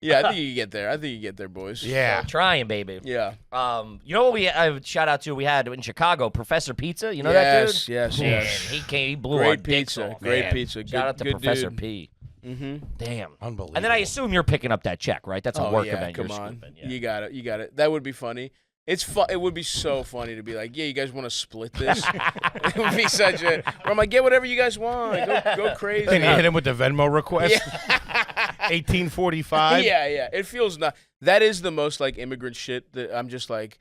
Yeah, I think you get there. I think you get there, boys. Yeah. We're trying, baby. Yeah. You know what shout out to we had in Chicago, Professor Pizza. You know that dude? Yes, Man, yes. he came. He blew Great our dicks pizza. off, Great man. pizza. Shout out to Good Professor dude. P. Mm-hmm. Damn. Unbelievable. And then I assume you're picking up that check, right? That's a work event. Come you're on. scooping, yeah. You got it. You got it. That would be funny. It would be so funny to be like, yeah, you guys want to split this? It would be such a. Where I'm like, get whatever you guys want. Go crazy. Then you hit him with the Venmo request. Yeah. 1845. Yeah. It feels not. That is the most like immigrant shit that I'm just like.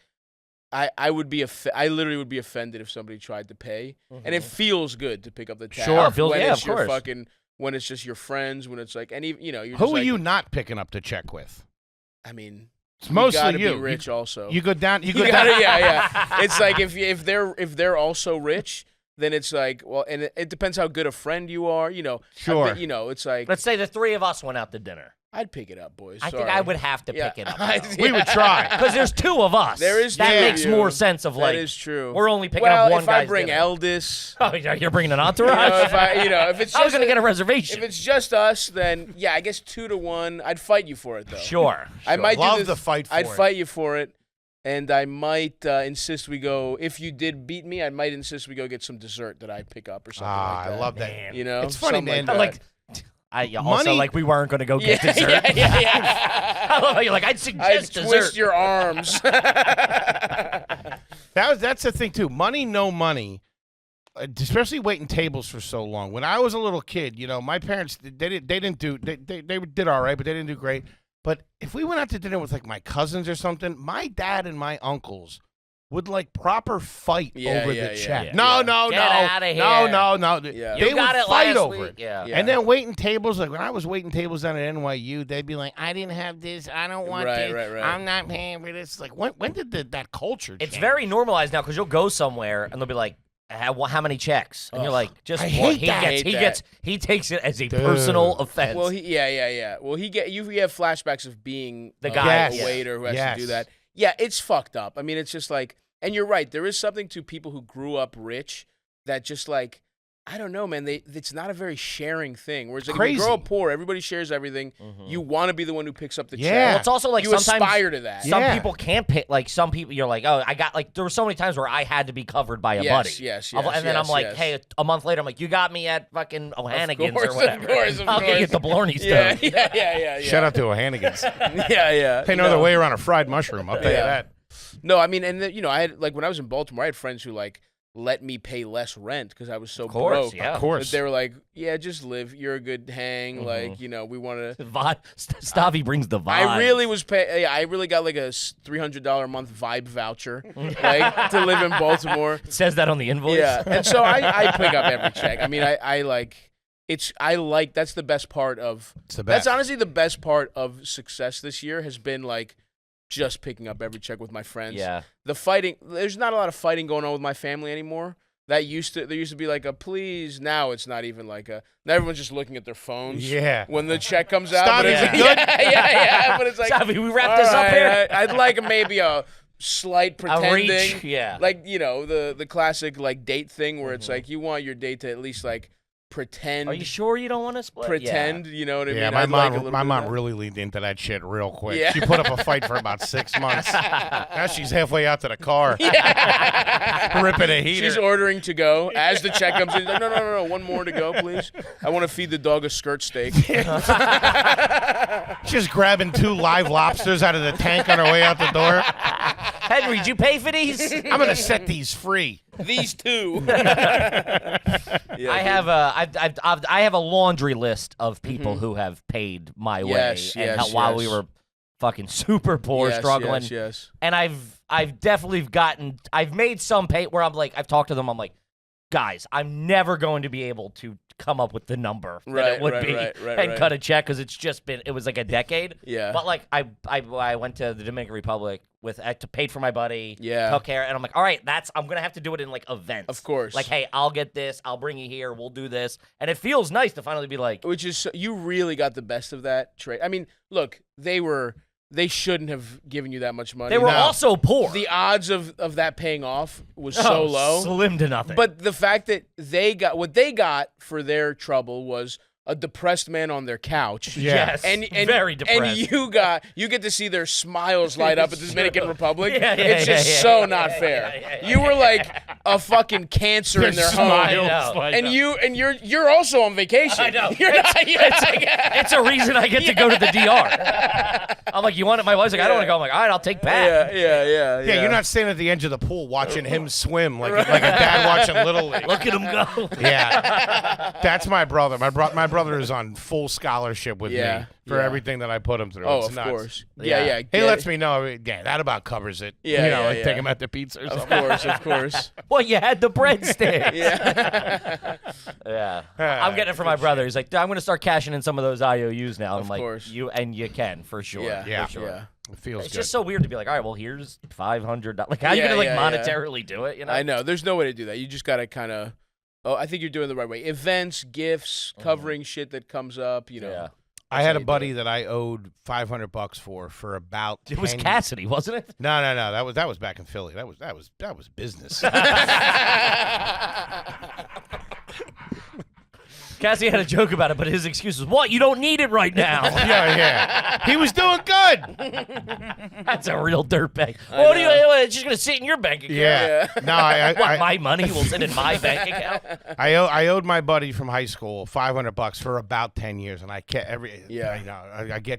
I would be I literally would be offended if somebody tried to pay, and it feels good to pick up the tab. Sure, it feels when yeah, it's of your course. fucking when it's just your friends, when it's like, and even you're Who just are like, you not picking up the check with? I mean, It's mostly gotta you. Be rich also. You go down. You go You down. gotta, yeah. It's like if they're also rich, then it's like, well, and it depends how good a friend you are. Sure. It's like Let's say the three of us went out to dinner. I'd pick it up, boys. I think Sorry. I would have to pick it up. though. We would try. Because there's two of us. There is that two of makes you. more sense of like That is true. we're only picking well, up one if guy's I bring dinner. Eldis, Oh, you're bringing an entourage? if it's I was just gonna get a reservation. if it's just us, then yeah, I guess 2-1. I'd fight you for it though. Sure. I might Love do this, the fight for I'd it. fight you for it, and I might insist we go. If you did beat me, I might insist we go get some dessert that I pick up or something like that. I love that. Man. You know, It's funny, something man. Like, that. Also, Money- like we weren't gonna go get yeah, dessert. yeah. I love how you're like, I'd I suggest twist dessert. your arms. That's the thing too. Money, no money. Especially waiting tables for so long. When I was a little kid, my parents they didn't do they did all right, but they didn't do great. But if we went out to dinner with like my cousins or something, my dad and my uncles would like proper fight over the check. yeah. No, Yeah. no, Get no, outta here. no. Yeah. You They got would it fight last over week. it. Yeah. Yeah. And then waiting tables, like when I was waiting tables down at NYU, they'd be like, "I didn't have this. I don't want this. Right. I'm not paying for this." Like when did that culture change? It's very normalized now because you'll go somewhere and they'll be like, how many checks? And you're like, just I one. hate that. He takes it as a personal offense. Well, Well, you have flashbacks of being The guy, a waiter who has Yes. to do that. Yeah, it's fucked up. I mean, it's just like, and you're right. There is something to people who grew up rich that just like, I don't know, man. It's not a very sharing thing. Whereas like, if you grow Crazy. up poor, everybody shares everything. You want to be the one who picks up the Yeah. check. Well, it's also like you sometimes aspire to that. some Yeah. people can't pay. Like some people, you're like, oh, I got like there were so many times where I had to be covered by a buddy. Yes. And then I'm like, yes. hey, a month later, I'm like, you got me at fucking O'Hannigan's course, or whatever. of course. I'll get you at the Blarney Yeah, Stone. yeah. Shout out to O'Hannigan's. Yeah. Pay no other way around a fried mushroom. I'll tell you Yeah. that. No, I mean, and I had like when I was in Baltimore, I had friends who like let me pay less rent because I was so broke. Yeah. Of course. But they were like, yeah, just live. You're a good hang. Like, we want to. Stavi brings the vibe. I really was pay. I really got like a $300 a month vibe voucher, like to live in Baltimore. It says that on the invoice. Yeah, and so I pick up every check. I mean, I like it's. I like that's the best part of. It's the best. That's honestly the best part of success this year has been like just picking up every check with my friends. Yeah. The fighting. There's not a lot of fighting going on with my family anymore. There used to be like a please. Now it's not even like a. Now everyone's just looking at their phones. Yeah. When the check comes out. Stop but it's it. like, Good. yeah. But it's like. Stavi, we wrap all this up right, here. I'd like maybe a slight pretending. reach, yeah. Like the classic like date thing where it's like you want your date to at least like pretend. Are you sure you don't want to split? Pretend. You know what I mean? Yeah, my I'd like a mom, little my bit mom of that. really leaned into that shit real quick. Yeah. She put up a fight for about 6 months. Now she's halfway out to the car, ripping a heater. She's ordering to go as the check comes in. She's like, no, one more to go, please. I want to feed the dog a skirt steak. She's grabbing 2 live lobsters out of the tank on her way out the door. Henry, did you pay for these? I'm gonna set these free. These two. I have a laundry list of people who have paid my way while we were fucking super poor, struggling. Yes. And I've definitely I've made some pay where I'm like, I've talked to them, I'm like, guys, I'm never going to be able to come up with the number that it would be and cut a check because it was like a decade. Yeah. But like I went to the Dominican Republic I paid for my buddy, Yeah. took care, and I'm like, all right, I'm gonna have to do it in like events. Of course. Like, hey, I'll get this, I'll bring you here, we'll do this. And it feels nice to finally be like, Which is you really got the best of that trade. I mean, look, they shouldn't have given you that much money. they were also poor. The odds of that paying off was so low. Slim to nothing. But the fact that they got what they got for their trouble was a depressed man on their couch. Yes, and very depressed. And you get to see their smiles light up at the Dominican Republic. Yeah, it's just so not fair. You were like a fucking cancer in their home, and you're also on vacation. I know. You're it's a reason I get to go to the DR. I'm like, you want it? My wife's like, I don't want to go. I'm like, all right, I'll take Pat. Yeah. You're not standing at the edge of the pool watching him swim like a dad watching Little League. Look at him go. Yeah, that's my brother. My brother is on full scholarship with me for everything that I put him through. Oh, it's of nuts. course. Yeah. He lets me know. Yeah, that about covers it. Like take him out to pizza or something. Of course. Well, you had the breadsticks. Yeah. I'm getting it for my brother. He's like, I'm going to start cashing in some of those IOUs now. I'm like, course. you can for sure. Yeah. For sure. It feels It's good. just so weird to be like, all right, well, here's $500. Like, how are you going to monetarily do it? You know? I know. There's no way to do that. You just got to kind of. Oh, I think you're doing the right way. Events, gifts, covering shit that comes up. You know. Yeah. I had a buddy that I owed $500 for about. It was Cassidy, wasn't it? No. That was back in Philly. That was business. Cassidy had a joke about it, but his excuse was, "What? You don't need it right now." Yeah. He was doing good. That's a real dirtbag. What do you? It's just gonna sit in your bank account. Yeah. No, my money will sit in my bank account. I owed my buddy from high school $500 for about 10 years, and I kept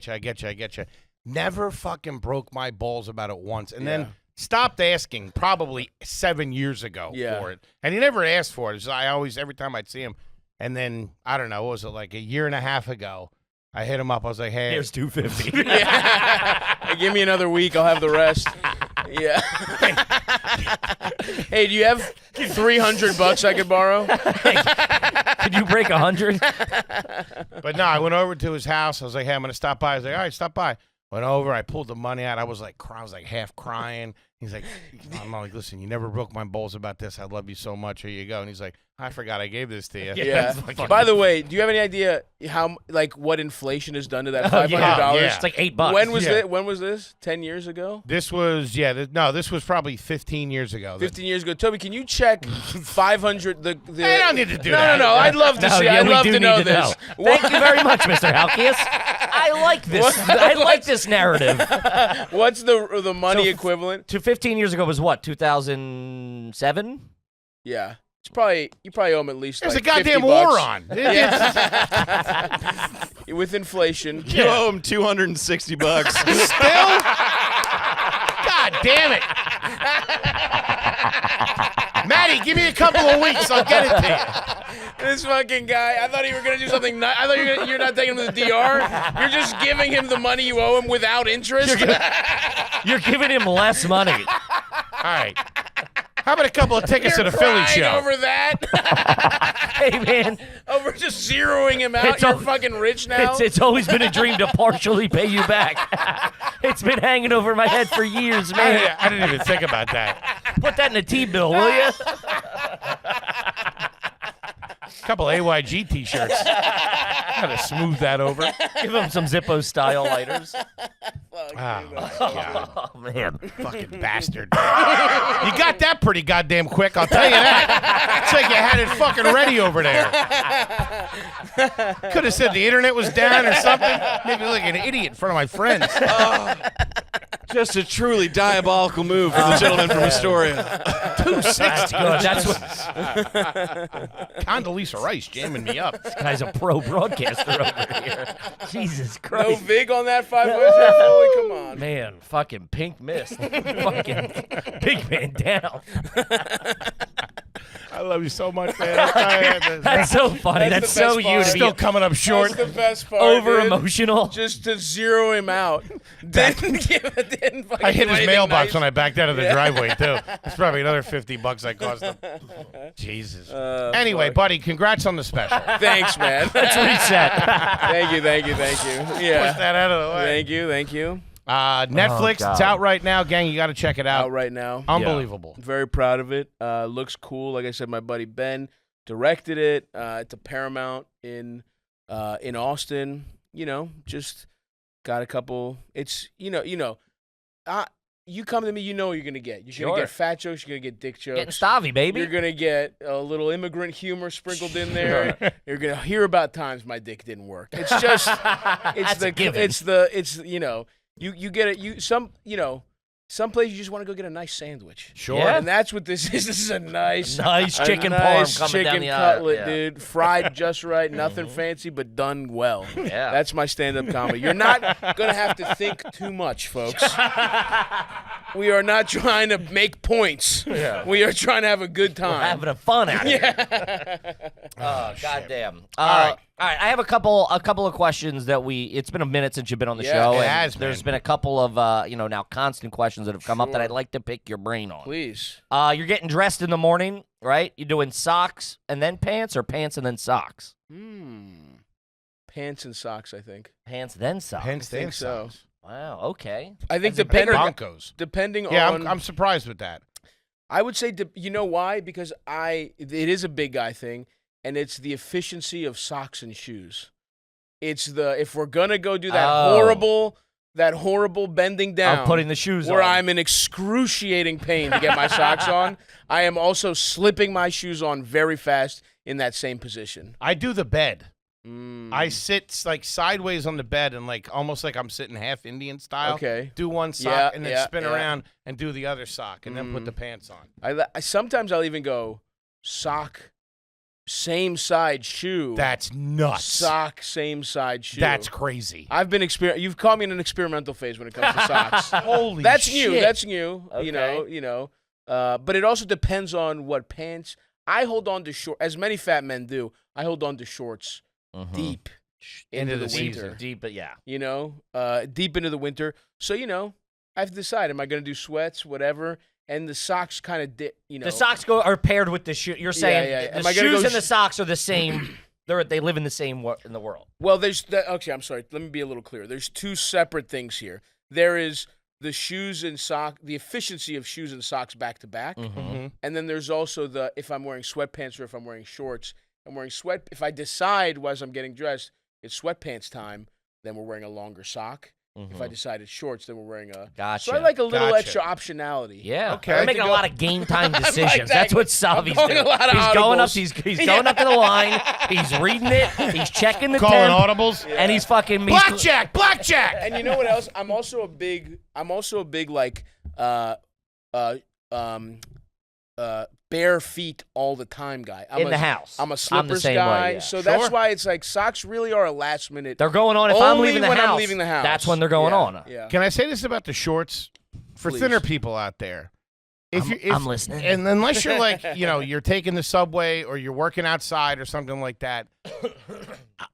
I get you. Never fucking broke my balls about it once, and then stopped asking probably 7 years ago for it, and he never asked for it. It's just, I always every time I'd see him. And then, I don't know, what was it, like a year and a half ago, I hit him up. I was like, hey. Here's $250. Hey, give me another week. I'll have the rest. Yeah. Hey, do you have $300 I could borrow? Could you break 100? But no, I went over to his house. I was like, hey, I'm going to stop by. I was like, all right, stop by. Went over. I pulled the money out. I was like half crying. He's like, I'm like, listen, you never broke my balls about this. I love you so much. Here you go. And he's like, I forgot I gave this to you. Yeah. By the way, do you have any idea what inflation has done to that $500? Yeah. It's like $8. When was this? 10 years ago? This was this was probably 15 years ago. 15 years ago. Toby, can you check 500? I don't need to do that. No. I'd love to see. I'd love to know this. Thank you very much, Mr. Halkias. I like this. I like this narrative. What's the money equivalent? To 15 years ago was what? 2007? Yeah. It's probably you owe him at least. There's like a goddamn $50. war on. With inflation. You owe him $260. Still? God damn it. Maddie, give me a couple of weeks. I'll get it to you. This fucking guy. I thought you were going to do something. I thought you're not taking him to the DR. You're just giving him the money you owe him without interest. You're giving him less money. All right. How about a couple of tickets to the Philly show? Over that? Hey, man. Over just zeroing him out? You're fucking rich now? It's always been a dream to partially pay you back. It's been hanging over my head for years, man. I didn't even think about that. Put that in a T-bill, will you? A couple AYG T-shirts. Gotta smooth that over. Give him some Zippo-style lighters. Oh, man. Fucking bastard. You got that pretty goddamn quick, I'll tell you that. It's like you had it fucking ready over there. Could have said the internet was down or something. Made me look like an idiot in front of my friends. Just a truly diabolical move for the gentleman from Astoria. $260. That's what. Condoleezza Rice jamming me up. This guy's a pro broadcaster over here. Jesus No Christ. vig on that 500? Holy, come on. Man, fucking pink mist. Fucking big man down. I love you so much, man. That's so funny. That's the best so you part. to Still be coming up short. That's the best part. over dude. emotional. Just to zero him out. Didn't fucking I hit do his anything mailbox nice. when I backed out of the driveway, too. It's probably another $50 I cost him. Jesus. Anyway, fuck. buddy, congrats on the special. Thanks, man. Let's reset. Thank you. Push Yeah. that out of the way. Thank you. Netflix, God. it's out right now. Gang, you got to check it out. Out right now. Unbelievable. Very proud of it. Looks cool. Like I said, my buddy Ben directed it. It's a Paramount in Austin. You know, just got a couple. It's you come to me, you know what you're gonna get. You're gonna get fat jokes. You're gonna get dick jokes. Getting stavy, baby. You're gonna get a little immigrant humor sprinkled in there. You're gonna hear about times my dick didn't work. It's just, it's you know, you get it. Some place you just want to go get a nice sandwich. Sure. Yeah. And that's what this is. This is a nice chicken nice parm coming down chicken the aisle. cutlet, Yeah. dude. Fried just right, nothing fancy, but done well. Yeah. That's my stand-up comedy. You're not gonna have to think too much, folks. We are not trying to make points. Yeah. We are trying to have a good time. We're having a fun out here. Oh, goddamn. All right, I have a couple of questions that it's been a minute since you've been on the show. it and has, There's man. been a couple of, now constant questions that have come up that I'd like to pick your brain on. Please. You're getting dressed in the morning, right? You're doing socks and then pants, or pants and then socks? Pants and socks, I think. Pants then socks. Pants think and so. socks. Wow, okay. I think That's a bigger- Broncos. depending Yeah, on. I'm surprised with that. I would say, you know why? Because it is a big guy thing, and it's the efficiency of socks and shoes. It's if we're gonna go do that horrible bending down, I'm putting the shoes where on. I'm in excruciating pain to get my socks on, I am also slipping my shoes on very fast in that same position. I do the bed. I sit like sideways on the bed and almost like I'm sitting half Indian style. Okay. Do one sock and then yeah, spin yeah. around and do the other sock and then put the pants on. Sometimes I'll even go sock, same side shoe. That's nuts. Sock, same side shoe. That's crazy. I've been You've caught me in an experimental phase when it comes to socks. Holy That's shit. new. That's new. Okay. You know. But it also depends on what pants. I hold on to short, as many fat men do. I hold on to shorts deep into the winter. Deep, but yeah. You know, deep into the winter. So I have to decide: am I going to do sweats, whatever? And the socks kind of, The socks are paired with the shoe. You're saying Am the I gonna shoes go and the socks are the same. They live in the same in the world. Well, okay, I'm sorry. Let me be a little clearer. There's two separate things here. There is the shoes and the efficiency of shoes and socks back to back. And then there's also if I'm wearing sweatpants or if I'm wearing shorts. If I decide as I'm getting dressed, it's sweatpants time, then we're wearing a longer sock. If I decide it's shorts, then we're wearing a. Gotcha. So I like a little Gotcha. extra optionality. Yeah. Okay. They're I making a lot of game time decisions. that. That's what Savi's I'm doing. going a lot of He's going up. audibles. He's going up to the line. He's reading it. He's checking the Calling temp, audibles. and he's fucking Blackjack. And you know what else? I'm also a big bare feet all the time guy. in the house. I'm a slippers the same guy. way, yeah. So that's why it's like socks really are a last minute. They're going on if I'm Only leaving the when house. I'm leaving the house. That's when they're going on. Yeah. Can I say this about the shorts? For Please. thinner people out there. I'm listening. And unless you're you're taking the subway or you're working outside or something like that,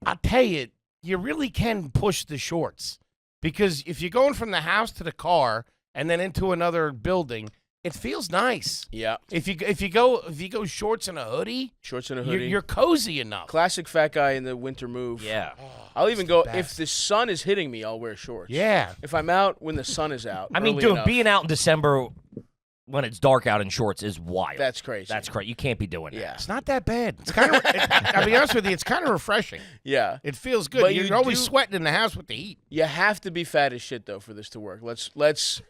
I'll tell you, you really can push the shorts. Because if you're going from the house to the car and then into another building, it feels nice. Yeah. If you go shorts and a hoodie, Shorts and a hoodie. you're cozy enough. Classic fat guy in the winter move. Yeah. I'll even go, if best. the sun is hitting me, I'll wear shorts. Yeah. If I'm out when the sun is out. I mean, early dude, enough, being out in December when it's dark out in shorts is wild. That's crazy. That's crazy. You can't be doing that. Yeah. It's not that bad. It's kind of. I'll be honest with you. It's kind of refreshing. Yeah. It feels good. But You're you always do- sweating in the house with the heat. You have to be fat as shit, though, for this to work. Let's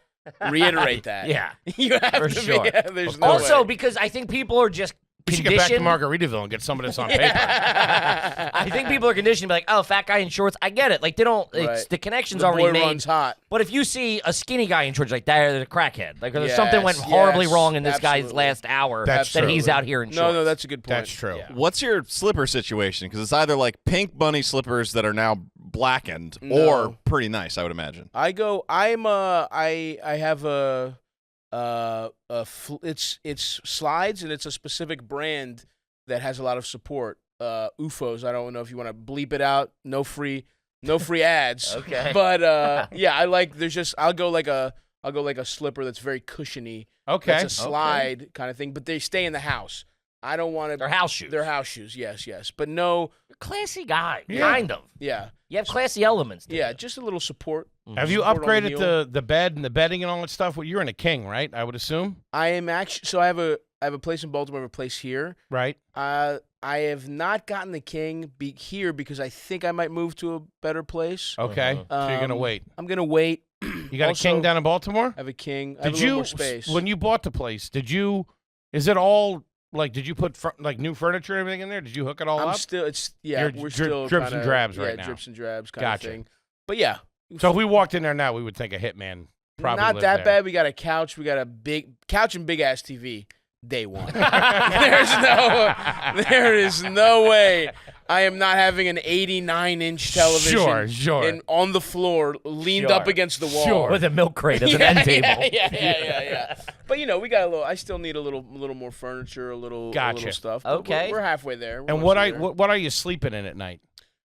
reiterate that. Yeah. You have For to sure. be. Yeah, there's no Also, way. because I think people are just We should get back to conditioned. Margaritaville and get some of this on paper. I think people are conditioned to be like, oh, fat guy in shorts. I get it. Like, they don't, Right. the connection's The already boy made. runs hot. But if you see a skinny guy in shorts, like, they're a crackhead. Like, Yes, something went horribly yes, wrong in this guy's absolutely. last hour That's that true. he's out here in shorts. No, that's a good point. That's true. Yeah. What's your slipper situation? Because it's either like pink bunny slippers that are now blackened No. or pretty nice, I would imagine. I have it's slides, and it's a specific brand that has a lot of support. UFOs. I don't know if you want to bleep it out. No free ads. Okay. But yeah, I'll go like a slipper that's very cushiony. Okay. That's a slide kind of thing, but they stay in the house. I don't want to. They're house shoes. They're house shoes. Yes. But no. Classy guy, Yeah. kind of. Yeah. You have classy elements. don't Yeah. you? Just a little support. Have you Support on the upgraded heel. the bed and the bedding and all that stuff? Well, you're in a king, right? I would assume. I am actually. So I have a place in Baltimore. I have a place here. Right. I have not gotten the king here because I think I might move to a better place. Okay. So you're gonna wait. I'm gonna wait. You got a king down in Baltimore? I have a king. I have a little more space. When you bought the place, is it all, like, did you put, new furniture and everything in there? Did you hook it all up? We're still drips and drabs right now. Drips and drabs kind of thing. But yeah. So if we walked in there now, we would think a hitman probably Not lived that there. bad. We got a couch. We got a big couch and big ass TV. Day one. There is no way I am not having an 89-inch television Sure. on the floor, leaned up against the wall. Sure. With a milk crate as an end table. Yeah. But we got a little. I still need a little more furniture, a little stuff. But Okay. we're halfway there. And what are you sleeping in at night?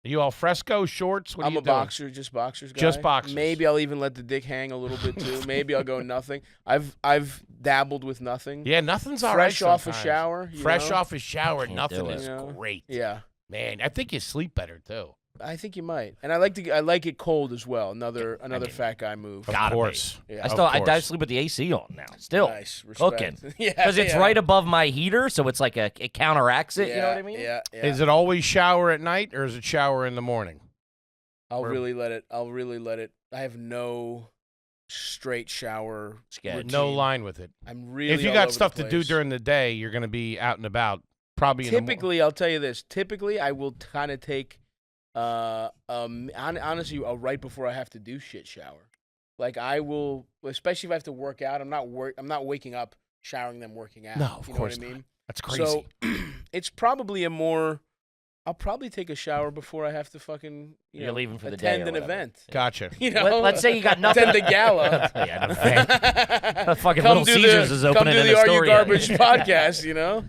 Are you all fresco shorts? What I'm are you a doing? boxer, just boxers guy. Just boxers. Maybe I'll even let the dick hang a little bit too. Maybe I'll go nothing. I've dabbled with nothing. Yeah, nothing's all right. Fresh off a sometimes. shower. Fresh off a shower, Can't nothing do it. is great. Yeah. Man, I think you sleep better too. I think you might, and I like it cold as well. Another fat guy move. Of Gotta course. Yeah. I sleep with the AC on now. Still. Nice. Respect. Cooking. Yeah. Because it's right above my heater, so it's like it counteracts it. Yeah, You know what I mean? Yeah. Is it always shower at night or is it shower in the morning? I'll really let it. I have no straight shower routine. No line with it. I'm really. If you all got over stuff the to do place. during the day, you're going to be out and about. Probably Typically, I'll tell you this. Typically, I will kind of take, honestly, a right before I have to do shit shower. Like I will, especially if I have to work out. I'm not waking up, showering, then working out. No, of you course know what I not. mean? That's crazy. So it's probably I'll probably take a shower before I have to fucking You're leaving for the day or attend an whatever. event. Gotcha. You know, Let's say you got nothing. attend the gala. Yeah, no thanks. Fucking Come Little do Caesars the, is come opening do in the Are You Astoria. Garbage podcast, you know?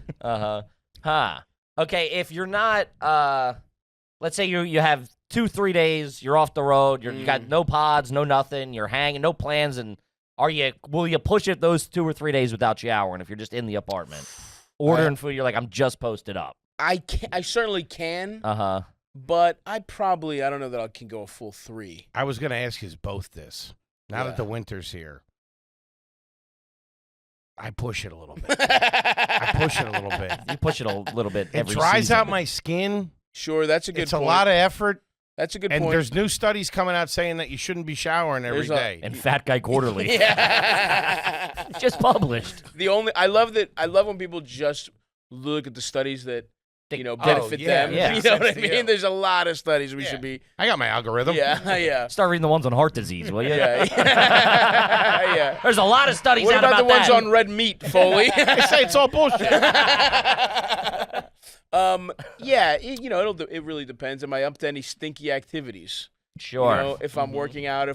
Okay, if you're not, let's say you have 2-3 days, you're off the road, you got no pods, no nothing, you're hanging, no plans, and will you push it those 2 or 3 days without showering if you're just in the apartment? Ordering food, you're like, I'm just posted up. I certainly can, but I don't know that I can go a full 3. I was going to ask you both this. Now that the winter's here, I push it a little bit. You push it a little bit It every dries season. out my skin. Sure, that's a good It's point. a lot of effort. That's a good And point. there's new studies coming out saying that you shouldn't be showering every day. And Fat Guy Quarterly. Yeah. Just published. I love when people just look at the studies that benefit them. yeah. You know what I Sense to mean? you. There's a lot of studies we should be. I got my algorithm. Yeah. Start reading the ones on heart disease, will you? Yeah. There's a lot of studies What out about the ones that. on red meat, Foley? I say it's all bullshit. It really depends. Am I up to any stinky activities? Sure. You know, if I'm working out,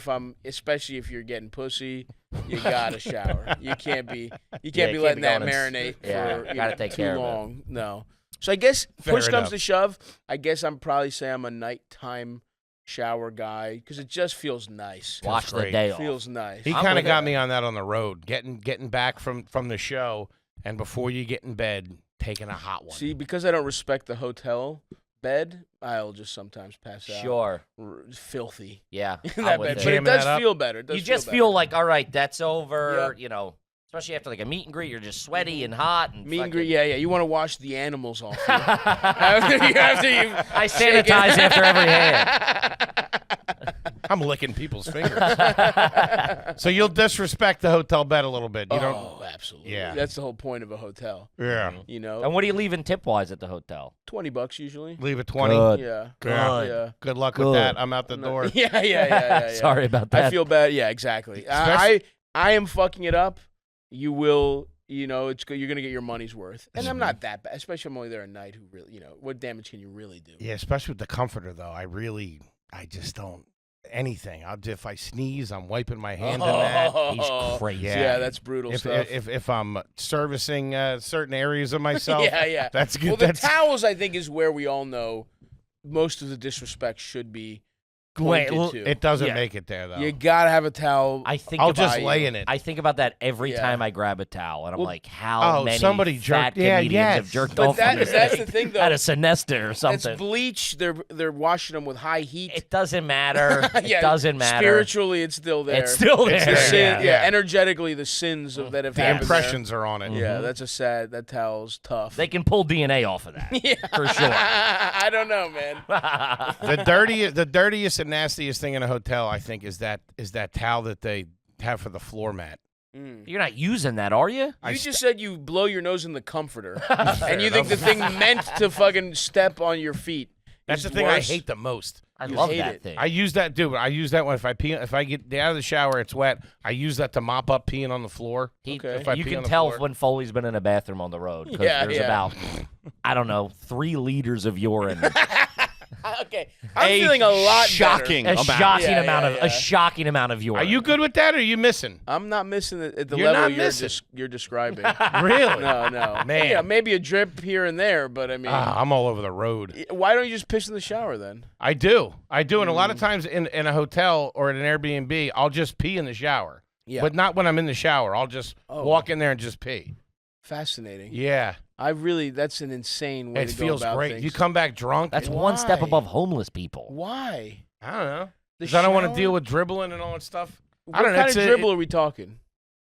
especially if you're getting pussy, you gotta shower. You can't be letting that marinate for gotta take too care long. of it. No. So I guess Fair push enough. comes to shove. I guess I'm probably say I'm a nighttime shower guy because it just feels nice. Watch the great. day off. Feels nice. He I'm kind of with got it. me on that on the road, getting back from the show, and before you get in bed, taking a hot one. See, because I don't respect the hotel bed, I'll just sometimes pass out. Sure. Filthy. Yeah. in I'm that with bed. it. But it Jamming does that up. feel better. It does You just better. feel like, all right, that's over. Yeah. You know, especially after like a meet and greet, you're just sweaty and hot and meet and fucking- greet. Yeah. You want to wash the animals off. You. after you I sanitize after every hand. I'm licking people's fingers. So you'll disrespect the hotel bed a little bit. You don't. Oh, absolutely. Yeah. That's the whole point of a hotel. Yeah. You know, And what are you leaving tip wise at the hotel? $20 usually. Leave it 20. Good. Yeah. Good. Yeah. Good luck Good. with that. I'm out the door. Yeah. Sorry about that. I feel bad. Yeah, exactly. I am fucking it up. You will. You know, it's good. You're gonna get your money's worth. And I'm not that bad, especially I'm only there at night. Who really, what damage can you really do? Yeah, especially with the comforter though. I just don't anything. If I sneeze, I'm wiping my hand in that. He's crazy. Yeah, that's brutal stuff. If I'm servicing certain areas of myself, yeah. that's good. Well, the towels, I think, is where we all know most of the disrespect should be pointed to. It doesn't make it there though. You gotta have a towel. I'll just lay in it. I think about that every Yeah. time I grab a towel, and I'm Well, like, how many somebody fat jerked- yeah, comedians yes. have jerked But off on this that's thing the thing, though. at a Sinesta or It's something. bleach. They're washing them with high heat. It doesn't matter. Yeah, It doesn't matter. Spiritually, it's still there. It's still It's there. there, The sin, yeah. energetically, the sins of that have the happened impressions are on it. there. Yeah, that's a sad. That towel's tough. They can pull DNA off of that. yeah. For sure. I don't know, man. The dirtiest the nastiest thing in a hotel, I think, is that towel that they have for the floor mat. You're not using that, are you? You just said you blow your nose in the comforter, and you think the thing meant to fucking step on your feet. That's the thing I hate the most. I love that thing. I use that, dude. I use that when if I get out of the shower, it's wet. I use that to mop up peeing on the floor. You can tell when Foley's been in a bathroom on the road because there's about, I don't know, 3 liters of urine. Okay, I'm feeling a lot shocking better. A shocking amount of urine. Are you good with that, or are you missing? I'm not missing it at the You're level not you're describing. Really? No. Man. Yeah, maybe a drip here and there, but I mean, I'm all over the road. why don't you just piss in the shower then? I do, and a lot of times in a hotel or at an Airbnb, I'll just pee in the shower. Yeah, But not when I'm in the shower. I'll just walk in there and just pee. Fascinating. Yeah. That's an insane way It to go feels about great. things. You come back drunk. That's one step above homeless people. Why? I don't know. The 'Cause I don't want to shower? deal with dribbling and all that stuff. What I don't know. kind of dribble are we talking?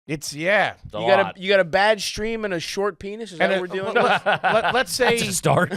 It's You got a bad stream and a short penis? Is that what we're dealing with? Let's say That's a start.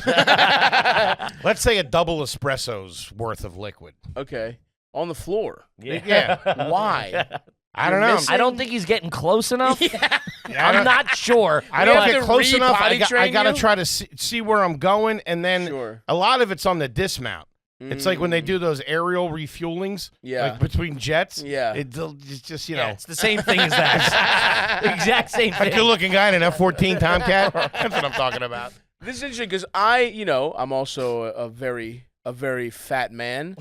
let's say a double espresso's worth of liquid. Okay. On the floor. Yeah. Why? I don't know. I don't think he's getting close enough. I I'm don't- not sure. I don't have get to close enough. I re-potty got to train you? try to see where I'm going, and then Sure. a lot of it's on the dismount. It's like when they do those aerial refuelings, Yeah. like between jets. Yeah. It's just It's the same thing as that. The exact same a thing. good-looking guy in an F-14 Tomcat. That's what I'm talking about. This is interesting because I'm also a very fat man,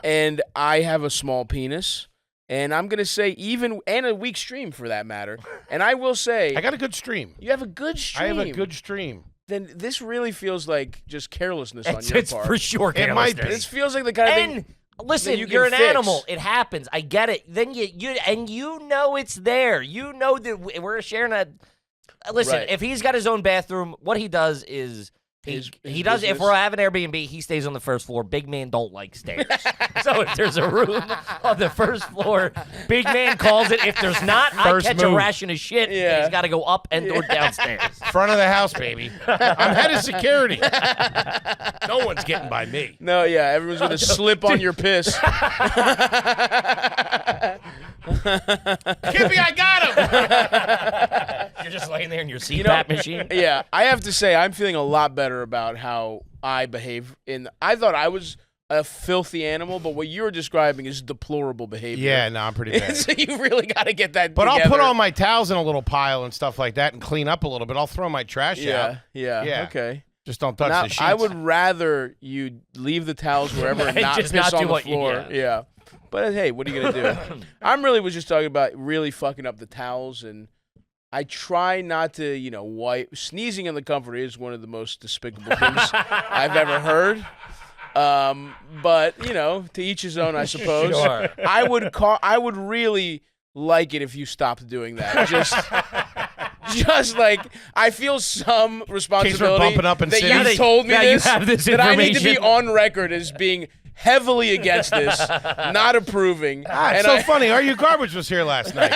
and I have a small penis, and I'm gonna say and a weak stream for that matter. And I will say, I got a good stream. you have a good stream. I have a good stream. Then this really feels like just carelessness on your It's part. for sure. It might be. This feels like the kind of thing. And listen, you can you're an fix. animal. It happens. I get it. Then you know it's there. You know that we're sharing a. Listen, Right. if he's got his own bathroom, what he does is His he does. If business. we're having Airbnb, he stays on the first floor. Big man don't like stairs. So if there's a room on the first floor, big man calls it. If there's not, First I catch a move. ration of shit. Yeah. And he's got to go up and or downstairs. Front of the house, baby. I'm head of security. No one's getting by me. No, yeah, everyone's gonna slip on your piss. Kippy, I got him. You're just laying there in your CPAP machine. Yeah, I have to say I'm feeling a lot better about how I behave. I thought I was a filthy animal, but what you're describing is deplorable behavior. Yeah, no, I'm pretty bad. So you really got to get that. But together. I'll put all my towels in a little pile and stuff like that and clean up a little bit. I'll throw my trash out. Yeah. Okay. Just don't touch Now, the sheets. I would rather you leave the towels wherever and And not just piss not on do the what you- floor. Yeah. But hey, what are you gonna do? was just talking about really fucking up the towels, and I try not to, wipe. Sneezing in the comforter is one of the most despicable things I've ever heard. But to each his own, I suppose. Sure. I would really like it if you stopped doing that. Just like I feel some responsibility bumping up in that cities. you told me Now you this, have this that I need to be information. on record as being heavily against this, not approving. It's so funny. Our garbage was here last night.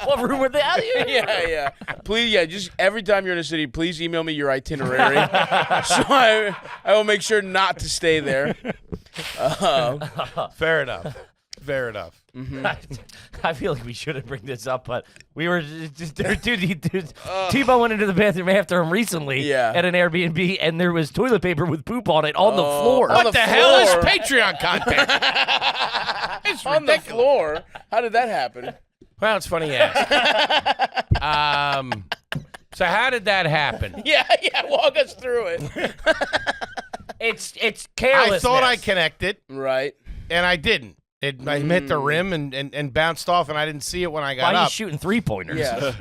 What room were they out here? Yeah. Please, just every time you're in a city, please email me your itinerary, so I will make sure not to stay there. Fair enough. Fair enough. I feel like we shouldn't bring this up, but we were just Tebow went into the bathroom after him recently at an Airbnb, and there was toilet paper with poop on it on the floor. What the hell is floor? Patreon content? It's On the ridiculous. floor. How did that happen? Well, it's funny you ask. So how did that happen? Yeah. Walk us through it. It's carelessness. I thought I connected, Right. and I didn't. I hit the rim and bounced off, and I didn't see it when I got Why are you up. shooting 3-pointers? Yeah.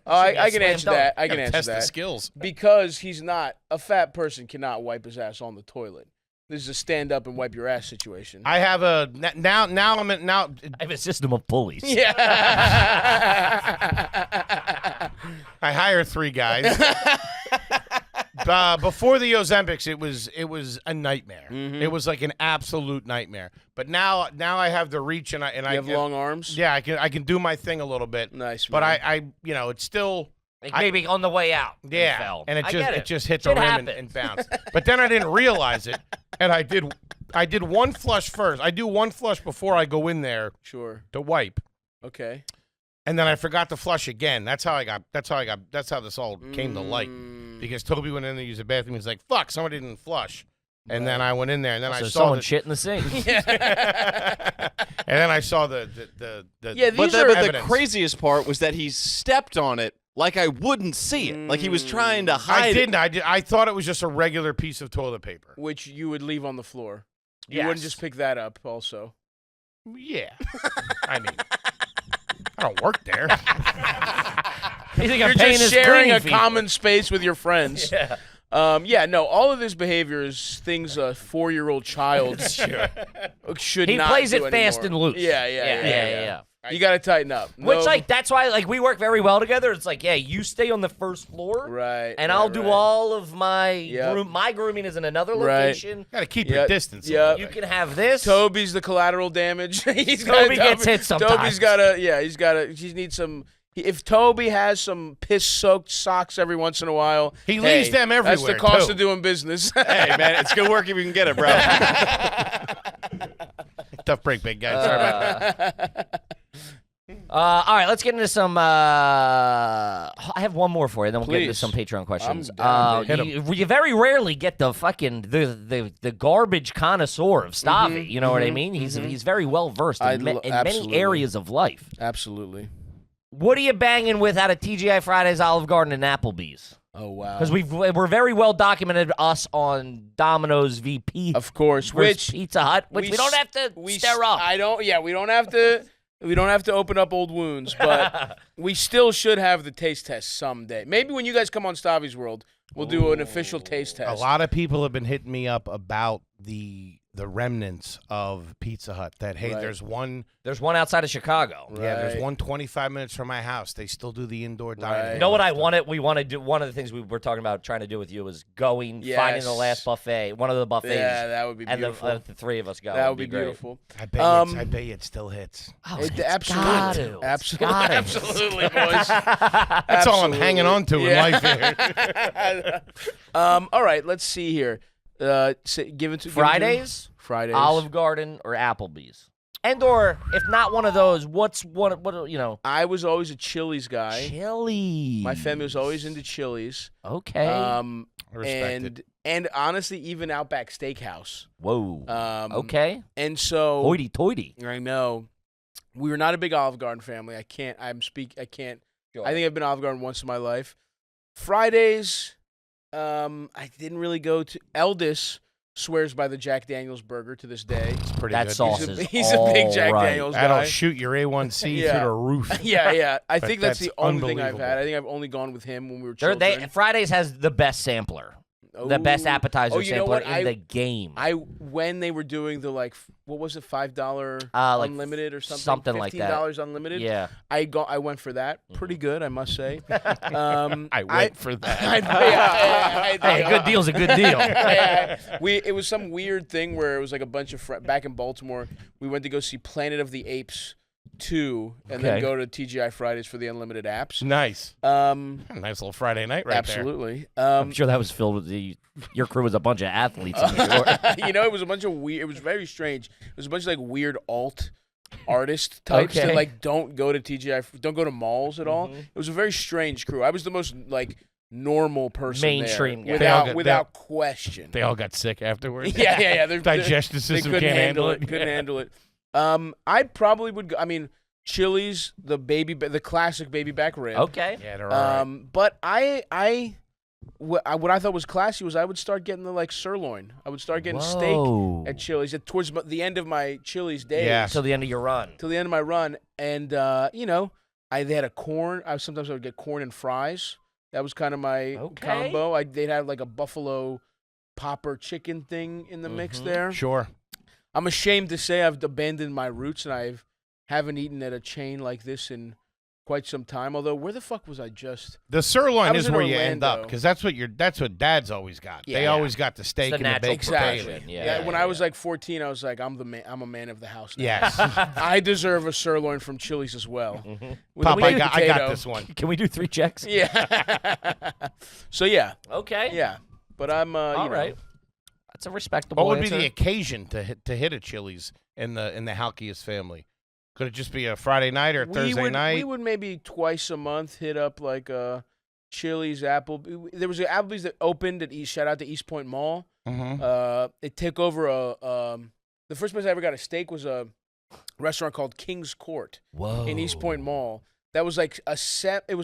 I can slam answer dunk. that. I can Gotta answer test the that. skills. Because he's not a fat person cannot wipe his ass on the toilet. This is a stand up and wipe your ass situation. I have a now. I have a system of pulleys. Yeah. I hire 3 guys. Before the Ozempics, it was a nightmare. Mm-hmm. It was like an absolute nightmare. But now I have the reach and I You have long arms? Yeah, I can do my thing a little bit. Nice, But man. I it's still Like maybe on the way out. it yeah, fell. and I get it just hit the Shit rim happens. and bounced. But then I didn't realize it, and I did I did one flush first. I do one flush before I go in there Sure. to wipe. Okay. And then I forgot to flush again. That's how this all came to light. Because Toby went in there to use the bathroom. He's like, fuck, somebody didn't flush. And then I went in there, and then I saw someone shit in the sink. and then I saw the but evidence. the craziest part was that he stepped on it like I wouldn't see it. Like he was trying to hide it. I thought it was just a regular piece of toilet paper. Which you would leave on the floor. You Yes. wouldn't just pick that up also. Yeah. I mean, I don't work there. You think You're I'm paying just his sharing a cleaning fee? common space with your friends. Yeah. No, all of this behavior is things a 4-year-old child should He not plays do it fast anymore. and loose. Yeah. You got to tighten up. Which, that's why, we work very well together. It's like, you stay on the first floor. Right. And I'll do all of my my grooming is in another location. Got to keep your distance. Yeah. You can have this. Toby's the collateral damage. Toby gets hit sometimes. Toby's got to, he needs some. If Toby has some piss-soaked socks every once in a while, he leaves them everywhere. That's the cost too. of doing business. Hey, man, it's good work if you can get it, bro. Tough break, big guy. Sorry about that. All right, let's get into some. I have one more for you, then we'll get into Please. some Patreon questions. I'm down, You very rarely get the fucking the garbage connoisseur of Stavi. You know what I mean? He's very well versed in many absolutely. areas of life. Absolutely. What are you banging with out of TGI Fridays, Olive Garden, and Applebee's? Oh wow. Because we're very well documented us on Domino's VP, Of course. versus Which Pizza Hut, which we don't have to stir up. I don't. Yeah, we don't have to. We don't have to open up old wounds, but we still should have the taste test someday. Maybe when you guys come on Stavi's World, we'll do an official taste test. A lot of people have been hitting me up about the remnants of Pizza Hut. That hey, Right. there's one. There's one outside of Chicago. Yeah, there's Right. one 25 minutes from my house. They still do the indoor Right. dining. You know what I wanted? We want to do one of the things we were talking about trying to do with you was finding Yes. the last buffet, one of the buffets. Yeah, that would be and beautiful. the three of us go. That would be great. beautiful. I bet you it still hits. Oh, It- it's absolutely. got to. It's Absolutely. got to. Absolutely, boys. That's all I'm hanging on to in life here. All right, let's see here. Fridays, Fridays. Olive Garden, or Applebee's, or if not one of those, what I was always a Chili's guy. Chili. My family was always into Chili's. Okay. I respect it. And honestly, even Outback Steakhouse. Whoa. Okay. And so Hoity-toity. I know we were not a big Olive Garden family. I can't. I think I've been Olive Garden once in my life. Fridays, I didn't really go to. Eldest swears by the Jack Daniels burger to this day. It's pretty That good. sauce He's a big Jack right. Daniels guy. That'll shoot your A1C Yeah. through the roof. Yeah. I But think that's the that's only thing I've unbelievable. had. I think I've only gone with him when we were children. Fridays has the best sampler. The best Ooh. appetizer Oh, you know sampler what? in the game. When they were doing the what was it, $5 Like unlimited or something? something like that. $15 unlimited. Yeah. I went for that. Pretty good, I must say. I went for that. Hey, a good deal's a good deal. It was some weird thing where it was like a bunch of back in Baltimore. We went to go see Planet of the Apes 2, and then Okay. go to TGI Fridays for the unlimited apps. Nice. Nice little Friday night right Absolutely. I'm sure that was filled with your crew was a bunch of athletes. I'm sure. It was a bunch of weird. It was very strange. It was a bunch of weird alt artist types Okay. that don't go to TGI, don't go to malls at all. It was a very strange crew. I was the most normal person Mainstream there, guy. without question. They all got sick afterwards. Yeah. Digestive They system couldn't can't handle it. it. Couldn't handle it. I probably would go. I mean, Chili's, the classic baby back rib. Okay. Yeah, they're all right. But what I thought was classy was I would start getting the sirloin. I would start getting Whoa. steak at Chili's towards the end of my Chili's days. Yeah. Till the end of your run. Till the end of my run, and they had a corn. Sometimes I would get corn and fries. That was kind of my combo. They'd have a buffalo popper chicken thing in the mix there. Sure. I'm ashamed to say I've abandoned my roots and I haven't eaten at a chain like this in quite some time. Although, where the fuck was I just? The sirloin was is in where you end up Orlando. because that's what Dad's always got. They Yeah. always got the steak the and the natural baked progression. potato. Yeah, When I was 14, I was like, I'm a man of the house now. Yes. I deserve a sirloin from Chili's as well. With Pop, a I baked got potato. this one. Can we do 3 checks? Yeah. So yeah. Okay. Yeah. But I'm All right. It's a respectable. What would answer. be the occasion to hit a Chili's in the Halkias family? Could it just be a Friday night or a Thursday night? We would maybe twice a month hit up like a Chili's, There was an Applebee's that opened at Shout out to East Point Mall. It took over the first place I ever got a steak was a restaurant called King's Court in East Point Mall. That was like it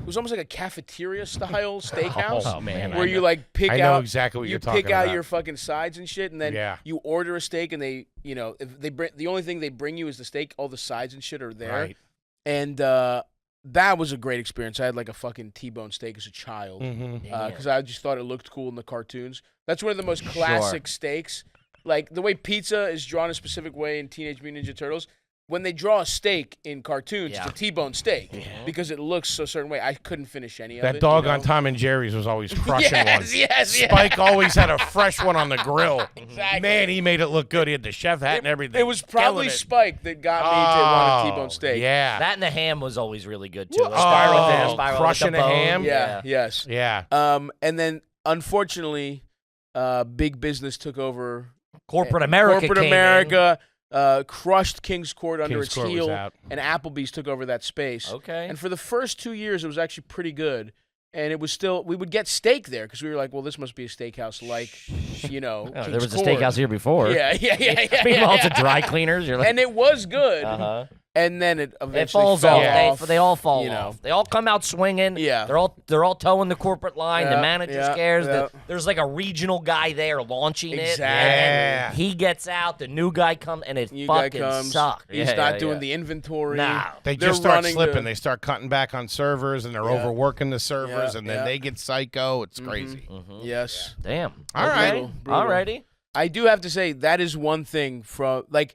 was almost like a cafeteria style steakhouse. Oh man, where you like pick I out. know exactly what you're talking about. You pick out your fucking sides and shit, and then you order a steak, and they, if they bring the only thing they bring you is the steak. All the sides and shit are there, Right. and that was a great experience. I had like a fucking T-bone steak as a child because I just thought it looked cool in the cartoons. That's one of the most classic steaks. Like the way pizza is drawn a specific way in Teenage Mutant Ninja Turtles. When they draw a steak in cartoons, it's a T-bone steak because it looks a certain way. I couldn't finish any of it. That dog on Tom and Jerry's was always crushing one. Yes. Spike always had a fresh one on the grill. Exactly. Man, he made it look good. He had the chef hat and everything. It was probably Killing it. Spike that got me to want a T-bone steak. Yeah. That and the ham was always really good too. Spiral ham, crushing with the a bone. ham. Yeah. Yes. Yeah. And then unfortunately, big business took over. Corporate America. Corporate came America crushed King's Court under King's its Court was heel, out. and Applebee's took over that space. Okay. And for the first 2 years, it was actually pretty good. And it was still, we would get steak there because we were like, well, this must be a steakhouse like, King's there was a Court. steakhouse here before. Yeah. Meanwhile, it's a dry cleaners. You're like, And it was good. And then it eventually falls fell off. off. They all fall you know. off. They all come out swinging. Yeah. They're all towing the corporate line. The Yeah, manager yeah, scares. yeah. There's like a regional guy there launching it. Exactly. Yeah. And he gets out. The new guy comes, and it New guy fucking comes. sucks. He's not doing the inventory. Nah. They They're just start running slipping. the- They start cutting back on servers, and they're overworking the servers, and then they get psycho. It's crazy. Yes. Damn. All right. Brutal. Alrighty. I do have to say that is one thing from like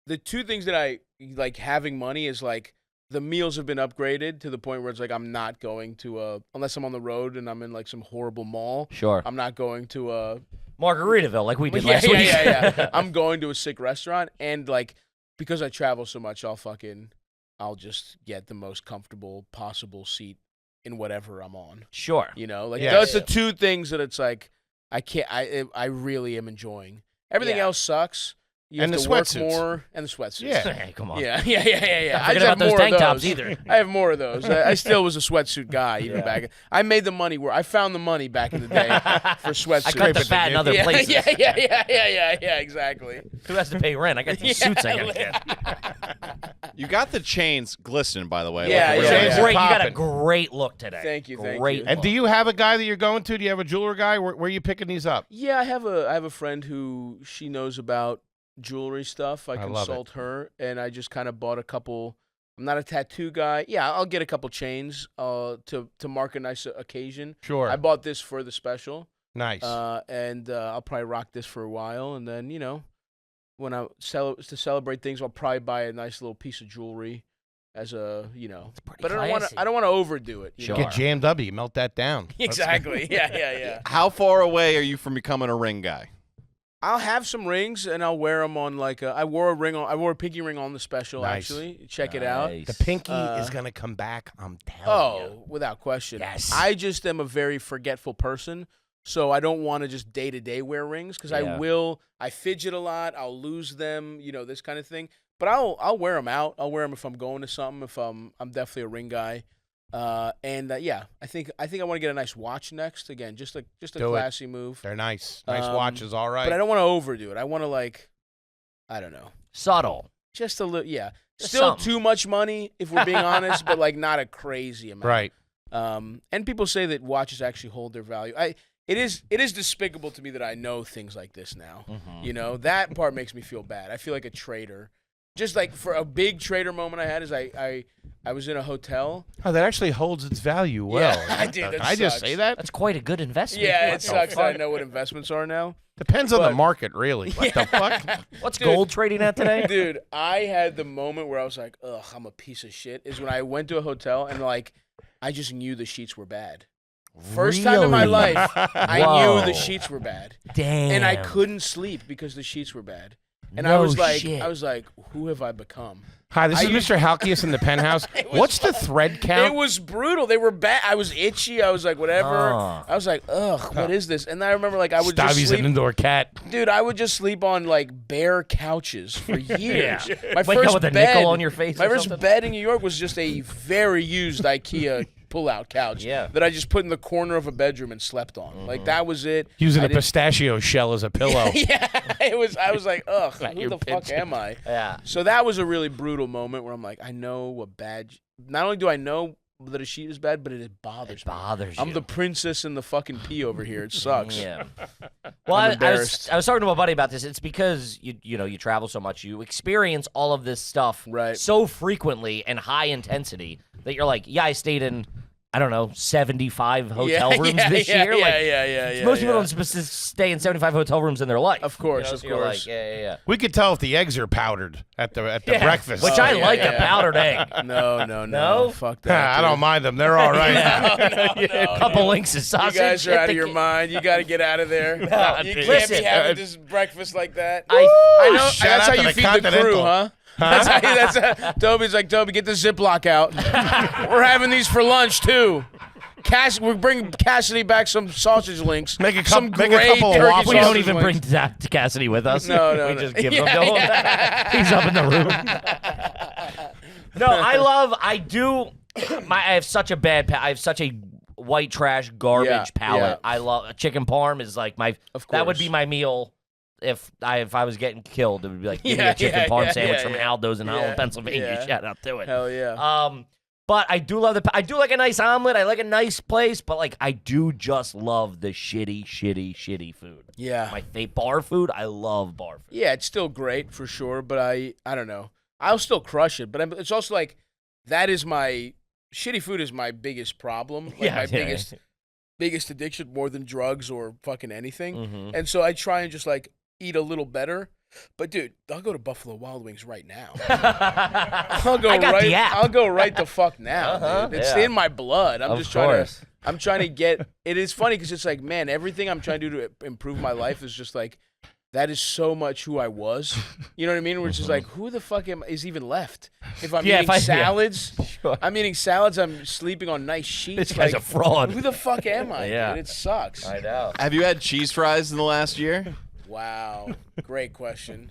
the two things that I like having money is like the meals have been upgraded to the point where it's like I'm not going to unless I'm on the road and I'm in like some horrible mall. Sure. I'm not going to Margaritaville, like we did last week. Yeah. I'm going to a sick restaurant, and like because I travel so much, I'll just get the most comfortable possible seat in whatever I'm on. Sure. Like Yes. that's the two things that it's like I really am enjoying. Everything else sucks. You And have the to work sweatsuits. more, and the sweatsuits. Yeah. Hey, come on. Yeah. I Don't just forget have about those more tank of tops those. either. I have more of those. I still was a sweatsuit guy even back. I made the money where I found the money back in the day for sweatsuits. I cut the fat in other places. Yeah, exactly. Who has to pay rent? I got these suits I gotta get. You got the chains glistening, by the way. Yeah, like, yeah, really. yeah. Great. You got a Poppin'. great look today. Thank you. Great. And do you have a guy that you're going to? Do you have a jeweler guy? Where are you picking these up? Yeah, I have a friend who she knows about jewelry stuff. I love consult her, and I just kind of bought a couple. I'm not a tattoo guy. Yeah, I'll get a couple chains to mark a nice occasion. Sure. I bought this for the special. Nice. And I'll probably rock this for a while, and then when I to celebrate things, I'll probably buy a nice little piece of jewelry as a But I don't want to overdo it. Sure. Get jammed up. You melt that down. Exactly. Yeah. How far away are you from becoming a ring guy? I'll have some rings, and I'll wear them on like I wore a pinky ring on the special. Nice. Actually, check it out. Nice. The pinky is gonna come back. I'm telling you. Without question. Yes. I just am a very forgetful person, so I don't want to just day to day wear rings because Yeah. I fidget a lot. I'll lose them. This kind of thing. But I'll wear them out. I'll wear them if I'm going to something. If I'm definitely a ring guy. I think I want to get a nice watch next. Again, just a Do it. classy move. They're nice. Nice watches. All right. But I don't want to overdo it. I want to I don't know. Subtle. Just a little, yeah. Just Still something. too much money, if we're being honest, but not a crazy amount. Right. And people say that watches actually hold their value. It is despicable to me that I know things like this now. Mm-hmm. That part makes me feel bad. I feel like a trader. Just for a big trader moment I had is I was in a hotel. Oh, that actually holds its value well. Yeah, I did. Can That I just sucks. say that? That's quite a good investment. Yeah, What it the sucks that I fuck? know what investments are now. Depends on the But- market, really. What the fuck? What's Dude. gold trading at today? Dude, I had the moment where I was like, ugh, I'm a piece of shit, is when I went to a hotel and I just knew the sheets were bad. First time in my Really? life, I Whoa. knew the sheets were bad. Damn. And I couldn't sleep because the sheets were bad. And No I was like, shit. who have I become? Hi, this is Mr. Halkias in the penthouse. What's the thread count? It was brutal. They were bad. I was itchy. I was like, whatever. Oh. I was like, ugh, what is this? And I remember, like, I would just Stabby's sleep. an indoor cat. Dude, I would just sleep on like bare couches for years. My Wake first up with a bed, nickel on your face My or first something? bed in New York was just a very used IKEA pull-out couch that I just put in the corner of a bedroom and slept on. Like that was it. Using a pistachio shell as a pillow. Yeah, it was. I was like, ugh, who your the fuck picture. am I? Yeah. So that was a really brutal moment where I'm like, I know a bad. Not only do I know that a sheet is bad, but it bothers me. I'm you. the princess in the fucking pee over here. It sucks. Yeah. Well, I was talking to my buddy about this. It's because you travel so much, you experience all of this stuff so frequently and high intensity that you're like, yeah, I stayed in, I don't know, 75 hotel rooms this year. Most people don't supposed to stay in 75 hotel rooms in their life. Of course, so of you're course. Like, yeah. We could tell if the eggs are powdered at the breakfast. Which I like a powdered egg. No. Fuck that. I don't mind them. They're all right. A couple links of sausage. You guys are out of your mind. You got to get out of there. You can't be having this breakfast like that. I know. That's how you feed the crew, huh? That's Toby's like, Toby, get the Ziploc out. We're having these for lunch too. We're bringing Cassidy back some sausage links. Make a some couple of waffles. We don't even bring Cassidy with us. No. We just give him the whole. He's up in the room. No, I have such a bad. I have such a white trash garbage palate. I love chicken parm is like my. That would be my meal. If I was getting killed, it would be like, give me a chicken parm sandwich from Aldo's in Holland, Pennsylvania. Shout out to it. Hell yeah. But I do love I do like a nice omelet. I like a nice place, but like I do just love the shitty food. Yeah. My bar food, I love bar food. Yeah, it's still great for sure, but I don't know. I'll still crush it, but it's also like that is my shitty food is my biggest problem. Like my biggest addiction more than drugs or fucking anything. Mm-hmm. And so I try and just like eat a little better. But dude, I'll go to Buffalo Wild Wings right now. I'll go the app. I'll go right the fuck now, dude. It's in my blood. I'm trying to get. It is funny because it's like, man, everything I'm trying to do to improve my life is just like, that is so much who I was. You know what I mean? Where it's just like, who the fuck is even left? If I'm eating salads, I'm eating salads. I'm sleeping on nice sheets. This guy's a fraud. Who the fuck am I? Dude? It sucks. I know. Have you had cheese fries in the last year? Wow, great question.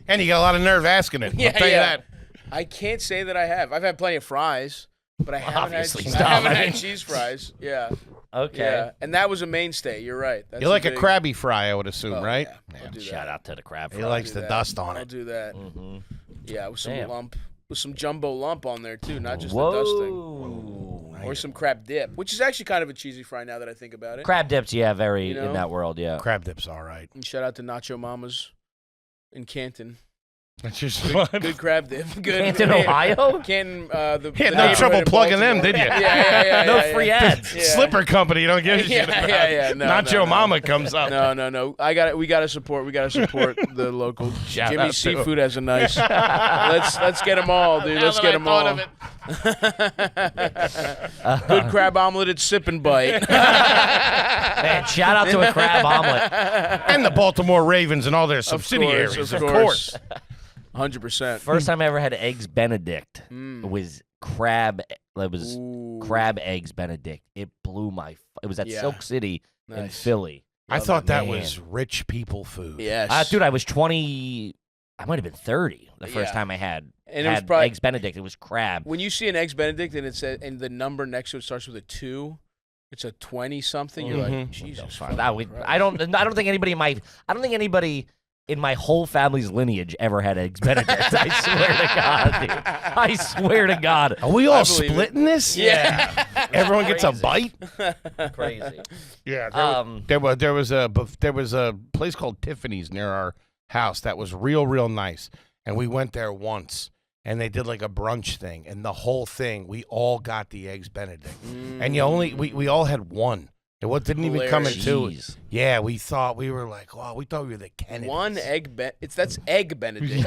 And you got a lot of nerve asking it. I'll tell you that. I can't say that I have. I've had plenty of fries, but I haven't had cheese fries. Yeah. Okay. Yeah. And that was a mainstay. You're right. That's You like a Krabby Fry, I would assume, right? Yeah. Shout out to the crab. He likes the dust on I'll it. do that. Mm-hmm. Yeah, with some jumbo lump on there too, not just the dusting. Or some crab dip, which is actually kind of a cheesy fry now that I think about it. Crab dips, very in that world, Crab dip's all right. And shout out to Nacho Mamas in Canton. That's just Good crab dip. Good. Canton, Ohio? Canton, You had no trouble plugging them, did you? Yeah. No free ads. Slipper company, you don't give a shit about. Yeah. No, Nacho Mama comes up. No. We gotta support the local. Shout Jimmy out to Seafood has a nice. Let's get them all, dude. Let's get them all. Good crab omelet at Sip and Bite. Man, shout out to a crab omelet. And the Baltimore Ravens and all their subsidiaries, of course. 100%. First time I ever had eggs Benedict was crab. It was crab eggs Benedict. It blew my. It was at Silk City in Philly. I thought that was rich people food. Yes, dude. I was 20. I might have been 30 the first time I had it was probably, eggs Benedict. It was crab. When you see an eggs Benedict and and the number next to it starts with a 2. It's a 20 something. You're like, Jesus. I don't think anybody in my whole family's lineage ever had eggs Benedict. I swear to God, dude. I swear to God. Are we all splitting this? Yeah. Everyone gets a bite? Crazy. Yeah. There was a place called Tiffany's near our house that was real nice. And we went there once. And they did like a brunch thing. And the whole thing, we all got the eggs Benedict. And we all had one. It didn't even come in two. Yeah, we were like, wow, we thought we were the Kennedys. One egg that's egg Benedict.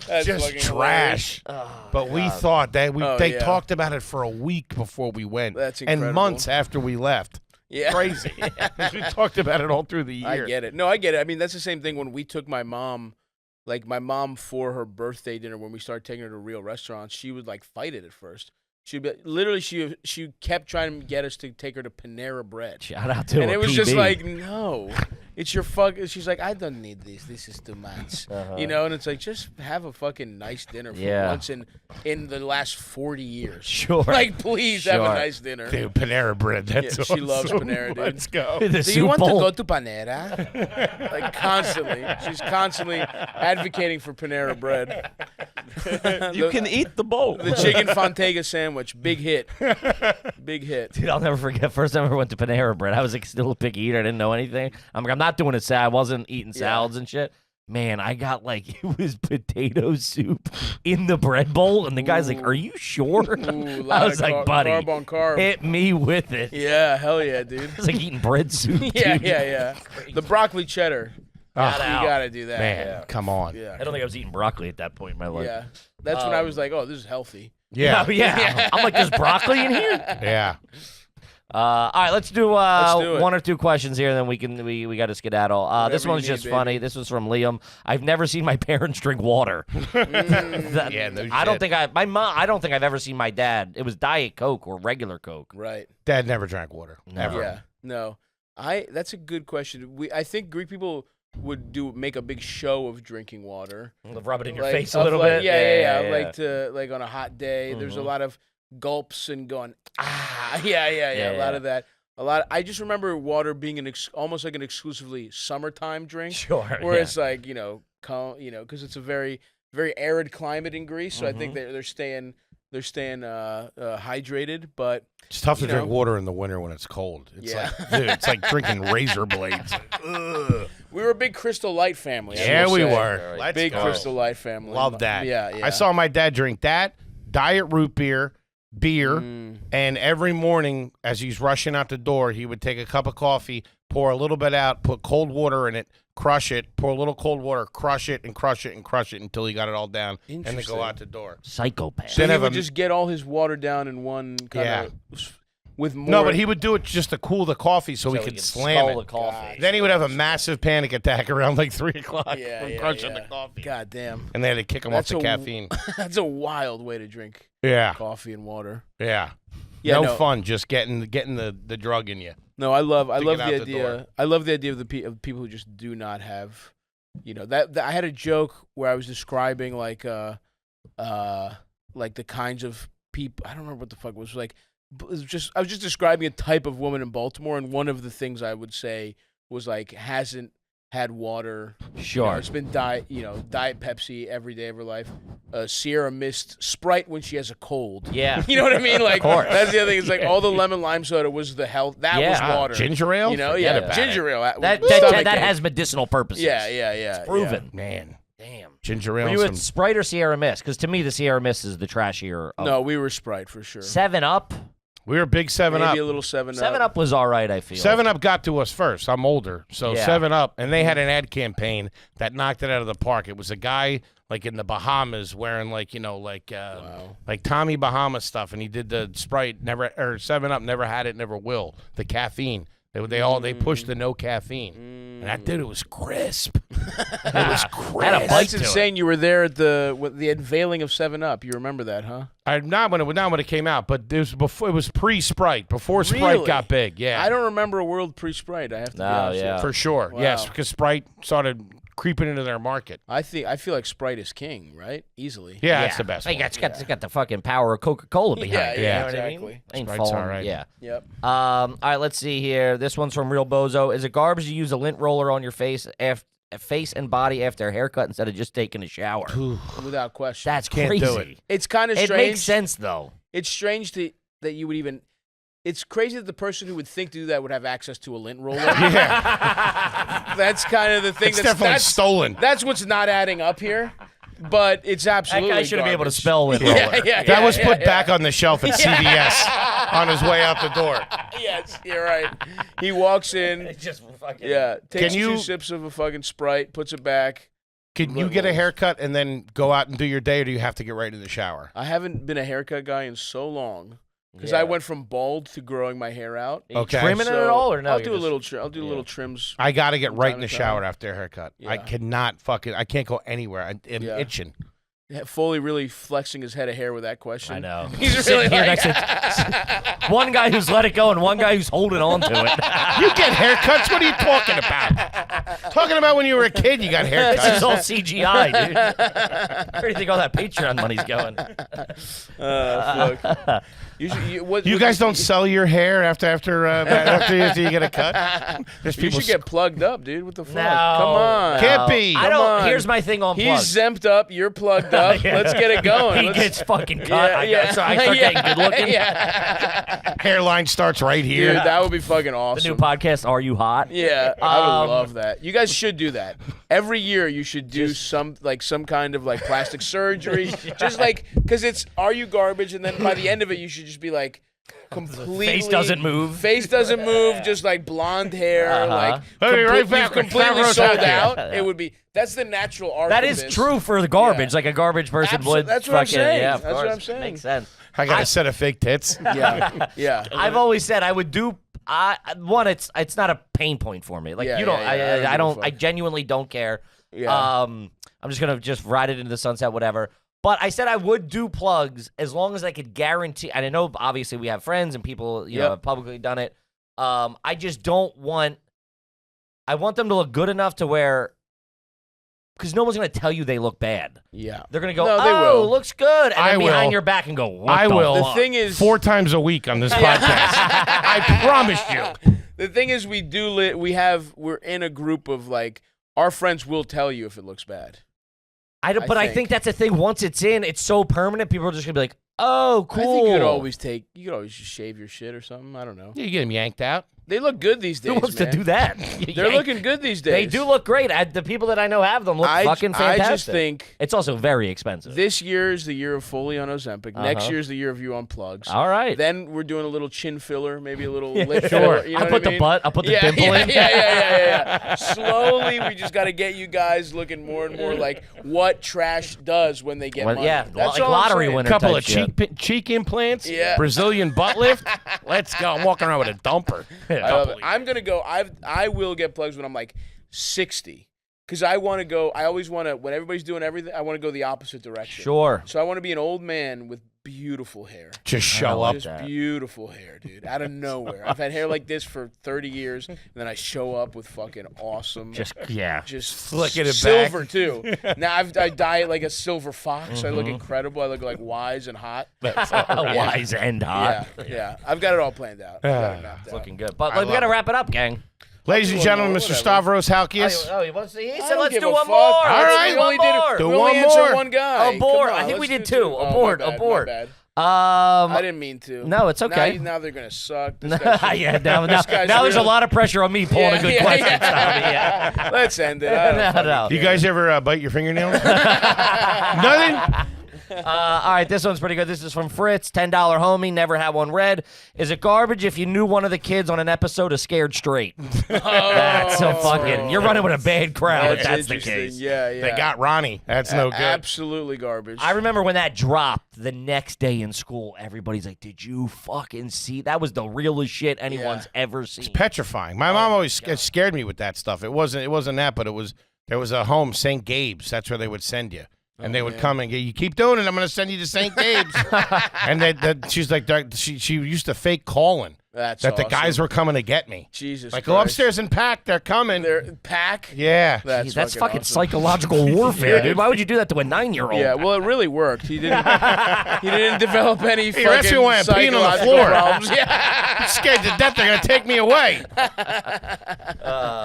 That's just trash. But we thought that they talked about it for a week before we went. That's incredible. And months after we left. Yeah. Crazy. We talked about it all through the year. I get it. No, I get it. I mean, that's the same thing when we took my mom, for her birthday dinner, when we started taking her to real restaurants, she would like fight it at first. She'd be literally she kept trying to get us to take her to Panera Bread. Shout out to and a it was PB. just like, no, it's your fuck. She's like, I don't need this. This is too much, you know. And it's like, just have a fucking nice dinner for once in the last 40 years. Sure. Like, please have a nice dinner. Dude, Panera Bread. That's she loves awesome. Panera, dude. Let's go. The Do soup you want bowl. to go to Panera? Like, constantly. She's constantly advocating for Panera Bread. You can eat the bowl. The chicken Fontega sandwich, big hit. Big hit. Dude, I'll never forget. First time I ever went to Panera Bread, I was like still a picky eater. I didn't know anything. I'm like, I'm not doing a salad. I wasn't eating salads and shit. Man, I got like, it was potato soup in the bread bowl. And the guy's like, are you sure? Ooh, I was like, buddy, carb on carb. hit me with it. Yeah, hell yeah, dude. It's like eating bread soup. Yeah, dude. yeah. The broccoli cheddar. Got You out. gotta do that. Man, yeah. come on. Yeah. I don't think I was eating broccoli at that point in my life. Yeah. That's when I was like, oh, this is healthy. Yeah. Oh, yeah. I'm like, there's broccoli in here? Yeah. All right, let's do, do it. one or two questions here, and then we got to skedaddle. This Whatever one's you need, just funny. baby. This was from Liam. I've never seen my parents drink water. Yeah, no I don't shit. think I don't think I've ever seen my dad. It was Diet Coke or regular Coke. Right. Dad never drank water. Never. Yeah. No. That's a good question. I think Greek people would make a big show of drinking water. Rub it in your Like, face a of little like- bit. Yeah. Like on a hot day, there's a Mhm. lot of gulps and going, yeah. A lot of that. I just remember water being almost like an exclusively summertime drink. Sure. Where yeah. it's like, because it's a very, very arid climate in Greece. So I think they're staying hydrated, but It's tough to You drink know? water in the winter when it's cold. It's Yeah. like, dude, it's like drinking razor blades. Ugh. we were a big Crystal Light family. I Yeah, will we say. were. Let's Big go. Crystal Light family. Love that. Yeah. I saw my dad drink that, diet root beer, and every morning as he's rushing out the door, he would take a cup of coffee, pour a little bit out, put cold water in it, crush it, pour a little cold water, crush it, and crush it, and crush it until he got it all down, and then go out the door. Psychopath. So Then he have would a- just get all his water down in one kind of with more. No, but he would do it just to cool the coffee so he could slam skull it. the coffee. Then he would have a massive panic attack around like 3 o'clock Yeah, from yeah, crunching yeah. the coffee. God damn. And they had to kick him That's off the a- caffeine. That's a wild way to drink Yeah, coffee and water. yeah. Yeah, no no. fun, just getting the drug in you. No, I love To the get out the idea. door. I love the idea of of people who just do not have, that I had a joke where I was describing like the kinds of people. I don't remember what the fuck it was like. It was just I was just describing a type of woman in Baltimore, and one of the things I would say was like hasn't had water. Sure. It's been Diet Pepsi every day of her life. Sierra Mist, Sprite when she has a cold. Yeah. You know what I mean? Like course. that's the other thing. It's like all the lemon lime soda was the health. That was Yeah. water. Ginger ale? You know, Forget yeah, about ginger ale. That has medicinal purposes. Yeah. It's proven. Man, Damn. ginger Were ale. you and at some- Sprite or Sierra Mist? Because to me, the Sierra Mist is the trashier. Of No, we were Sprite for sure. 7-Up. we were big 7-Up. Maybe a little 7-Up. 7-Up was all right, I feel. 7-Up got to us first. I'm older. So Yeah. 7-Up. And they had an ad campaign that knocked it out of the park. It was a guy like in the Bahamas wearing like Tommy Bahama stuff. And he did the Sprite, 7-Up, never had it, never will. The caffeine. They pushed the no caffeine. And that dude, it was crisp. It was crisp. Had a bite That's to it. insane. You were there at the unveiling of 7-Up. You remember that, huh? Not when it came out, but it was before. It was pre-Sprite, before Sprite Really? got big. Yeah, I don't remember a world pre-Sprite. I have to be No, honest with yeah. you. for sure. Wow. Yes, because Sprite started creeping into their market. I feel like Sprite is king, right? Easily. Yeah, that's the best one. It's got the fucking power of Coca-Cola behind it. yeah, You know what I mean? exactly. Ain't Sprite's falling. all right. Yeah. Yep. All right, let's see here. This one's from Real Bozo. Is it garbage to use a lint roller on your face and body after a haircut instead of just taking a shower? Without question. That's Can't crazy. do it. It's kind of It strange. makes sense though. It's strange that you would even. It's crazy that the person who would think to do that would have access to a lint roller. Yeah, That's kind of the thing. it's definitely stolen. That's what's not adding up here, but it's That absolutely. guy shouldn't be able to garbage. spell lint roller. That was put back on the shelf at CVS on his way out the door. Yes, you're right. He walks in. It's just fucking. Yeah, takes Can you- 2 sips of a fucking Sprite, puts it back. Can you get a haircut and then go out and do your day, or do you have to get right in the shower? I haven't been a haircut guy in so long because I went from bald to growing my hair out. Okay. Trimming it at all or no? I'll do a little. I'll do little trims. I got to get right in the time. shower after a haircut. I cannot I can't go anywhere. I'm itching. Foley really flexing his head of hair with that question. I know. He's Sitting really here like, next to one guy who's let it go and one guy who's holding on to it. You get haircuts? What are you talking about? Talking about when you were a kid, you got haircuts. This is all CGI, dude. Where do you think all that Patreon money's going? Fuck. You guys don't sell your hair after you get a cut? You should get plugged up, dude. What the fuck? No. Come on. Can't be. I don't. Come on. Here's my thing on He's plugs. zemped up. You're plugged up. Let's get it going. He gets fucking cut. So I start Yeah. getting good looking. Yeah. Hairline starts right here. Dude, that would be fucking The awesome. new podcast, Are You Hot? Yeah, I would love that. You guys should do that. Every year you should do some kind of like plastic surgery. Just like, because it's Are You Garbage? And then by the end of it, you should just be like, completely Face doesn't move. Face doesn't move. Just like blonde hair. Like I'll be right back. you've completely Favreau's sold out out. It would be. That's the natural arc. That of is this. true for the garbage. Yeah. Like a garbage person would. That's what I'm fucking, saying. Yeah, of That's what course. I'm saying. Makes sense. I got a set of fake tits. Yeah, yeah. I've always said I would do. It's not a pain point for me. Like Yeah, you don't. yeah, I don't. give a I fuck. genuinely don't care. Yeah. I'm just gonna ride it into the sunset, whatever. But I said I would do plugs as long as I could guarantee. And I know obviously we have friends and people you know have publicly done it. I just don't want. I want them to look good enough to where. Because no one's going to tell you they look bad. Yeah. They're going to go, No, they oh, will. looks good. And then I behind will. your back and go, what I the will. The fuck? thing is, 4 times a week on this podcast. I promise you. the thing is, we're in a group of like our friends will tell you if it looks bad. I think that's the thing. Once it's in, it's so permanent. People are just gonna be like, "Oh, cool." I think you could always just shave your shit or something. I don't know. You get them yanked out. They look good these days. Who wants man. to do that? They're looking good these days. They do look great. The people that I know have them look fucking fantastic. I just think it's also very expensive. this year is the year of Foley on Ozempic. Next year is the year of you on plugs. All right. Then we're doing a little chin filler, maybe a little lip Sure. filler. You know I'll put what I the mean? butt. I'll put the dimple in. Yeah. Slowly, we just got to get you guys looking more and more like what trash does when they get money. Yeah, That's like all I'm lottery saying. winner. Couple type of shit. cheek implants. Yeah. Brazilian butt lift. Let's go. I'm walking around with a dumper. I love it. I'm gonna go. I will get plugs when I'm like 60, because I want to go. I always want to. When everybody's doing everything, I want to go the opposite direction. Sure. So I want to be an old man with beautiful hair. Just show up. Just beautiful hair, dude. Out of nowhere. I've had hair like this for 30 years, and then I show up with fucking awesome. Just flicking it silver back. too. Now I dye it like a silver fox. I look incredible. I look like wise and hot. wise and hot. Yeah. I've got it all planned out. I've got it mapped It's out. looking good. But we got to wrap it up, gang. Ladies and gentlemen, Mr. Stavros Halkias. Oh, he said I let's don't give do a one fuck. more. All Let's right, do one more. Do we one only answered more. one guy. Abort. Come on, I think we let's did do two. Oh, Abort. my bad, Abort. my bad. I didn't mean to. No, it's okay. Now they're gonna suck. This guy's yeah, now guy's there's a really- lot of pressure on me pulling a good question. Yeah. Yeah. Let's end it. I don't fucking No. You care. guys ever bite your fingernails? Nothing? All right, this one's pretty good. This is from Fritz, $10 homie, never had one read. Is it garbage if you knew one of the kids on an episode of Scared Straight? That's so fucking. You're running with a bad crowd if that's the interesting. case. Yeah. They got Ronnie. That's no good. Absolutely garbage. I remember when that dropped the next day in school, everybody's like, did you fucking see? That was the realest shit anyone's ever seen. Petrifying. My mom always scared me with that stuff. It wasn't that, but there was a home, St. Gabe's. That's where they would send you. And they would come and go, you keep doing it, I'm going to send you to St. Gabe's. And she's like, she used to fake calling That's that the awesome. guys were coming to get me. Jesus Like, Christ. go upstairs and pack. They're coming. They're pack. Yeah. That's fucking awesome. psychological warfare, dude. Why would you do that to a 9-year-old? Yeah, well, it really worked. He didn't develop any You're asking fucking why I'm peeing on the psychological floor. problems. Yeah. I'm scared to death they're going to take me away.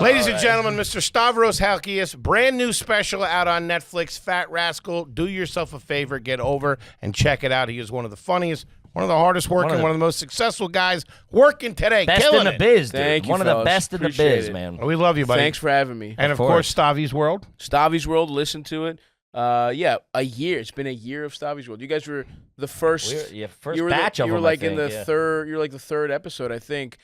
Ladies and gentlemen, Mr. Stavros Halkias, brand new special out on Netflix, Fat Rascal. Do yourself a favor, get over and check it out. He is one of the funniest, one of the hardest working, one of the most successful guys working today. Best killing in the it. biz, dude. Thank you, One of the fellas. best in the Appreciate biz, it. man. We love you, buddy. Thanks for having me. And, of course, Stavi's World. Stavi's World, listen to it. Yeah, a year. It's been a year of Stavi's World. You guys were the first. First you were batch of you were them, like I think, in the yeah. third. You're like the third episode, I think.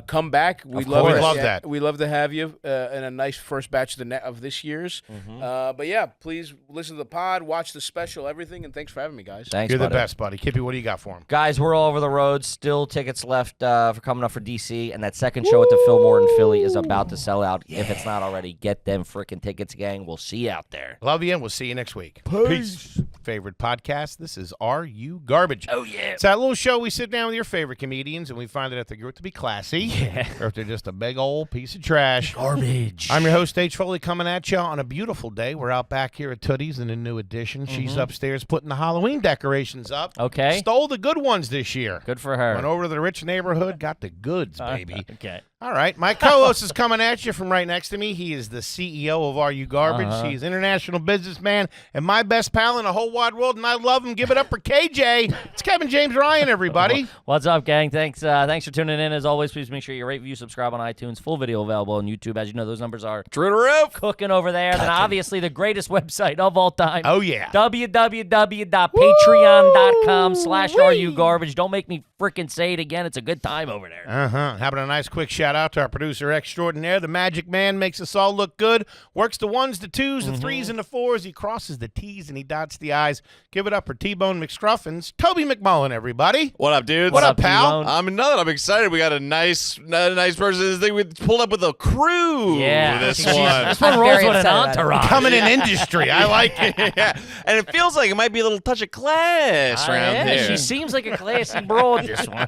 Come back. We Of course. Love yeah, that. We love to have you in a nice first batch of this year's. But yeah, please listen to the pod, watch the special, everything, and thanks for having me, guys. Thanks, You're buddy. the best, buddy. Kippy, what do you got for him? Guys, we're all over the road. Still tickets left for coming up for DC, and that second show at the Fillmore in Philly is about to sell out. If it's not already, get them freaking tickets, gang. We'll see you out there. Love you, and we'll see you next week. Peace. Favorite podcast. This is Are You Garbage? Oh, yeah. It's that little show we sit down with your favorite comedians, and we find out if they're good to be classy, or if they're just a big old piece of trash. Garbage. I'm your host, H. Foley, coming at you on a beautiful day. We're out back here at Tootie's in a new edition. She's upstairs putting the Halloween decorations up. Okay. Stole the good ones this year. Good for her. Went over to the rich neighborhood, got the goods, baby. Okay. All right. My co-host is coming at you from right next to me. He is the CEO of Are You Garbage. He's an international businessman and my best pal in the whole wide world, and I love him. Give it up for KJ. It's Kevin James Ryan, everybody. What's up, gang? Thanks for tuning in. As always, please make sure you rate, review, subscribe on iTunes. Full video available on YouTube. As you know, those numbers are True to roof. cooking over there. And obviously, the greatest website of all time. Oh, yeah. www.patreon.com/areyouGarbage. Don't make me freaking say it again. It's a good time over there. Having a nice quick shout out to our producer extraordinaire, the Magic Man, makes us all look good. Works the ones, the twos, the threes, and the fours. He crosses the T's and he dots the I's. Give it up for T-Bone McScruffins. Toby McMullen, everybody. What up, dudes? What up, pal? T-Bone? I'm excited. We got a nice person. This thing we pulled up with a crew. Yeah. This Jeez. one. This one I'm rolls very with an excited about it. entourage. Coming in industry. I like it. Yeah, and it feels like it might be a little touch of class around yeah, here. she seems like a classy broad, this one.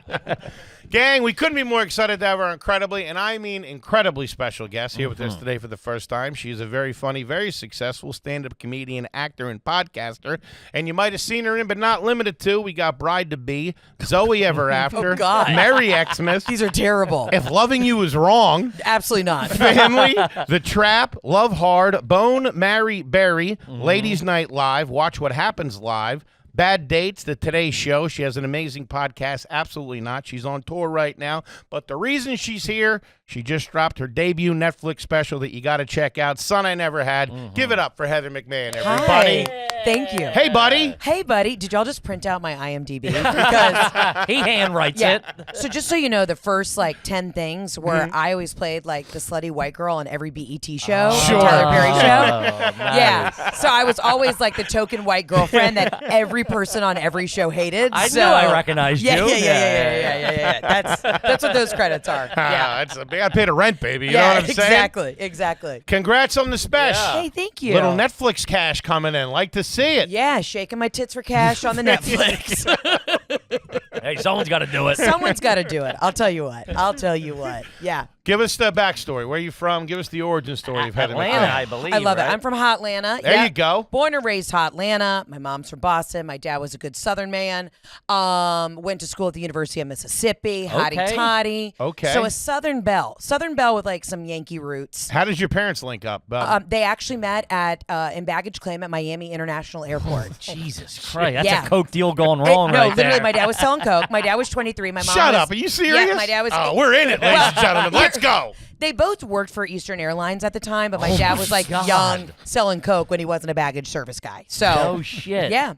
Gang, we couldn't be more excited to have our incredibly, and I mean incredibly special guest here with us today for the first time. She's a very funny, very successful stand-up comedian, actor, and podcaster. And you might have seen her in, but not limited to. We got Bride-to-Be, Zoe Ever After, God. Merry Xmas, These are terrible. If Loving You Is Wrong, Absolutely not. Family, The Trap, Love Hard, Bone, Marry, Bury, Ladies Night Live, Watch What Happens Live, Bad Dates, The Today Show. She has an amazing podcast. Absolutely not. She's on tour right now. But the reason she's here, she just dropped her debut Netflix special that you got to check out, Son I Never Had. Give it up for Heather McMahon, everybody. Hi. Thank you. Hey, buddy. Hey, buddy. Did y'all just print out my IMDb? Because He handwrites yeah. it. So just so you know, the first 10 things were I always played the slutty white girl on every BET show, Sure. Tyler Perry show. Oh, nice. Yeah. So I was always the token white girlfriend that every person on every show hated. I so, knew I recognized yeah, you. Yeah. That's what those credits are. Yeah. They got to pay the rent, baby. You know what I'm saying? Exactly. Congrats on the special. Hey, thank you. Little Netflix cash coming in. Like to see it. Yeah, shaking my tits for cash on the Netflix. Hey, someone's got to do it. Someone's got to do it. I'll tell you what. Yeah. Give us the backstory. Where are you from? Give us the origin story of Heather Atlanta, McMahon. I believe. I love right? it. I'm from Hotlanta. There Yep. you go. Born and raised Hotlanta. My mom's from Boston. My dad was a good Southern man. Went to school at the University of Mississippi. Hottie Okay. toddy. Okay. So a Southern belle. Southern belle with some Yankee roots. How does your parents link up? They actually met at in baggage claim at Miami International Airport. Jesus Christ, that's Yeah. a coke deal going wrong No, right literally, there. my dad was selling coke. My dad was 23. My mom Shut was, up. Are you serious? Yeah, my dad was. Oh, we're in it, ladies and gentlemen. Let's go. They both worked for Eastern Airlines at the time, but my Oh dad my was God. young, selling coke when he wasn't a baggage service guy. So, Oh, shit. yeah.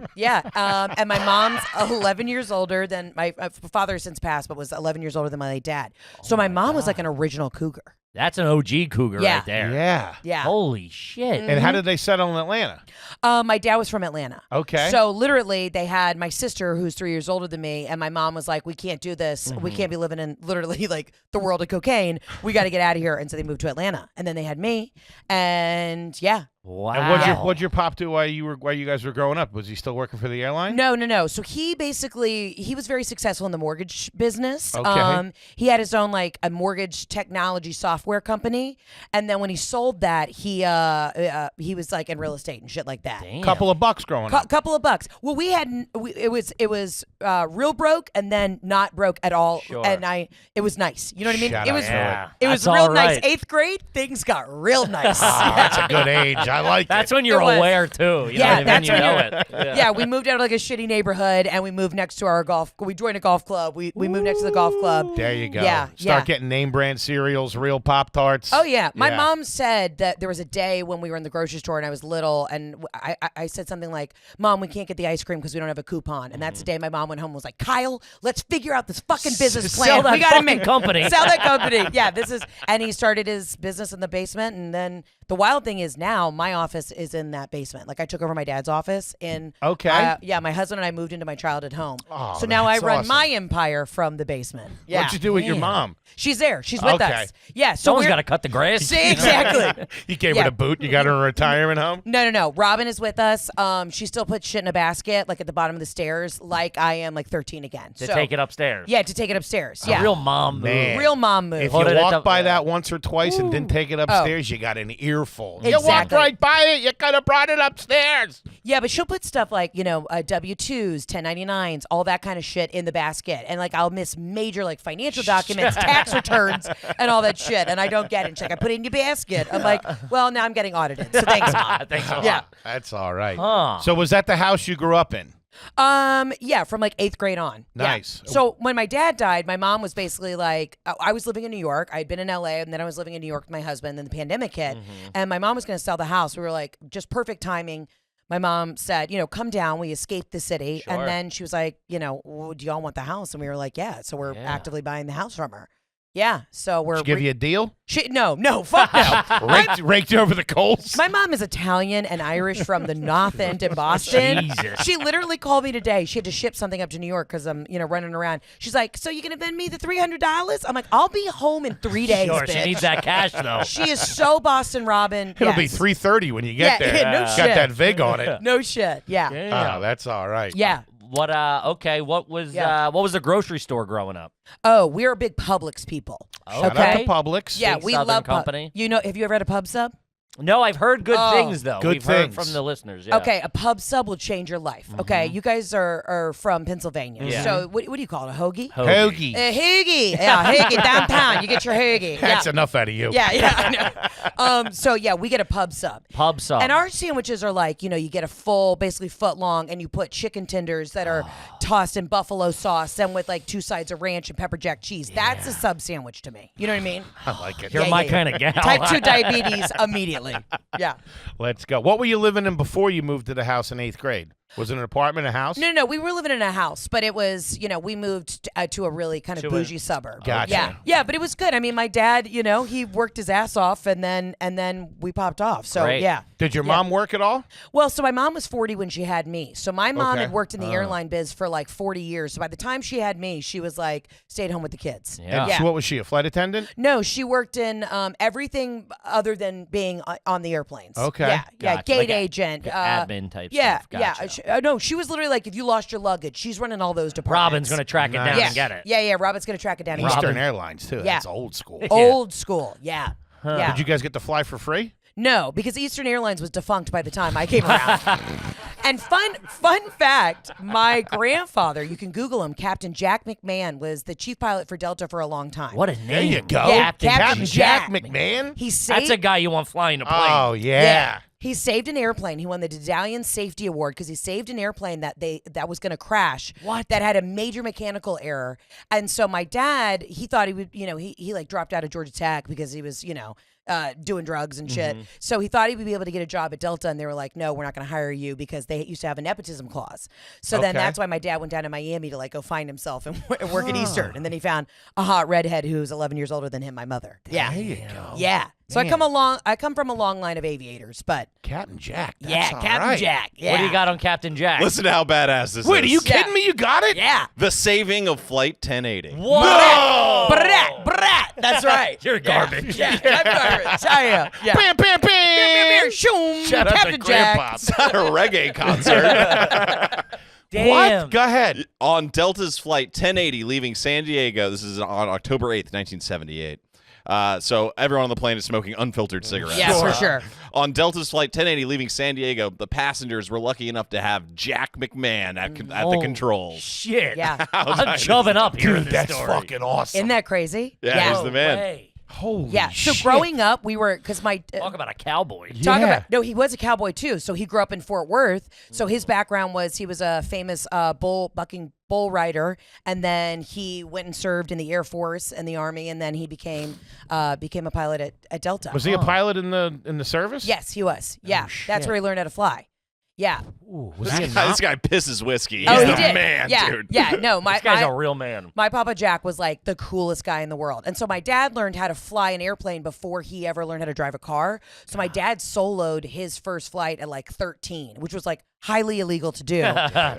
And my mom's 11 years older than my father has since passed, but was 11 years older than my late dad. So my mom was like an original cougar. That's an OG cougar Yeah. right there. Yeah. Yeah. Holy shit. And how did they settle in Atlanta? My dad was from Atlanta. Okay. So literally, they had my sister, who's 3 years older than me, and my mom was like, "We can't do this. We can't be living in literally the world of cocaine. We got to get out of here." And so they moved to Atlanta, and then they had me, and yeah. Wow. And what'd your pop do while you guys were growing up? Was he still working for the airline? No. So he was very successful in the mortgage business. Okay. He had his own a mortgage technology software company, and then when he sold that, he was in real estate and shit like that. Damn. Couple of bucks growing up. Couple of bucks. Well, it was real broke and then not broke at all, Sure. and it was nice. You know what I mean? Shut it up, was Zoe. Yeah. it was That's real all nice. right. 8th grade, things got real nice. Oh, that's a good age. I like That's it. when you're It was. aware too. You know what I mean? that's You when know you're- it. Yeah, we moved out of like a shitty neighborhood, and we moved next to our golf. We joined a golf club. We moved next to the golf club. There you go. Yeah, Start yeah. getting name brand cereals, real Pop-Tarts. Oh yeah, my Yeah. mom said that there was a day when we were in the grocery store and I was little, and I said something like, "Mom, we can't get the ice cream because we don't have a coupon." And that's the day my mom went home and was like, "Kyle, let's figure out this fucking business plan. Sell that we gotta fucking make company." Sell that company." Yeah, this is, and he started his business in the basement, and then the wild thing is now my office is in that basement. Like I took over my dad's office in. Okay. Yeah, my husband and I moved into my childhood home. Oh, so now I that's run awesome. my empire from the basement. Yeah. What'd you do with your mom? She's there. She's with Okay. us. Yeah. So Someone's we're- got to cut the grass. See, exactly. You gave Yeah. her the boot. You got her a retirement home. No. Robin is with us. She still puts shit in a basket, like at the bottom of the stairs, like I am, like 13 again. To So- take it upstairs. Yeah, to take it upstairs. A Yeah, real mom move. Man. real mom move. If Put you it at walk the- by yeah. that once or twice and didn't take it upstairs, you got an earful. You walked Exactly. right by it. You could have brought it upstairs. Yeah, but she'll put stuff like, W-2s, 1099s, all that kind of shit in the basket. And like I'll miss major like financial documents, tax returns, and all that shit. And I don't get it. And she's like, I put it in your basket. I'm like, well, now I'm getting audited. So thanks, Mom. Thanks a lot. Yeah. That's all right. Huh. So was that the house you grew up in? Yeah, from like 8th grade on. Yeah. Nice. So when my dad died, my mom was basically like, I was living in New York. I had been in LA, and then I was living in New York with my husband. Then the pandemic hit, and my mom was going to sell the house. We were like, just perfect timing. My mom said, come down. We escaped the city, Sure. and then she was like, do y'all want the house? And we were like, yeah. So we're actively buying the house from her. Yeah. So we're Did she give you a deal? no, fuck no. Raked you over the coals? My mom is Italian and Irish from the North End in Boston. Jesus. She literally called me today. She had to ship something up to New York because I'm, running around. She's like, "So you gonna vend me the $300?" I'm like, "I'll be home in 3 days." Sure, bitch. she needs that cash though. She is so Boston Robin. It'll be Yes. 3:30 when you get Yeah, there. no Got shit. that VIG on it. No shit. Yeah. Yeah. Oh, that's all right. Yeah. What what was the grocery store growing up? Oh, we're big Publix people. Shout okay. out to Publix. Yeah, Big we Southern love company. Have you ever had a pub sub? No, I've heard good Oh. things though. Good We've heard things. from the listeners. Yeah. Okay, a pub sub will change your life. Okay, you guys are from Pennsylvania. Yeah. So what do you call it? A hoagie? Hoagie. A hoagie. Yeah, hoagie downtown. You get your hoagie. That's yeah. enough out of you. Yeah, I know. So yeah, we get a pub sub. Pub sub. And our sandwiches are like, you get a full, basically foot long, and you put chicken tenders that are tossed in buffalo sauce and with like 2 sides of ranch and pepper jack cheese. That's a sub sandwich to me. You know what I mean? I like it. You're Yeah, my yeah, kind of gal. Type 2 diabetes immediately. Yeah. Let's go. What were you living in before you moved to the house in 8th grade? Was it an apartment, a house? No, we were living in a house, but it was, we moved to a really kind of bougie suburb. Gotcha. Yeah, but it was good. I mean, my dad, he worked his ass off, and then we popped off. So Great. yeah. Did your mom work at all? Well, so my mom was 40 when she had me. So my mom Okay. had worked in the airline biz for like 40 years. So by the time she had me, she was like stayed home with the kids. Yeah. And so what was she, a flight attendant? No, she worked in everything other than being on the airplanes. Okay. Yeah, Gotcha. gate Like agent, admin type Yeah, stuff. Gotcha. yeah. No, she was literally like, if you lost your luggage, she's running all those departments. Robin's gonna track it down Nice. and get it. Yeah. Robin's gonna track it down. and get it. Eastern Airlines, too. Yeah. That's old school. Old school. Yeah. Yeah. Did you guys get to fly for free? No, because Eastern Airlines was defunct by the time I came around. And fun fact, my grandfather, you can Google him, Captain Jack McMahon, was the chief pilot for Delta for a long time. What a name. There you go. Yeah, Captain Jack Jack. McMahon? He saved, That's a guy you want flying a plane. Oh, yeah. He saved an airplane. He won the Dedallion Safety Award because he saved an airplane that was going to crash. What? That had a major mechanical error. And so my dad, he thought he would, he like dropped out of Georgia Tech because he was, doing drugs and shit. So he thought he would be able to get a job at Delta, and they were like, "No, we're not going to hire you," because they used to have a nepotism clause. So then Okay. that's why my dad went down to Miami to like go find himself and work at Eastern. And then he found a hot redhead who's 11 years older than him, my mother. Yeah, There you go. yeah. So I come from a long line of aviators, but Captain Jack. That's yeah, all Captain right. Jack. Yeah. What do you got on Captain Jack? Listen to how badass this Wait, are is. you kidding me? You got it? Yeah. The saving of Flight 1080. Whoa! Brat. That's right. You're garbage. Yeah, I'm garbage. I am. Yeah. Bam, bam, bam. Shoom, Shout out to Captain Jack. Grandpa. It's not a reggae concert. Damn. What? Go ahead. On Delta's Flight 1080 leaving San Diego, this is on October 8th, 1978. So everyone on the plane is smoking unfiltered cigarettes. Yeah, for sure. On Delta's Flight 1080 leaving San Diego, the passengers were lucky enough to have Jack McMahon at the Oh, controls. Shit. Yeah. I'm chubbing up here in Dude, this that's story. fucking awesome. Isn't that crazy? Yeah, he's No the man. way. Holy Yeah. shit. So growing up, we were because my Talk about a cowboy. no, he was a cowboy too. So he grew up in Fort Worth. So his background was he was a famous bucking bull rider, and then he went and served in the Air Force and the Army, and then he became a pilot at Delta. Was he a pilot in the service? Yes, he was. Yeah, shit. that's where he learned how to fly. Yeah. Ooh, was he a This guy pisses whiskey. Oh, He's he the did. man, yeah, dude. yeah. No, This guy's a real man. my Papa Jack was like the coolest guy in the world. And so my dad learned how to fly an airplane before he ever learned how to drive a car. So my dad soloed his first flight at like 13, which was like highly illegal to do.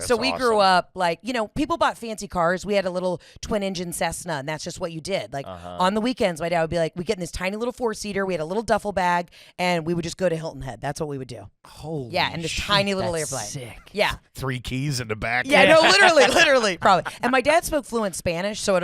So we grew up like, people bought fancy cars. We had a little twin engine Cessna, and that's just what you did. Like on the weekends, my dad would be like, we get in this tiny little 4-seater. We had a little duffel bag, and we would just go to Hilton Head. That's what we would do. Holy Yeah, in this shit. tiny little That's airplane. sick. Yeah. 3 keys in the back. Yeah, no, literally, probably. And my dad spoke fluent Spanish, so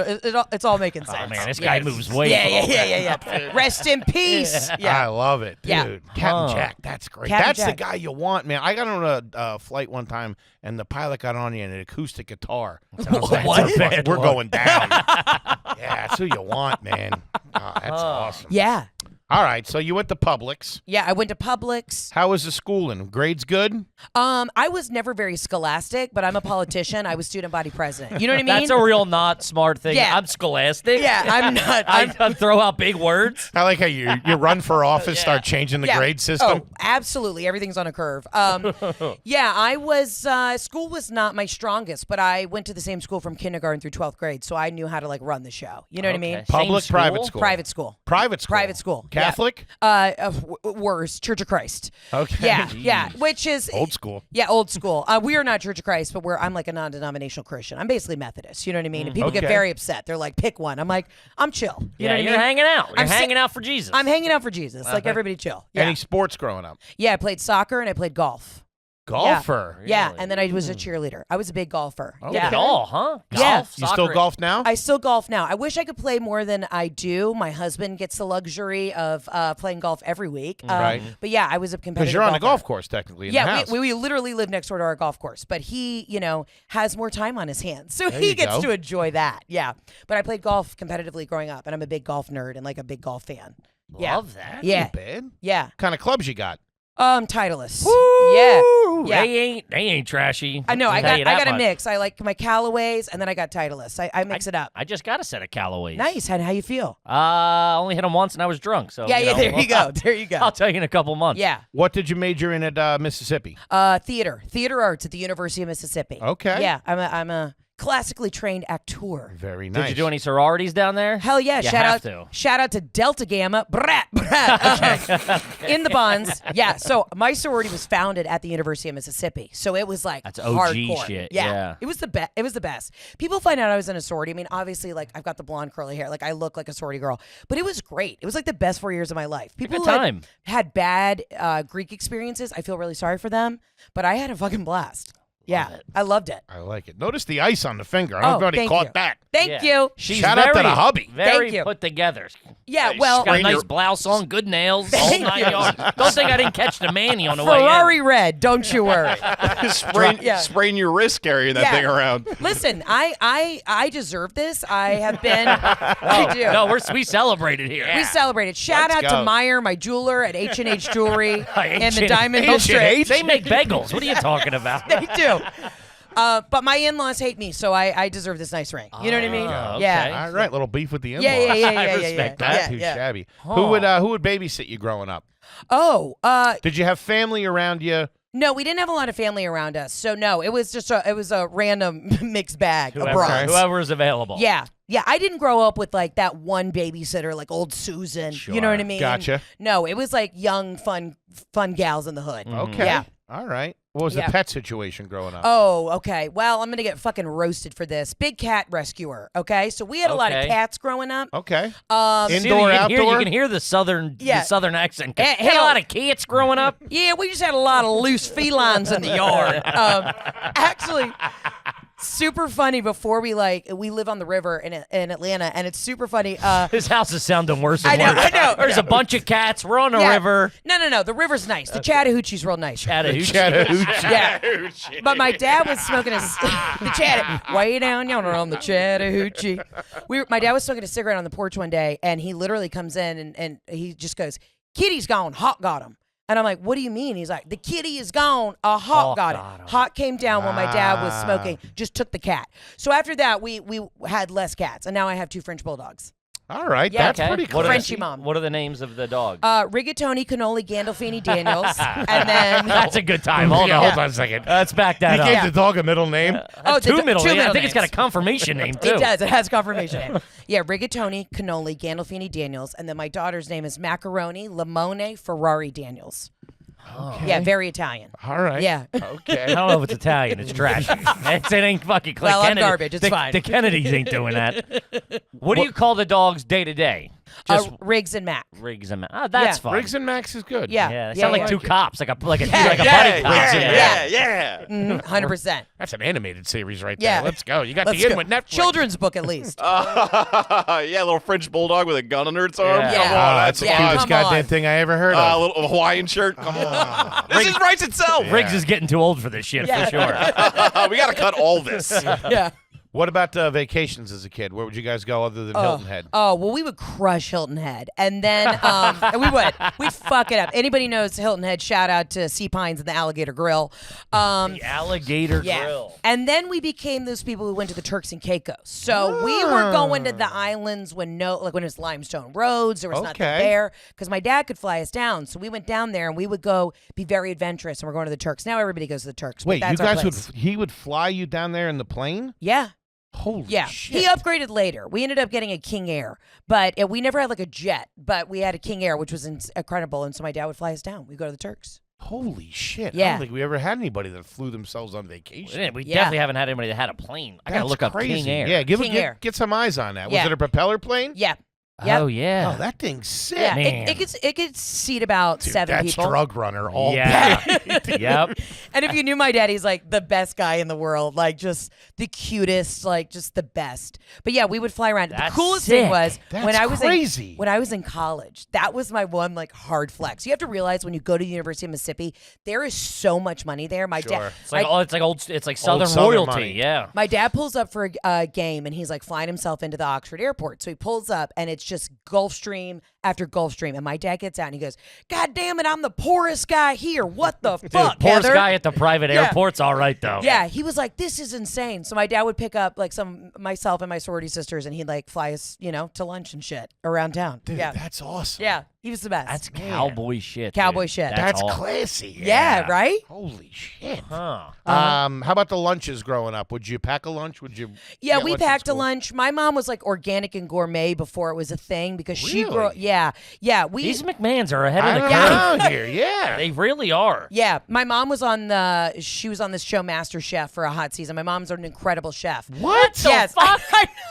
it's all making sense. Oh, man, this guy moves way Yeah. Rest in peace. I Yeah. love it, dude. Yeah. Captain Jack, that's great. Captain That's Jack. the guy you want, man. I got on a flight one time, and the pilot got on you an acoustic guitar. And I was like, we're going down. Yeah, that's who you want, man. Oh, that's awesome. Yeah. All right, so you went to Publix. Yeah, I went to Publix. How was the schooling? Grades good? I was never very scholastic, but I'm a politician. I was student body president. You know what I mean? That's a real not smart thing. Yeah. I'm scholastic. Yeah, I'm not. I throw out big words. I like how you run for office, start changing the grade system. Oh, absolutely. Everything's on a curve. Yeah, I was, school was not my strongest, but I went to the same school from kindergarten through 12th grade, so I knew how to like run the show. You know what I mean? Okay. Public, Same private school? school? Private school. Private school? Private school. Yeah. Catholic? Worse, Church of Christ. Okay. Yeah, which is Old school. Yeah, old school. We are not Church of Christ, but I'm like a non-denominational Christian. I'm basically Methodist. You know what I mean? And people get Okay. very upset. They're like, pick one. I'm like, I'm chill. You know what I you're mean? hanging out. You're I'm hanging out for Jesus. I'm hanging out for Jesus. Like everybody chill. Yeah. Any sports growing up? Yeah, I played soccer and I played golf. Golfer. Yeah, and then I was a cheerleader. I was a big golfer. Okay. Yeah. all, huh? Yeah. Golf, You still soccer. golf now? I still golf now. I wish I could play more than I do. My husband gets the luxury of playing golf every week. Right. But yeah, I was a competitive Because you're on the golfer. golf course, technically, in the Yeah, house. we literally live next door to our golf course, but he, has more time on his hands, so There he you gets go. to enjoy that. Yeah, but I played golf competitively growing up, and I'm a big golf nerd and like a big golf fan. Yeah, Love that. yeah, Not bad. yeah. What kind of clubs you got? Titleist. Yeah, yeah. They ain't trashy. I know. I I'll tell you got that a much. mix. I like my Callaways, and then I got Titleist. I mix it up. I just got a set of Callaways. Nice. How you feel? Only hit them once and I was drunk. So Yeah, you yeah. know, There you go. There you I'll go. tell you in a couple months. Yeah. What did you major in at Mississippi? Theater arts at the University of Mississippi. Okay. Yeah, I'm a classically trained actor. Very nice. Did you do any sororities down there? Hell yeah! You shout have out, to. shout out to Delta Gamma, brat. Okay. In the buns. Yeah. So my sorority was founded at the University of Mississippi, so it was like That's OG hardcore. shit, Yeah. yeah. It was the best. It was the best. People find out I was in a sorority. I mean, obviously, like I've got the blonde curly hair, like I look like a sorority girl, but it was great. It was like the best 4 years of my life. People good who time. had bad Greek experiences. I feel really sorry for them, but I had a fucking blast. Yeah, I loved it. I like it. Notice the ice on the finger. I don't know if anybody thank caught you. that. Thank Yeah. you. She's Shout out to very, the hubby. Very Thank you. put together. Yeah, well, Got a Spraying nice your- blouse on, good nails, all 9 yards. Don't think I didn't catch the Manny on the way in. Ferrari red. Don't you worry. Yeah. Sprain your wrist carrying that Yeah. thing around. Listen, I deserve this. I have been. I do. No, we celebrated here. We celebrated. Shout Let's out go. to Meyer, my jeweler at H&H Jewelry and the H&H. Diamond H&H? District. They make bagels. What are you talking about? They do. But my in-laws hate me, so I deserve this nice ring. You know what I mean? Oh, okay. Yeah. All right, little beef with the in-laws. I respect that. Not Yeah, too yeah. shabby. Huh. Who would babysit you growing up? Oh, Did you have family around you? no, we didn't have a lot of family around us, so no, it was just a random mixed bag of bras. Whoever's available. Yeah. Yeah, I didn't grow up with like that one babysitter like old Susan. You know what I Sure. mean? Gotcha. No, it was like young, fun gals in the hood. Okay. Yeah. All right. What was Yeah. the pet situation growing up? Oh, okay. Well, I'm gonna get fucking roasted for this. Big cat rescuer. Okay, so we had a lot of Okay. cats growing up. Okay. Um, In- See, Indoor, you can hear, outdoor? you can hear the southern accent. Eh, Had a hell- lot of kids growing up. yeah, we just had a lot of loose felines in the yard. Actually, super funny. Before we live on the river in Atlanta, and it's super funny. His house is sounding worse and I know, worse. I know. There's a bunch of cats. We're on a river. No. The river's nice. The Chattahoochie's real nice. Chattahoochee. Yeah. But my dad was smoking the Chattahoochee way down yonder on the Chattahoochee. My dad was smoking a cigarette on the porch one day, and he literally comes in and he just goes, "Kitty's gone. Hawk got him." And I'm like, "What do you mean?" He's like, "The kitty is gone. A hawk got it." Hawk came down when my dad was smoking, just took the cat. So after that, we had less cats, and now I have 2 French bulldogs. All right, Yeah. that's pretty cool. Frenchie mom. What are the names of the dogs? Rigatoni, Cannoli, Gandolfini, Daniels, and then That's a good time. Hold on. Hold on a second. Let's back that You up. gave the dog a middle name? Two middle names. I middle think it's got a names. confirmation name, too. It does. It has confirmation. Yeah, Rigatoni, Cannoli, Gandolfini, Daniels, and then my daughter's name is Macaroni, Limone, Ferrari, Daniels. Okay. Yeah, very Italian. All right. Yeah. Okay. I don't know if it's Italian. It's trash. It ain't fucking like Well, I'm Kennedy. garbage. It's fine. The Kennedys ain't doing that. What do you call the dogs day to day? Just Riggs and Mac. Riggs and that's Yeah. fun. Riggs and Max is good. Yeah. Yeah, they sound like 2 cops, like a buddy cop. Yeah. 100%. That's an animated series right Yeah. there. Let's go. You got Let's the in go. with Netflix. Children's book, at least. Yeah, little French bulldog with a gun under its arm. Yeah. Come on, That's the Yeah, cutest come goddamn on. thing I ever heard a of. little Hawaiian shirt. Come on, this is writes itself. Riggs is getting too old for this shit, for sure. We got to cut all this. Yeah. What about vacations as a kid? Where would you guys go other than Hilton Head? Oh, well, we would crush Hilton Head. And then we would. We'd fuck it up. Anybody knows Hilton Head, shout out to Sea Pines and the Alligator Grill. The Alligator Yeah. Grill. And then we became those people who went to the Turks and Caicos. So we were going to the islands when when it was limestone roads, there was nothing Okay. there. Because my dad could fly us down. So we went down there and we would go be very adventurous, and we're going to the Turks. Now everybody goes to the Turks. but Wait, you that's our guys place. he would fly you down there in the plane? Yeah. Holy Yeah, shit. he upgraded later. We ended up getting a King Air, but we never had like a jet, but we had a King Air, which was incredible. And so my dad would fly us down. We'd go to the Turks. Holy shit. I Yeah. don't think we ever had anybody that flew themselves on vacation. We Yeah. definitely haven't had anybody that had a plane. I got to That's look up crazy. King Air. Yeah, King Air. get some eyes on that. Yeah. Was it a propeller plane? Yeah. Yep. Oh, yeah. Oh, that thing's sick. Yeah, Man. it could seat about Dude, 7 that's people. drug runner all Yeah. day. Yep. And if you knew my dad, he's like the best guy in the world, like just the cutest, like just the best. But yeah, we would fly around. That's the coolest sick. thing was That's when I was crazy. when I was in college. That was my one like hard flex. You have to realize when you go to the University of Mississippi, there is so much money there. My Sure. dad, It's like it's like Southern Southern royalty. money. Yeah. my dad pulls up for a game and he's like flying himself into the Oxford airport. So he pulls up and it's just Gulfstream after Gulfstream. And my dad gets out and he goes, "God damn it, I'm the poorest guy here. What the fuck, Poorest Heather?" guy at the private Yeah. airport's all right, though. Yeah, he was like, "This is insane." So my dad would pick up like myself and my sorority sisters, and he'd like fly us, to lunch and shit around town. Dude, yeah, that's awesome. yeah, he was the best. That's cowboy shit. Cowboy dude. shit. That's all- classy. yeah, right. Holy shit. Huh. How about the lunches growing up? Would you pack a lunch? Would you? Yeah, get we lunch at packed a school? lunch. My mom was like organic and gourmet before it was a thing because she grew. Really? Yeah. We. These McMahons are ahead I of the don't curve. know here. Yeah. They really are. Yeah, my mom was she was on this show Master Chef for a hot season. My mom's an incredible chef. What the Yes. fuck?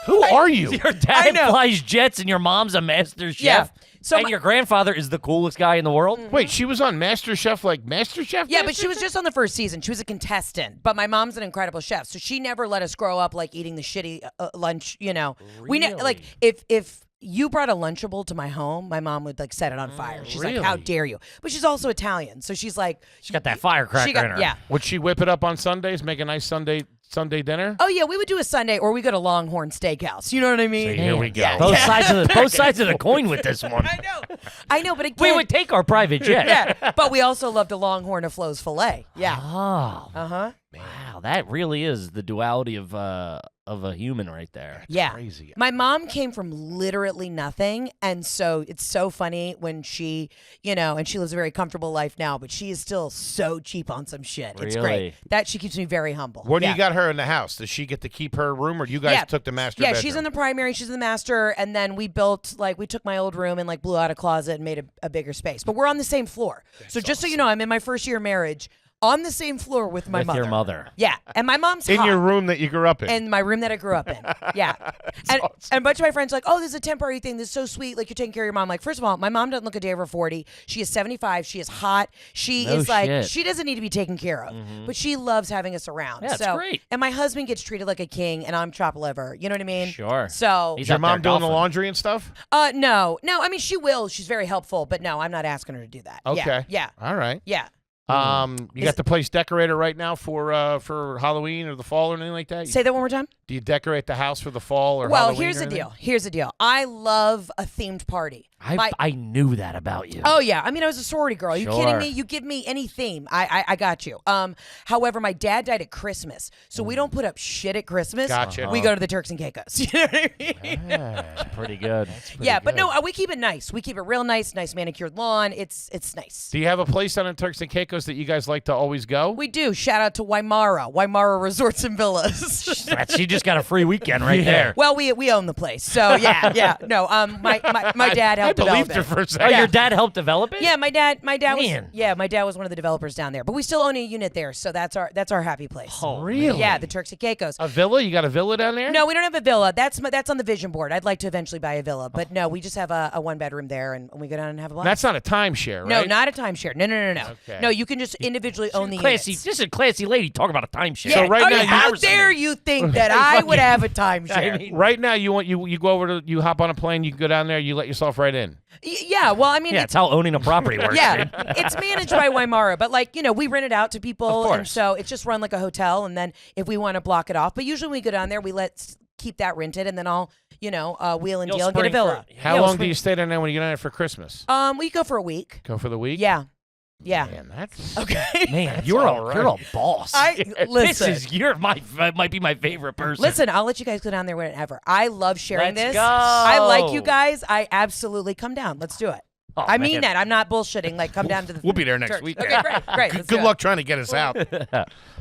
Who are you? Your I dad know. flies jets and your mom's a master chef. Yeah. So and my- your grandfather is the coolest guy in the world. Wait, she was on Master Chef, like Master Chef? Yeah, but she was just on the first season. She was a contestant. But my mom's an incredible chef, so she never let us grow up like eating the shitty lunch. We like if you brought a Lunchable to my home, my mom would like set it on fire. She's like, "How Really? dare you?" But she's also Italian, so she's like, She got that firecracker in her. Yeah. Would she whip it up on Sundays, make a nice Sunday dinner? Oh yeah, we would do a Sunday, or we go to Longhorn Steakhouse. You know what I mean? See, here we go. Yeah. Both sides of the coin with this one. I know, but again, We would take our private jet. yeah. But we also loved a Longhorn of Flo's filet. Yeah. Oh, Uh-huh. wow, that really is the duality of a human right there. Yeah. Crazy. My mom came from literally nothing. And so it's so funny when she, and she lives a very comfortable life now, but she is still so cheap on some shit. It's Really? great. That she keeps me very humble. When yeah. you got her in the house, does she get to keep her room, or you guys Yeah. took the master Yeah, bedroom? she's in the primary, she's in the master, and then we built, we took my old room and, blew out a closet and made a bigger space. But we're on the same floor. So just so you know, I'm in my first year of marriage. on the same floor with my With mother. your mother. Yeah, and my mom's In hot. your room that you grew up in. In my room that I grew up in. Yeah. And a bunch of my friends are like, oh, this is a temporary thing. This is so sweet. Like, you're taking care of your mom. Like, first of all, my mom doesn't look a day over 40. She is 75. She is hot. She No is like, shit. she doesn't need to be taken care of. But she loves having us around. Yeah, it's so, great. And my husband gets treated like a king, and I'm chopped liver. You know what I mean? Sure. So, He's Is your up there mom doing the golfing. laundry and stuff? no. I mean, she will. She's very helpful. But no, I'm not asking her to do that. Okay. Yeah. All right. Yeah. You got the place decorated right now for Halloween or the fall or anything like that? Say that one more time. Do you decorate the house for the fall or Well, Halloween here's or the anything? deal. Here's the deal. I love a themed party. I knew that about you. Oh yeah, I mean I was a sorority girl. Are you kidding Sure. me? You give me any theme, I got you. However, my dad died at Christmas, so we don't put up shit at Christmas. Gotcha. We go to the Turks and Caicos. You know what I mean? That's pretty good. Yeah, but no, we keep it nice. We keep it real nice manicured lawn. It's nice. Do you have a place down in Turks and Caicos that you guys like to always go? We do. Shout out to Waimara Resorts and Villas. She just got a free weekend right there. Well, we own the place, so yeah. No, my dad helped I develop believed it. her for a Oh, second. your dad helped develop it? Yeah, my dad Man. was one of the developers down there, but we still own a unit there, so that's our happy place. Oh, Really? Yeah, the Turks and Caicos. A villa? You got a villa down there? No, we don't have a villa. That's on the vision board. I'd like to eventually buy a villa, but no, we just have a 1-bedroom there, and we go down and have a blast. That's not a timeshare, right? No, not a timeshare. No. Okay. No, you can just individually own the Classy. units. This is a classy lady. Talk about a timeshare. So right now how you- dare you think that I would have a timeshare? I mean, Right now, you go over to, you hop on a plane, you go down there, you let yourself right in. Yeah, well, I mean, yeah, it's how owning a property works. yeah, dude. it's managed by Waimara, but we rent it out to people, Of and course. so it's just run like a hotel. And then if we want to block it off, but usually when we go down there, we keep that rented, and then I'll wheel and You'll deal and get a spring villa. for- How Yeah, long spring- do you stay down there when you get down there for Christmas? We go for a week. Go for the week? Yeah. Man, that's... Okay. Man, you're a boss. This Listen. might be my favorite person. Listen, I'll let you guys go down there whenever. I love sharing Let's this. go. I like you guys. I absolutely come down. Let's do it. Oh, I mean man. that. I'm not bullshitting. Like, come down to the. We'll be there next church. week. Okay, great. Let's do Good it. luck trying to get us out.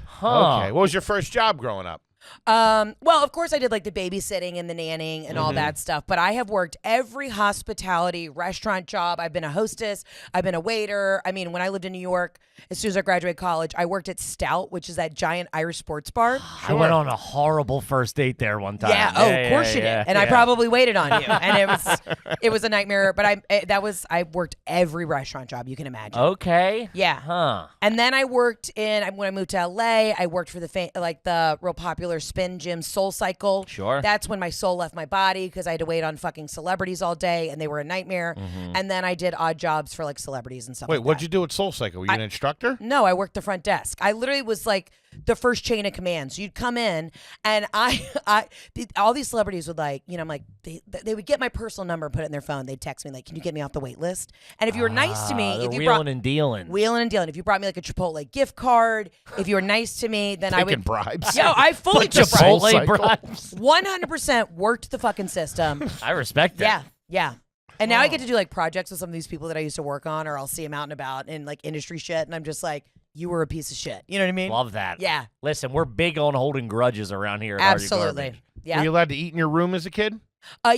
Huh. Okay. What was your first job growing up? Well, of course I did like the babysitting and the nannying and all that stuff, but I have worked every hospitality restaurant job. I've been a hostess. I've been a waiter. I mean, when I lived in New York, as soon as I graduated college, I worked at Stout, which is that giant Irish sports bar. I went on a horrible first date there one time. Yeah. Of course you did. And I probably waited on you, and it was a nightmare. But I worked every restaurant job you can imagine. Okay. Yeah. Huh. And then I worked when I moved to LA, I worked for the real popular spin gym Soul Cycle. Sure. That's when my soul left my body because I had to wait on fucking celebrities all day and they were a nightmare. And then I did odd jobs for like celebrities and stuff Wait, like what'd that. you do at Soul Cycle? Were you an instructor? No, I worked the front desk. I literally was like the first chain of command. So you'd come in, and all these celebrities would I'm like, they would get my personal number and put it in their phone. They'd text me like, "Can you get me off the wait list?" And if you were nice to me, They're if you wheeling brought and dealing. wheeling and dealing, if you brought me like a Chipotle gift card, if you were nice to me, then I Taking would. bribes. Yo, I fully took Chipotle bribes. Chipotle cycle. bribes. 100% worked the fucking system. I respect that. Yeah. And now I get to do like projects with some of these people that I used to work on, or I'll see them out and about in like industry shit, and I'm just like, you were a piece of shit. You know what I mean? Love that. Yeah. Listen, we're big on holding grudges around here. At Artie Absolutely. Garbage. Yeah. Were you allowed to eat in your room as a kid?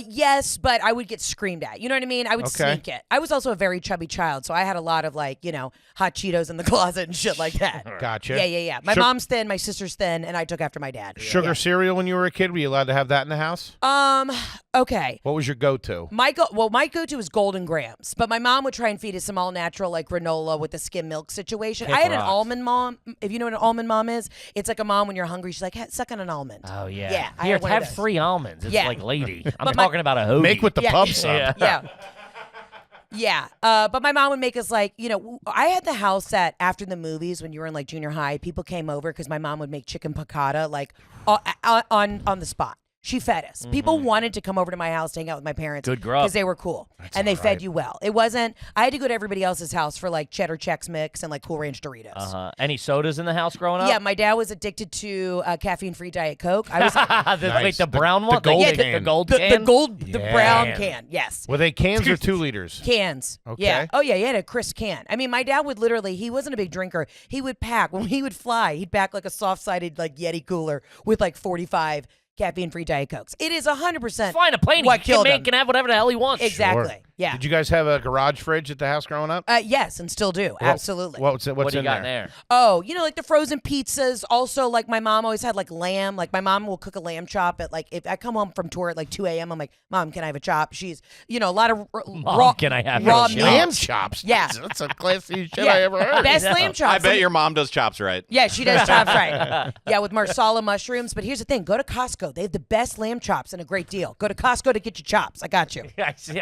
Yes, but I would get screamed at. You know what I mean? I would Okay. sneak it. I was also a very chubby child, so I had a lot of like, hot Cheetos in the closet and shit like that. Gotcha. Yeah. My mom's thin, my sister's thin, and I took after my dad. Sugar cereal when you were a kid? Were you allowed to have that in the house? Okay. What was your go-to? My go-to is Golden Grams, but my mom would try and feed us some all-natural like granola with the skim milk situation. Kick I had an rocks. almond mom. If you know what an almond mom is, it's like a mom when you're hungry. She's like, suck on an almond. Oh, yeah. Yeah, I Here, had one of have those. 3 almonds. It's Yeah. like lady. I'm But my- talking about a hoagie. Make with the Yeah. pub sub. Yeah. Yeah. But my mom would make us like, I had the house that after the movies when you were in like junior high, people came over because my mom would make chicken piccata like on the spot. She fed us. People wanted to come over to my house to hang out with my parents. Good grub. Because they were cool. And they fed you well. It wasn't, I had to go to everybody else's house for like cheddar Chex Mix and like Cool Ranch Doritos. Uh-huh. Any sodas in the house growing up? Yeah, my dad was addicted to caffeine-free Diet Coke. I was Wait, the The- brown the one? gold the can. gold the can? the Yeah. brown Man. can. Yes. Were they cans or 2 liters? Cans. Okay. Yeah. Oh, yeah. He had a crisp can. I mean, my dad would literally, he wasn't a big drinker. He would pack, when he would fly, he'd pack like a soft-sided like Yeti cooler with like 45 caffeine-free Diet Cokes. It is 100% Flying a plane. what He killed man him. can have whatever the hell he wants. Exactly. Yeah. Did you guys have a garage fridge at the house growing up? Yes, and still do. Absolutely. What's What do you in got there? in there? Oh, like the frozen pizzas. Also, like my mom always had like lamb. Like my mom will cook a lamb chop at like if I come home from tour at like 2 a.m. I'm like, Mom, can I have a chop? She's a lot of raw. Can I have raw your meat. Lamb chops. Yeah. That's a classy shit Yeah. I ever heard. Best lamb chops. I bet your mom does chops right. Yeah, she does chops right. Yeah, with marsala mushrooms. But here's the thing: go to Costco. They have the best lamb chops and a great deal. Go to Costco to get your chops. I got you.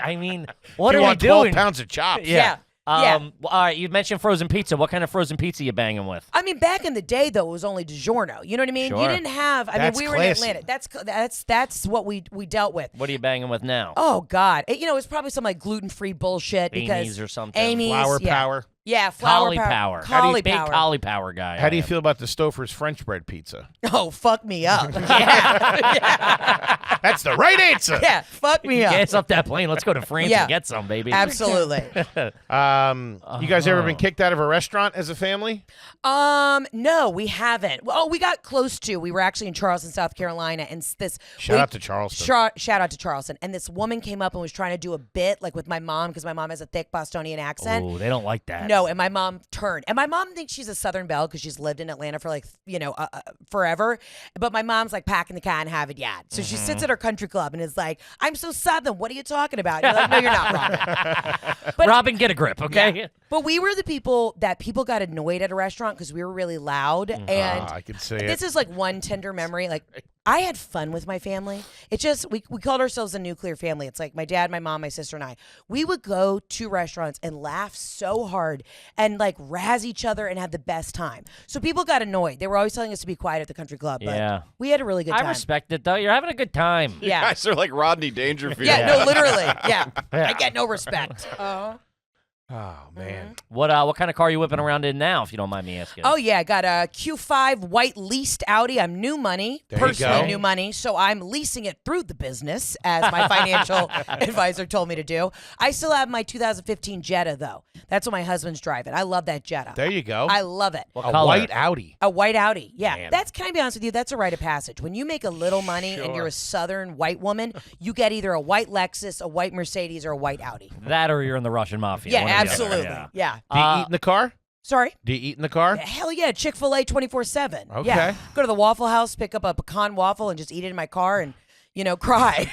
I mean, what If are you we want 12 doing? pounds of chops. Yeah. All right, you mentioned frozen pizza. What kind of frozen pizza you banging with? I mean, back in the day, though, it was only DiGiorno. You know what I mean? Sure. You didn't have. I mean, That's we were classy. in Atlanta. That's what we dealt with. What are you banging with now? Oh God, it's probably some like gluten-free bullshit because Amy's or something. Amy's, Flour yeah. power. Yeah, flour Cauliflower. Big Cauliflower. cauliflower guy. How do you feel about the Stouffer's French bread pizza? Oh, fuck me up. Yeah. That's the right answer. Yeah, fuck me up. Get us up that plane. Let's go to France Yeah. and get some, baby. Absolutely. You guys ever been kicked out of a restaurant as a family? No, we haven't. Well, we got close to. We were actually in Charleston, South Carolina, and Shout out to Charleston. Shout out to Charleston. And this woman came up and was trying to do a bit like with my mom because my mom has a thick Bostonian accent. Oh, they don't like that. No, and my mom turned. And my mom thinks she's a Southern belle because she's lived in Atlanta for like, forever. But my mom's like packing the car and have it yet. So she sits at her country club and is like, I'm so Southern. What are you talking about? And you're like, no, you're not, Robin. But, Robin, get a grip, okay? yeah. But we were the people that people got annoyed at a restaurant because we were really loud. And I can see it. this is like one tender memory. Like I had fun with my family. It just we called ourselves a nuclear family. It's like my dad, my mom, my sister, and I. We would go to restaurants and laugh so hard and like razz each other and have the best time. So people got annoyed. They were always telling us to be quiet at the country club. But Yeah. we had a really good time. I respect it, though. You're having a good time. You Yeah. guys are like Rodney Dangerfield. Yeah, no, literally. Yeah. Yeah. I get no respect. Oh man. What kind of car are you whipping around in now, if you don't mind me asking? Oh yeah, I got a Q5 white leased Audi. I'm new money, There you personally go. new money, so I'm leasing it through the business, as my financial advisor told me to do. I still have my 2015 Jetta though. That's what my husband's driving. I love that Jetta. There you go. I love it. What a color? white Audi. A white Audi. Yeah. Man. Can I be honest with you? That's a rite of passage. When you make a little money and you're a Southern white woman, you get either a white Lexus, a white Mercedes, or a white Audi. That or you're in the Russian mafia. Yeah, one or the other. absolutely. Yeah. Yeah. Do you eat in the car? Sorry? Do you eat in the car? Hell yeah, Chick-fil-A 24/7. Okay. Yeah. Go to the Waffle House, pick up a pecan waffle, and just eat it in my car and, cry.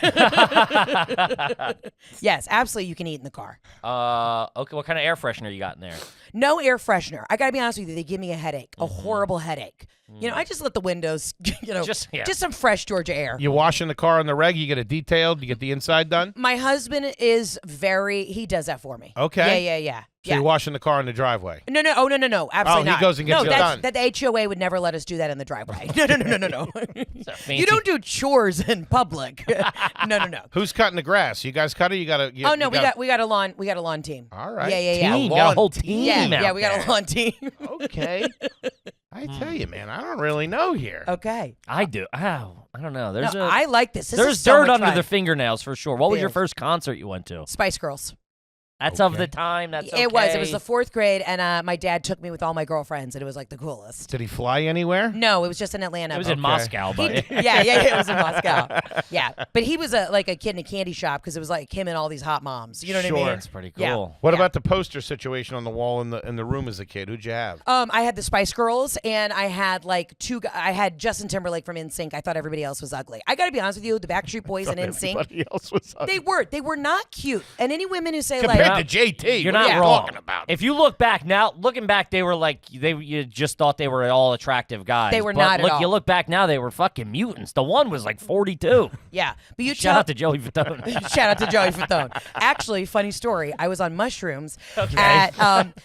Yes, absolutely you can eat in the car. Okay, what kind of air freshener you got in there? No air freshener. I got to be honest with you, they give me a headache, a horrible headache. I just let the windows, Just some fresh Georgia air. You wash in the car on the reg, you get it detailed, you get the inside done? My husband is he does that for me. Okay. Yeah. So you're washing the car in the driveway. No. Oh, no. Absolutely he not. goes and gets no, it done. That the HOA would never let us do that in the driveway. No. It's a fancy- You don't do chores in public. No. Who's cutting the grass? You guys cut it? You got to Oh no, we got a lawn team. All right. Yeah. Team, got a whole team Yeah, out we got there. a lawn team. Okay. I tell you, man, I don't really know here. Okay. I do. Oh, I don't know. There's No, I like this. This there's is so dirt much under fun. the fingernails for sure. What was your Yes. first concert you went to? Spice Girls. That's of Okay. the time. That's okay. It was. It was the 4th grade, and my dad took me with all my girlfriends, and it was like the coolest. Did he fly anywhere? No, it was just in Atlanta. It was in Moscow, but Yeah, it was in Moscow. Yeah, but he was like a kid in a candy shop because it was like him and all these hot moms. You know what I mean? That's pretty cool. Yeah. What about the poster situation on the wall in the room as a kid? Who'd you have? I had the Spice Girls, and I had like I had Justin Timberlake from NSYNC. I thought everybody else was ugly. I got to be honest with you, the Backstreet Boys and NSYNC, Everybody else was they were not cute. And any women who say compared like, to JT. You're what not are you wrong. talking about? If you look back now, looking back, they were like you just thought they were all attractive guys. They were But not at all. You look back now, they were fucking mutants. The one was like 42. yeah, but you Shout out to Joey Fatone. Shout out to Joey Fatone. Actually, funny story. I was on mushrooms at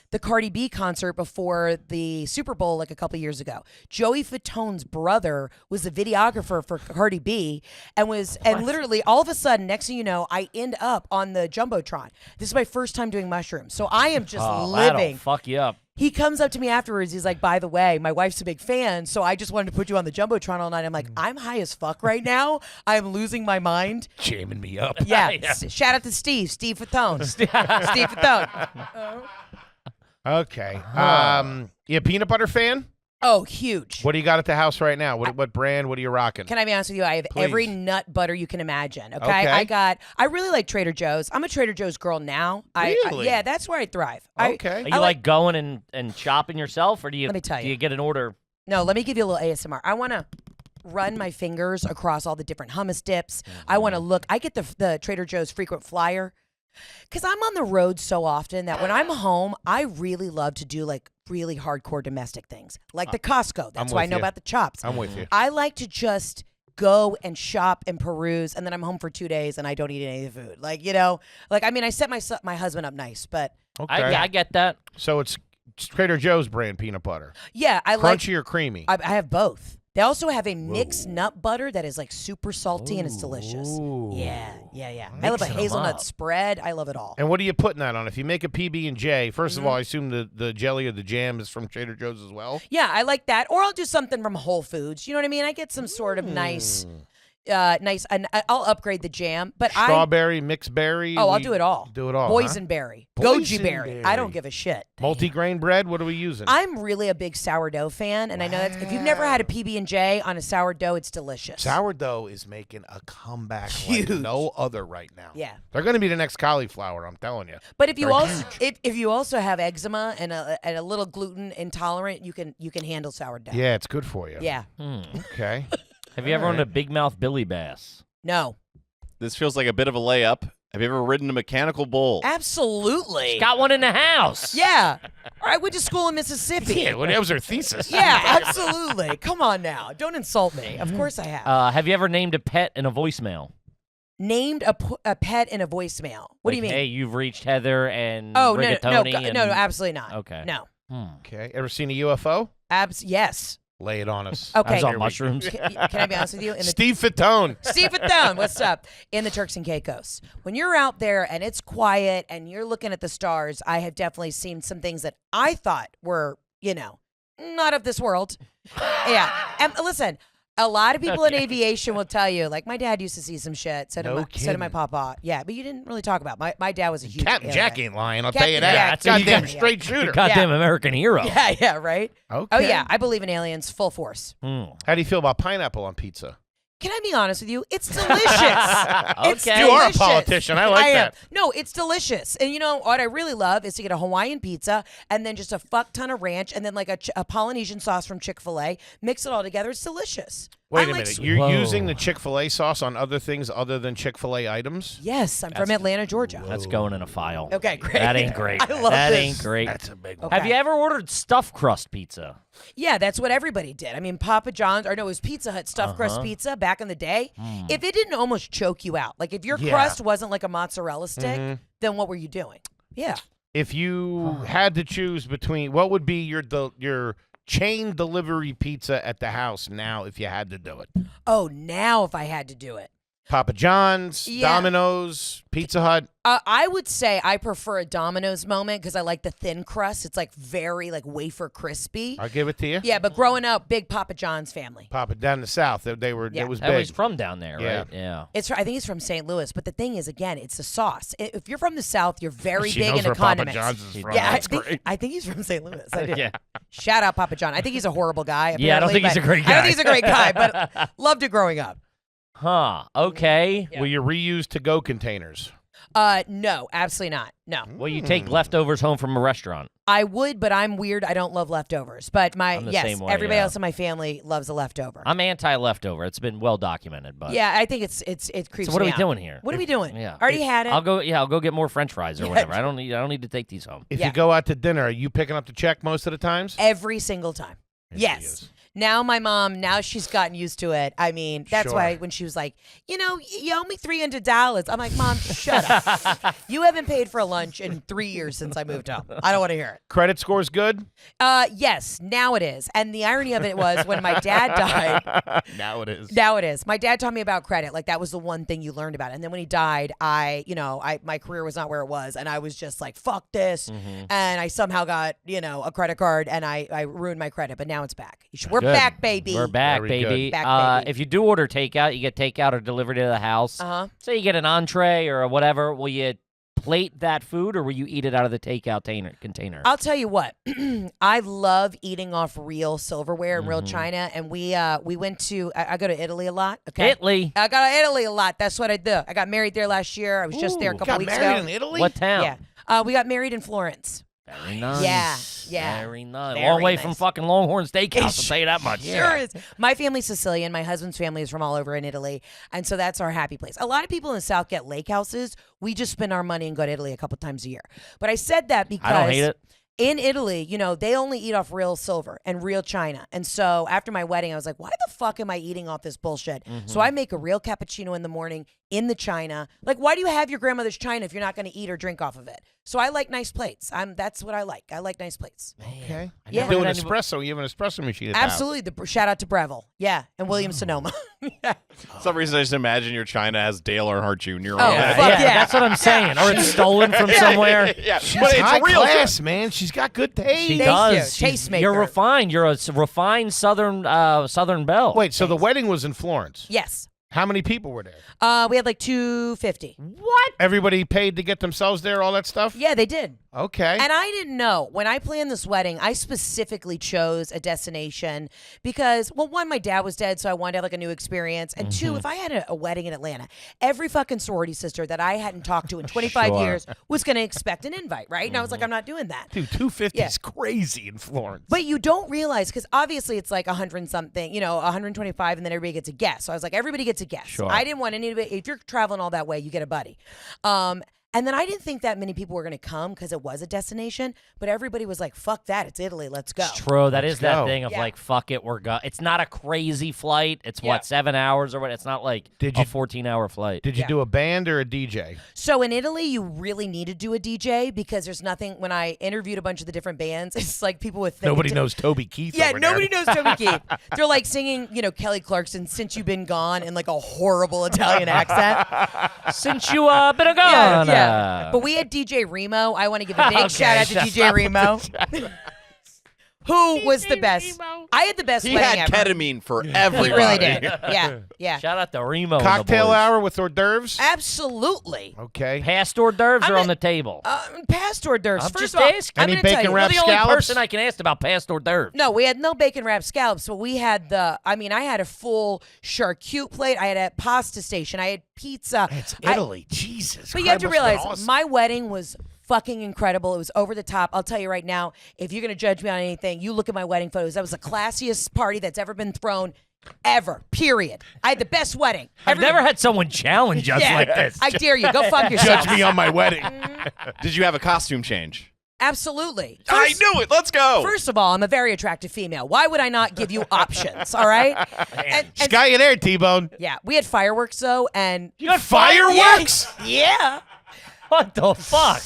the Cardi B concert before the Super Bowl like a couple years ago. Joey Fatone's brother was the videographer for Cardi B and literally all of a sudden, next thing you know, I end up on the Jumbotron. This is my first time doing mushrooms. So I am just That'll living. fuck you up. He comes up to me afterwards. He's like, by the way, my wife's a big fan, so I just wanted to put you on the Jumbotron all night. I'm like, I'm high as fuck right now. I'm losing my mind. jamming me up. Yeah. Yeah. Shout out to Steve Fatone. Steve Fatone. Okay. You a peanut butter fan? Oh, huge. What do you got at the house right now? What brand? What are you rocking? Can I be honest with you? I have Please. every nut butter you can imagine. Okay? Okay. I really like Trader Joe's. I'm a Trader Joe's girl now. Really? Yeah, that's where I thrive. Okay. Are you like going and shopping yourself, or do you? Let me tell Do you. you get an order? No, let me give you a little ASMR. I want to run my fingers across all the different hummus dips. I want to look. I get the Trader Joe's frequent flyer because I'm on the road so often that when I'm home, I really love to do like really hardcore domestic things, like the Costco. That's why I know about the chops. I'm with you. I like to just go and shop and peruse, and then I'm home for 2 days and I don't eat any of the food. Like, I mean, I set my husband up nice, but Okay. I get that. So it's Trader Joe's brand peanut butter. yeah, I like. Crunchy or creamy? I have both. They also have a mixed nut butter that is like super salty and it's delicious. Ooh. Yeah. I love a Mixing 'em hazelnut up. spread. I love it all. And what are you putting that on? If you make a PB&J, first of all, I assume the jelly or the jam is from Trader Joe's as well. Yeah, I like that. Or I'll do something from Whole Foods. You know what I mean? I get some sort of nice, and I'll upgrade the jam. But Strawberry, mixed berry. I'll do it all. Do it all. huh? Boysenberry, goji berry. I don't Boysenberry. give a shit. Multi-grain bread. What are we using? I'm really a big sourdough fan, and I know that's if you've never had a PB&J on a sourdough, it's delicious. Sourdough is making a comeback like no other right now. Yeah. They're going to be the next cauliflower, I'm telling you. But if you also have eczema and a little gluten intolerant, you can handle sourdough. Yeah, it's good for you. Yeah. Okay. Have you ever owned a Big Mouth Billy Bass? No. This feels like a bit of a layup. Have you ever ridden a mechanical bull? Absolutely. Got one in the house. Yeah. I went to school in Mississippi. Yeah, well, that was her thesis. Yeah, absolutely. Come on now. Don't insult me. Of course I have. Have you ever named a pet in a voicemail? Named a pet in a voicemail. What do you mean? Hey, you've reached Heather and Oh, no, Rigatoni and... no, absolutely not. Okay. No. Okay. Ever seen a UFO? Yes. Lay it on us. Okay. I was Here on we- mushrooms. Can I be honest with you? Steve Fatone. Steve Thumb, what's up? In the Turks and Caicos. When you're out there and it's quiet and you're looking at the stars, I have definitely seen some things that I thought were, not of this world. Yeah. And listen, a lot of people in aviation will tell you, like my dad used to see some shit. So did my kidding. papa. Yeah, but you didn't really talk about it. My dad was a huge Captain alien Jack guy. ain't lying, I'll Captain tell you that. Jack, Goddamn yeah. straight shooter. Goddamn American hero. Yeah, right? Okay. Oh, yeah, I believe in aliens full force. How do you feel about pineapple on pizza? Can I be honest with you? It's delicious. It's Okay. You are a delicious. politician. I like am. that. No, it's delicious. And you know what I really love is to get a Hawaiian pizza and then just a fuck ton of ranch and then like a Polynesian sauce from Chick-fil-A. Mix it all together. It's delicious. Wait I a like minute. sw- You're Whoa. using the Chick-fil-A sauce on other things other than Chick-fil-A items? Yes, I'm from Atlanta, Georgia. That's going in a file. Okay, great. That ain't great. I love that this. ain't great. That's a big one. Okay. Have you ever ordered stuffed crust pizza? Yeah, that's what everybody did. I mean, Papa John's, or no, it was Pizza Hut stuffed crust pizza back in the day. If it didn't almost choke you out, like if your Yeah. crust wasn't like a mozzarella stick, then what were you doing? Yeah. If you had to choose between, what would be your chain delivery pizza at the house now if you had to do it? Oh, now if I had to do it. Papa John's, Yeah. Domino's, Pizza Hut. I would say I prefer a Domino's moment because I like the thin crust. It's like very like wafer crispy. I'll give it to you. Yeah, but growing up, big Papa John's family. Papa down in the South, they were Yeah. it was That was big. from down there, Yeah. right? Yeah. I think he's from St. Louis, but the thing is, again, it's the sauce. If you're from the South, you're very She big knows into where Papa condiments. John's is from. Yeah, That's great. I think he's from St. Louis. I do. Yeah. Shout out Papa John. I think he's a horrible guy. Yeah, I don't apparently, think he's but a great I don't guy. think he's a great guy, but loved it growing up. Huh. Okay. Yeah. Will you reuse to-go containers? No, absolutely not. No, Well, you take leftovers home from a restaurant. I would, but I'm weird. I don't love leftovers. But I'm the same way, everybody yeah. else in my family loves a leftover. I'm anti-leftover. It's been well documented, but Yeah, I think it creeps So what are me we out. doing here? What are we doing? Yeah. Already had it. I'll go get more French fries or Yeah. whatever. I don't need to take these home. If Yeah. you go out to dinner, are you picking up the check most of the times? Every single time. Yes, she Yes. is. Now my mom, now she's gotten used to it. I mean, that's Sure. why when she was like, you owe me $300. I'm like, Mom, shut up. You haven't paid for a lunch in 3 years since I moved home. I don't want to hear it. Credit score's good? Yes, now it is. And the irony of it was when my dad died. Now it is. Now it is. My dad taught me about credit. Like that was the one thing you learned about it. And then when he died, my career was not where it was, and I was just like, fuck this. And I somehow got a credit card, and I ruined my credit. But now it's back. We're Good. back, baby. We're back, Very baby. good. Back, baby. If you do order takeout, you get takeout or delivered to the house. Uh-huh. Say you get an entree or whatever. Will you plate that food, or will you eat it out of the takeout container? I'll tell you what, I love eating off real silverware and real china, and we went to. I go to Italy a lot. Okay, Italy. I go to Italy a lot. That's what I do. I got married there last year. I was just there a couple weeks married ago. in Italy? What town? Yeah, we got married in Florence. Very nice. Yeah. Very nice. Very Long way nice. from fucking Longhorn Steakhouse, I'll tell you that much. Sure is. My family's Sicilian. My husband's family is from all over in Italy. And so that's our happy place. A lot of people in the South get lake houses. We just spend our money and go to Italy a couple times a year. But I said that because I don't hate it. in Italy, they only eat off real silver and real china. And so after my wedding, I was like, why the fuck am I eating off this bullshit? So I make a real cappuccino in the morning in the china. Like, why do you have your grandmother's china if you're not going to eat or drink off of it? So I like nice plates. That's what I like. I like nice plates. Okay. Yeah. You do an espresso. You have an espresso machine at the house. Absolutely. Shout out to Breville. Yeah. And Williams Sonoma. Yeah. For some reason, I just imagine your china has Dale Earnhardt Jr. on Oh, it. fuck yeah. That's what I'm saying. Or it's stolen from somewhere. Yeah, She's but high it's real. class, man. She's got good taste. She Thank does. you. She's- Tastemaker. You're refined. You're a refined Southern belle. Wait, so the wedding was in Florence. Yes. How many people were there? We had like 250. What? Everybody paid to get themselves there, all that stuff? Yeah, they did. Okay. And I didn't know. When I planned this wedding, I specifically chose a destination because, well, one, my dad was dead, so I wanted to have like a new experience. And two, if I had a wedding in Atlanta, every fucking sorority sister that I hadn't talked to in 25 years was going to expect an invite, right? And I was like, I'm not doing that. Dude, 250 Yeah. is crazy in Florence. But you don't realize, because obviously it's like 100 and something, 125, and then everybody gets a guest. So I was like, everybody gets a guest. Sure. I didn't want anybody. If you're traveling all that way, you get a buddy. And then I didn't think that many people were going to come because it was a destination, but everybody was like, fuck that, it's Italy, let's go. It's true. That is that go. thing of Yeah. like, fuck it, we're It's not a crazy flight. It's Yeah. what, 7 hours or what? It's not like Did a you- 14-hour flight. Did you Yeah. do a band or a DJ? So in Italy, you really need to do a DJ because there's nothing, when I interviewed a bunch of the different bands, it's like people with... Nobody knows Toby Keith Yeah, over there. nobody knows Toby Keith. They're like singing, Kelly Clarkson, Since You've Been Gone, in like a horrible Italian accent. Since you been gone. But we had DJ Remo. I want to give a big Okay, shout out to shut DJ Remo. Who was the best? I had the best He wedding had ever. ketamine for He everybody. really did. Yeah. Shout out to Remo. and the Cocktail boys. hour with hors d'oeuvres? Absolutely. Okay. Past hors d'oeuvres I'm or a- on the table? Past hors d'oeuvres. I'm First just of all, asking. I'm Any gonna tell bacon you, wrapped You're the only scallops? person I can ask about past hors d'oeuvres. No, we had no bacon wrapped scallops, but we had I had a full charcuterie plate. I had a pasta station. I had pizza. It's I- Italy. Jesus. But you have to Christ, must have realize, been awesome. my wedding was fucking incredible. It was over the top. I'll tell you right now, if you're going to judge me on anything, you look at my wedding photos. That was the classiest party that's ever been thrown, ever, period. I had the best wedding. I've never had someone challenge us Yeah. like this. I dare you. Go fuck yourself. Judge me on my wedding. Did you have a costume change? Absolutely. I First- knew it. Let's go. First of all, I'm a very attractive female. Why would I not give you options? All right. She's got you there, T-Bone. Yeah, we had fireworks though, and You got fireworks? yeah. What the fuck?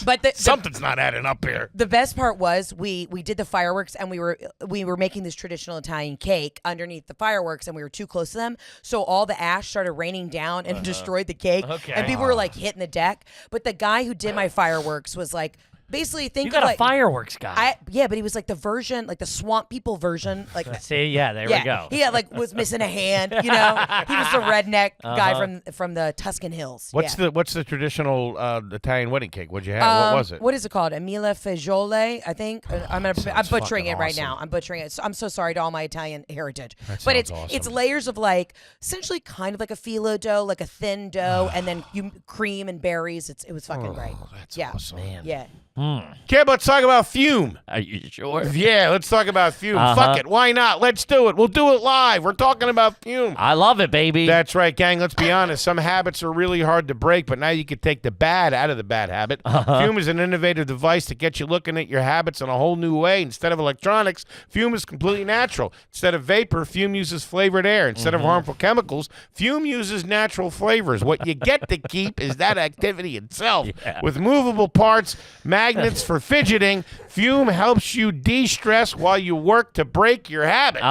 But Something's not adding up here. the best part was we did the fireworks, and we were making this traditional Italian cake underneath the fireworks, and we were too close to them, so all the ash started raining down and destroyed the cake. Okay. And people were like hitting the deck. But the guy who did my fireworks was like, basically think You got of a like fireworks guy. yeah, but he was like the version, like the swamp people version, like. See, yeah, there we go. He had was missing a hand, He was the redneck guy from the Tuscan Hills. What's yeah. the traditional Italian wedding cake? What'd you have? What was it? What is it called? Emile Fagioli, I think. I'm butchering fucking it right awesome. now. I'm butchering it. So I'm so sorry to all my Italian heritage. That But it's sounds it's awesome. layers of like essentially kind of like a phyllo dough, like a thin dough, and then cream and berries. It was fucking great. That's Yeah. awesome. Man. Yeah. Okay, let's talk about Fume. Are you sure? Yeah, let's talk about Fume. Uh-huh. Fuck it. Why not? Let's do it. We'll do it live. We're talking about Fume. I love it, baby. That's right, gang. Let's be honest. Some habits are really hard to break, but now you can take the bad out of the bad habit. Fume is an innovative device to get you looking at your habits in a whole new way. Instead of electronics, Fume is completely natural. Instead of vapor, Fume uses flavored air. Instead of harmful chemicals, Fume uses natural flavors. What you get to keep is that activity itself. Yeah. With movable parts, magnets for fidgeting, Fume helps you de-stress while you work to break your habit.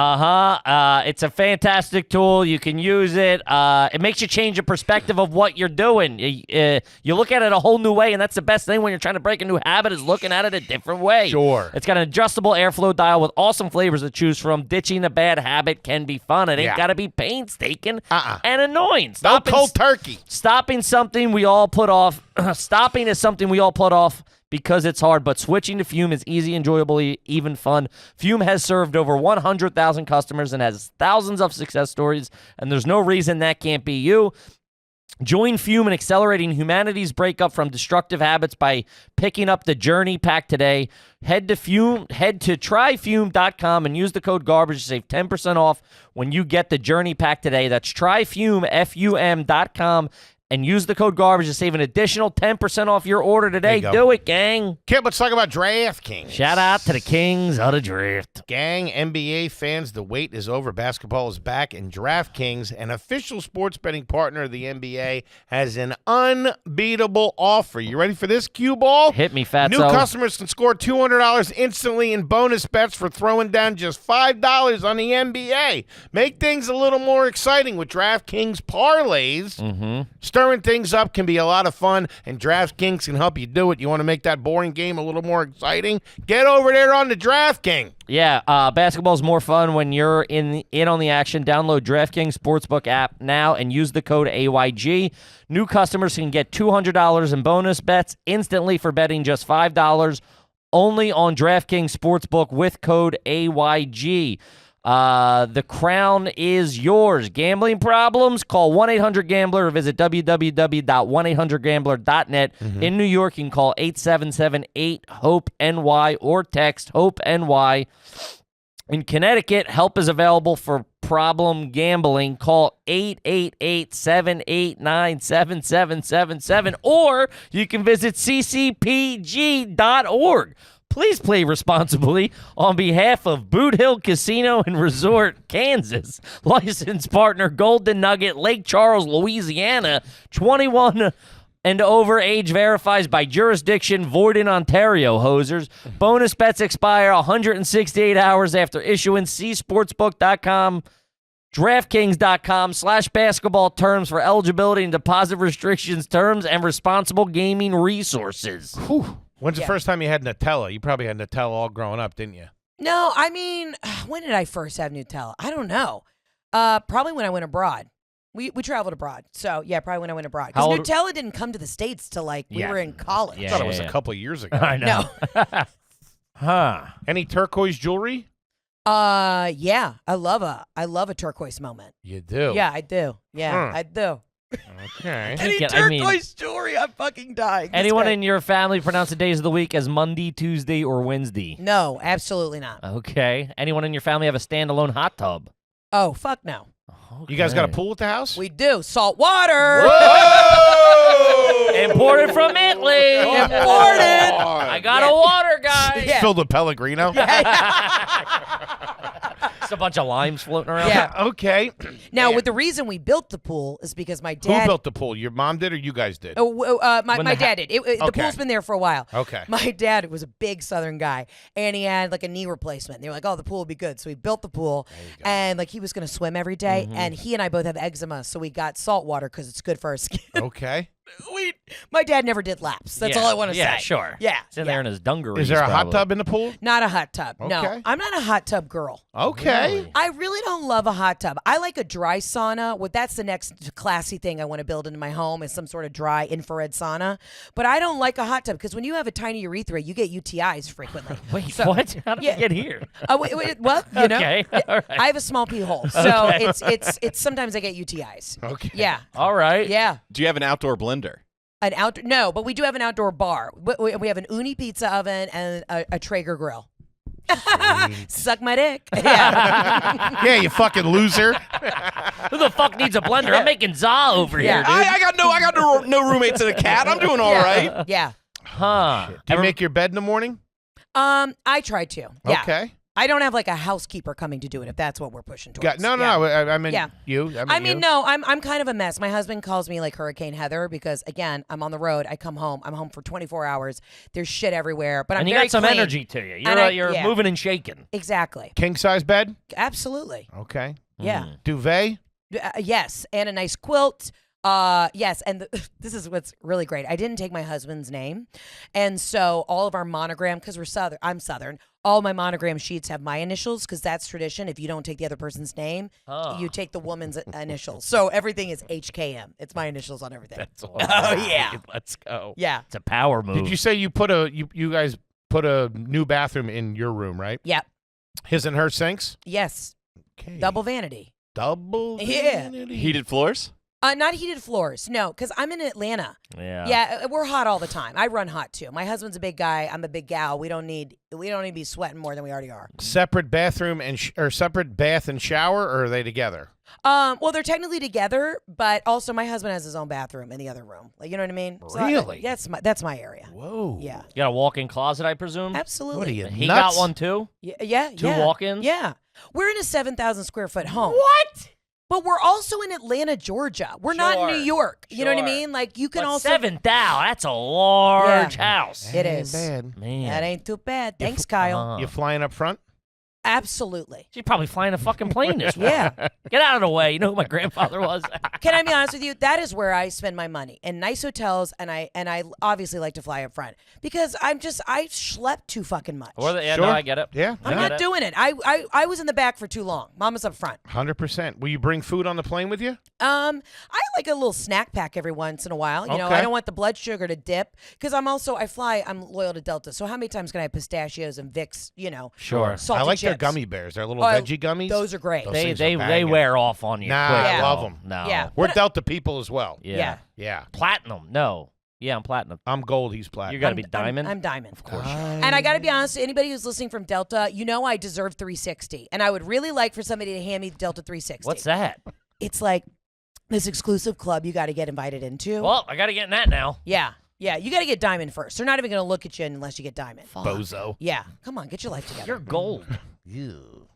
It's a fantastic tool. You can use it. It makes you change the perspective of what you're doing. You look at it a whole new way, and that's the best thing when you're trying to break a new habit is looking at it a different way. Sure. It's got an adjustable airflow dial with awesome flavors to choose from. Ditching a bad habit can be fun. It ain't got to be painstaking and annoying. No cold turkey. Stopping something we all put off. Stopping is something we all put off because it's hard, but switching to Fume is easy, enjoyable, even fun. Fume has served over 100,000 customers and has thousands of success stories, and there's no reason that can't be you. Join Fume in accelerating humanity's breakup from destructive habits by picking up the Journey Pack today. Head to tryfume.com and use the code GARBAGE to save 10% off when you get the Journey Pack today. That's tryfume, F-U-M.com. And use the code GARBAGE to save an additional 10% off your order today. Do it, gang. Kid, let's talk about DraftKings. Shout out to the kings of the draft. Gang, NBA fans, the wait is over. Basketball is back, and DraftKings, an official sports betting partner of the NBA, has an unbeatable offer. You ready for this, cue ball? Hit me, fatso. New customers can score $200 instantly in bonus bets for throwing down just $5 on the NBA. Make things a little more exciting with DraftKings parlays. Stirring things up can be a lot of fun, and DraftKings can help you do it. You want to make that boring game a little more exciting? Get over there on the DraftKings. Yeah, basketball's more fun when you're in on the action. Download DraftKings Sportsbook app now and use the code AYG. New customers can get $200 in bonus bets instantly for betting just $5 only on DraftKings Sportsbook with code AYG. The crown is yours. Gambling problems? Call 1-800-GAMBLER or visit www.1800gambler.net. In New York, you can call 877-8-HOPE-NY or text HOPE-NY. In Connecticut, help is available for problem gambling. Call 888-789-7777 or you can visit ccpg.org. Please play responsibly on behalf of Boot Hill Casino and Resort, Kansas. Licensed partner Golden Nugget, Lake Charles, Louisiana. 21 and over, age verifies by jurisdiction, void in Ontario, hosers. Bonus bets expire 168 hours after issuance. See sportsbook.com, DraftKings.com/basketball terms for eligibility and deposit restrictions, terms, and responsible gaming resources. Whew. When's the first time you had Nutella? You probably had Nutella all growing up, didn't you? No, I mean, when did I first have Nutella? I don't know. Probably when I went abroad. We traveled abroad. So, yeah, probably when I went abroad. Because Nutella didn't come to the States till, we were in college. I thought it was a couple of years ago. I know. No. Any turquoise jewelry? Yeah. I love a turquoise moment. You do? Yeah, I do. Yeah, I do. Okay. Any turquoise jewelry, I'm fucking dying. Anyone in your family pronounce the days of the week as Monday, Tuesday, or Wednesday? No, absolutely not. Okay. Anyone in your family have a standalone hot tub? Oh, fuck no. You guys got a pool at the house? We do. Salt water. Whoa! Imported from Italy. Imported. I got a water guy. Yeah. Filled with Pellegrino? Just a bunch of limes floating around. Yeah. Okay. Now, with the reason we built the pool is because my Who dad. built the pool? Your mom did or you guys did? My dad did. The Okay. pool's been there for a while. Okay. My dad was a big Southern guy, and he had a knee replacement. They were like, "Oh, the pool will be good." So we built the pool, and he was going to swim every day, and he and I both have eczema, so we got salt water because it's good for our skin. Okay. My dad never did laps. That's all I want to say. Yeah, sure. Yeah. He's in there in his dungarees. Is there a hot probably. tub in the pool? Not a hot tub. No, Okay. I'm not a hot tub girl. Okay. Really? I really don't love a hot tub. I like a dry sauna. That's the next classy thing I want to build into my home is some sort of dry infrared sauna. But I don't like a hot tub because when you have a tiny urethra, you get UTIs frequently. Wait, what? How did we get here? Wait, what? You know? Okay. All right. I have a small pee hole, so it's sometimes I get UTIs. Okay. Yeah. All right. Yeah. Do you have an outdoor blender? No, but we do have an outdoor bar. We have an uni pizza oven and a Traeger grill. Suck my dick. Yeah. Yeah, you fucking loser. Who the fuck needs a blender? I'm making za over here, dude. I got no roommates and a cat. I'm doing all right. Yeah. Huh. Do you make your bed in the morning? I try to. Yeah. Okay. I don't have like a housekeeper coming to do it if that's what we're pushing towards. No. I mean you. I mean, no, I'm kind of a mess. My husband calls me like Hurricane Heather because, again, I'm on the road. I come home. I'm home for 24 hours. There's shit everywhere. But I'm you very got some clean. energy to you. You're moving and shaking. Exactly. King size bed? Absolutely. Okay. Yeah. Duvet? Yes. And a nice quilt. Yes, and this is what's really great. I didn't take my husband's name, and so all of our monogram, because I'm Southern, all my monogram sheets have my initials because that's tradition. If you don't take the other person's name, you take the woman's initials. So everything is HKM. It's my initials on everything. That's awesome. Oh yeah, let's go. yeah. It's a power move. Did you say you guys put a new bathroom in your room, right? Yep. His and her sinks? Yes. Okay. Double vanity. Double Yeah. vanity. Heated floors? Not heated floors. No, because I'm in Atlanta. Yeah. Yeah, we're hot all the time. I run hot too. My husband's a big guy. I'm a big gal. We don't need to be sweating more than we already are. Separate bathroom or separate bath and shower, or are they together? Well, they're technically together, but also my husband has his own bathroom in the other room. Like, you know what I mean? Really? That's my area. Whoa. Yeah. You got a walk-in closet, I presume? Absolutely. What are you, He nuts? got one too? Yeah. Two walk-ins? Yeah. We're in a 7,000 square foot home. What? But we're also in Atlanta, Georgia. We're not in New Sure. York. You know what I Sure. mean? Like, you can But also 7,000, that's a large Yeah. house. It is. Bad. Man. That ain't too bad. Thanks, Kyle. You flying up front? Absolutely. She's probably flying a fucking plane this Yeah. morning. Get out of the way. You know who my grandfather was? Can I be honest with you? That is where I spend my money in nice hotels, and I obviously like to fly up front because I schlep too fucking much. No, Sure. I get it. Yeah. I'm not doing it. I was in the back for too long. Mama's up front. 100%. Will you bring food on the plane with you? I like a little snack pack every once in a while. You know, Okay. I don't want the blood sugar to dip because I'm loyal to Delta. So how many times can I have pistachios and Vicks? You know, Sure. salty I like their chips? gummy bears. Their little Oh, veggie gummies. Those are great. Those They things are they banging. wear off on you. Nah, quick. I Yeah. love them. No. Yeah. We're Delta people as well. Yeah. Yeah. Platinum. No. Yeah, I'm platinum. I'm gold. He's platinum. You got to be diamond. I'm diamond. Of course. And I got to be honest, anybody who's listening from Delta, you know I deserve 360. And I would really like for somebody to hand me Delta 360. What's that? It's like this exclusive club you got to get invited into. Well, I got to get in that now. Yeah. Yeah. You got to get diamond first. They're not even going to look at you unless you get diamond. Bozo. Yeah. Come on, get your life together. You're gold.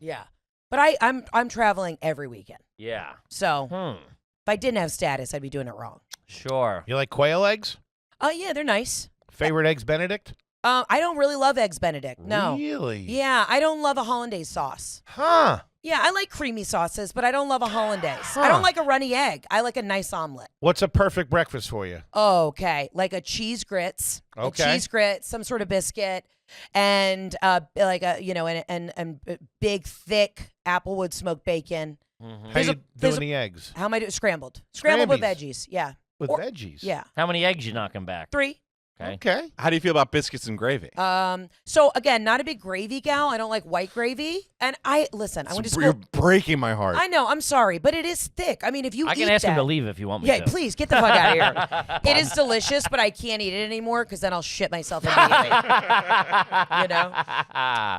Yeah. But I'm traveling every weekend. Yeah. So Hmm. if I didn't have status, I'd be doing it wrong. Sure. You like quail eggs? Oh, yeah, they're nice. Favorite eggs Benedict? I don't really love Eggs Benedict. No. Really? Yeah, I don't love a hollandaise sauce. Huh. Yeah, I like creamy sauces, but I don't love a hollandaise. Huh. I don't like a runny egg. I like a nice omelet. What's a perfect breakfast for you? Okay, like a cheese grits. Okay. A cheese grit, some sort of biscuit, and like a and big thick applewood smoked bacon. Mhm. How you there's doing the eggs? How am I doing? Scrambled with Scrambies. veggies. Yeah. With Or- veggies? Yeah. How many eggs you knocking back? 3. Okay. Okay. How do you feel about biscuits and gravy? So again, not a big gravy gal. I don't like white gravy. And I went to You're school. breaking my heart. I know. I'm sorry, but it is thick. I mean, if you I eat can ask that, him to leave if you want me yeah, to. please get the fuck out of here. It is delicious, but I can't eat it anymore because then I'll shit myself immediately. You know?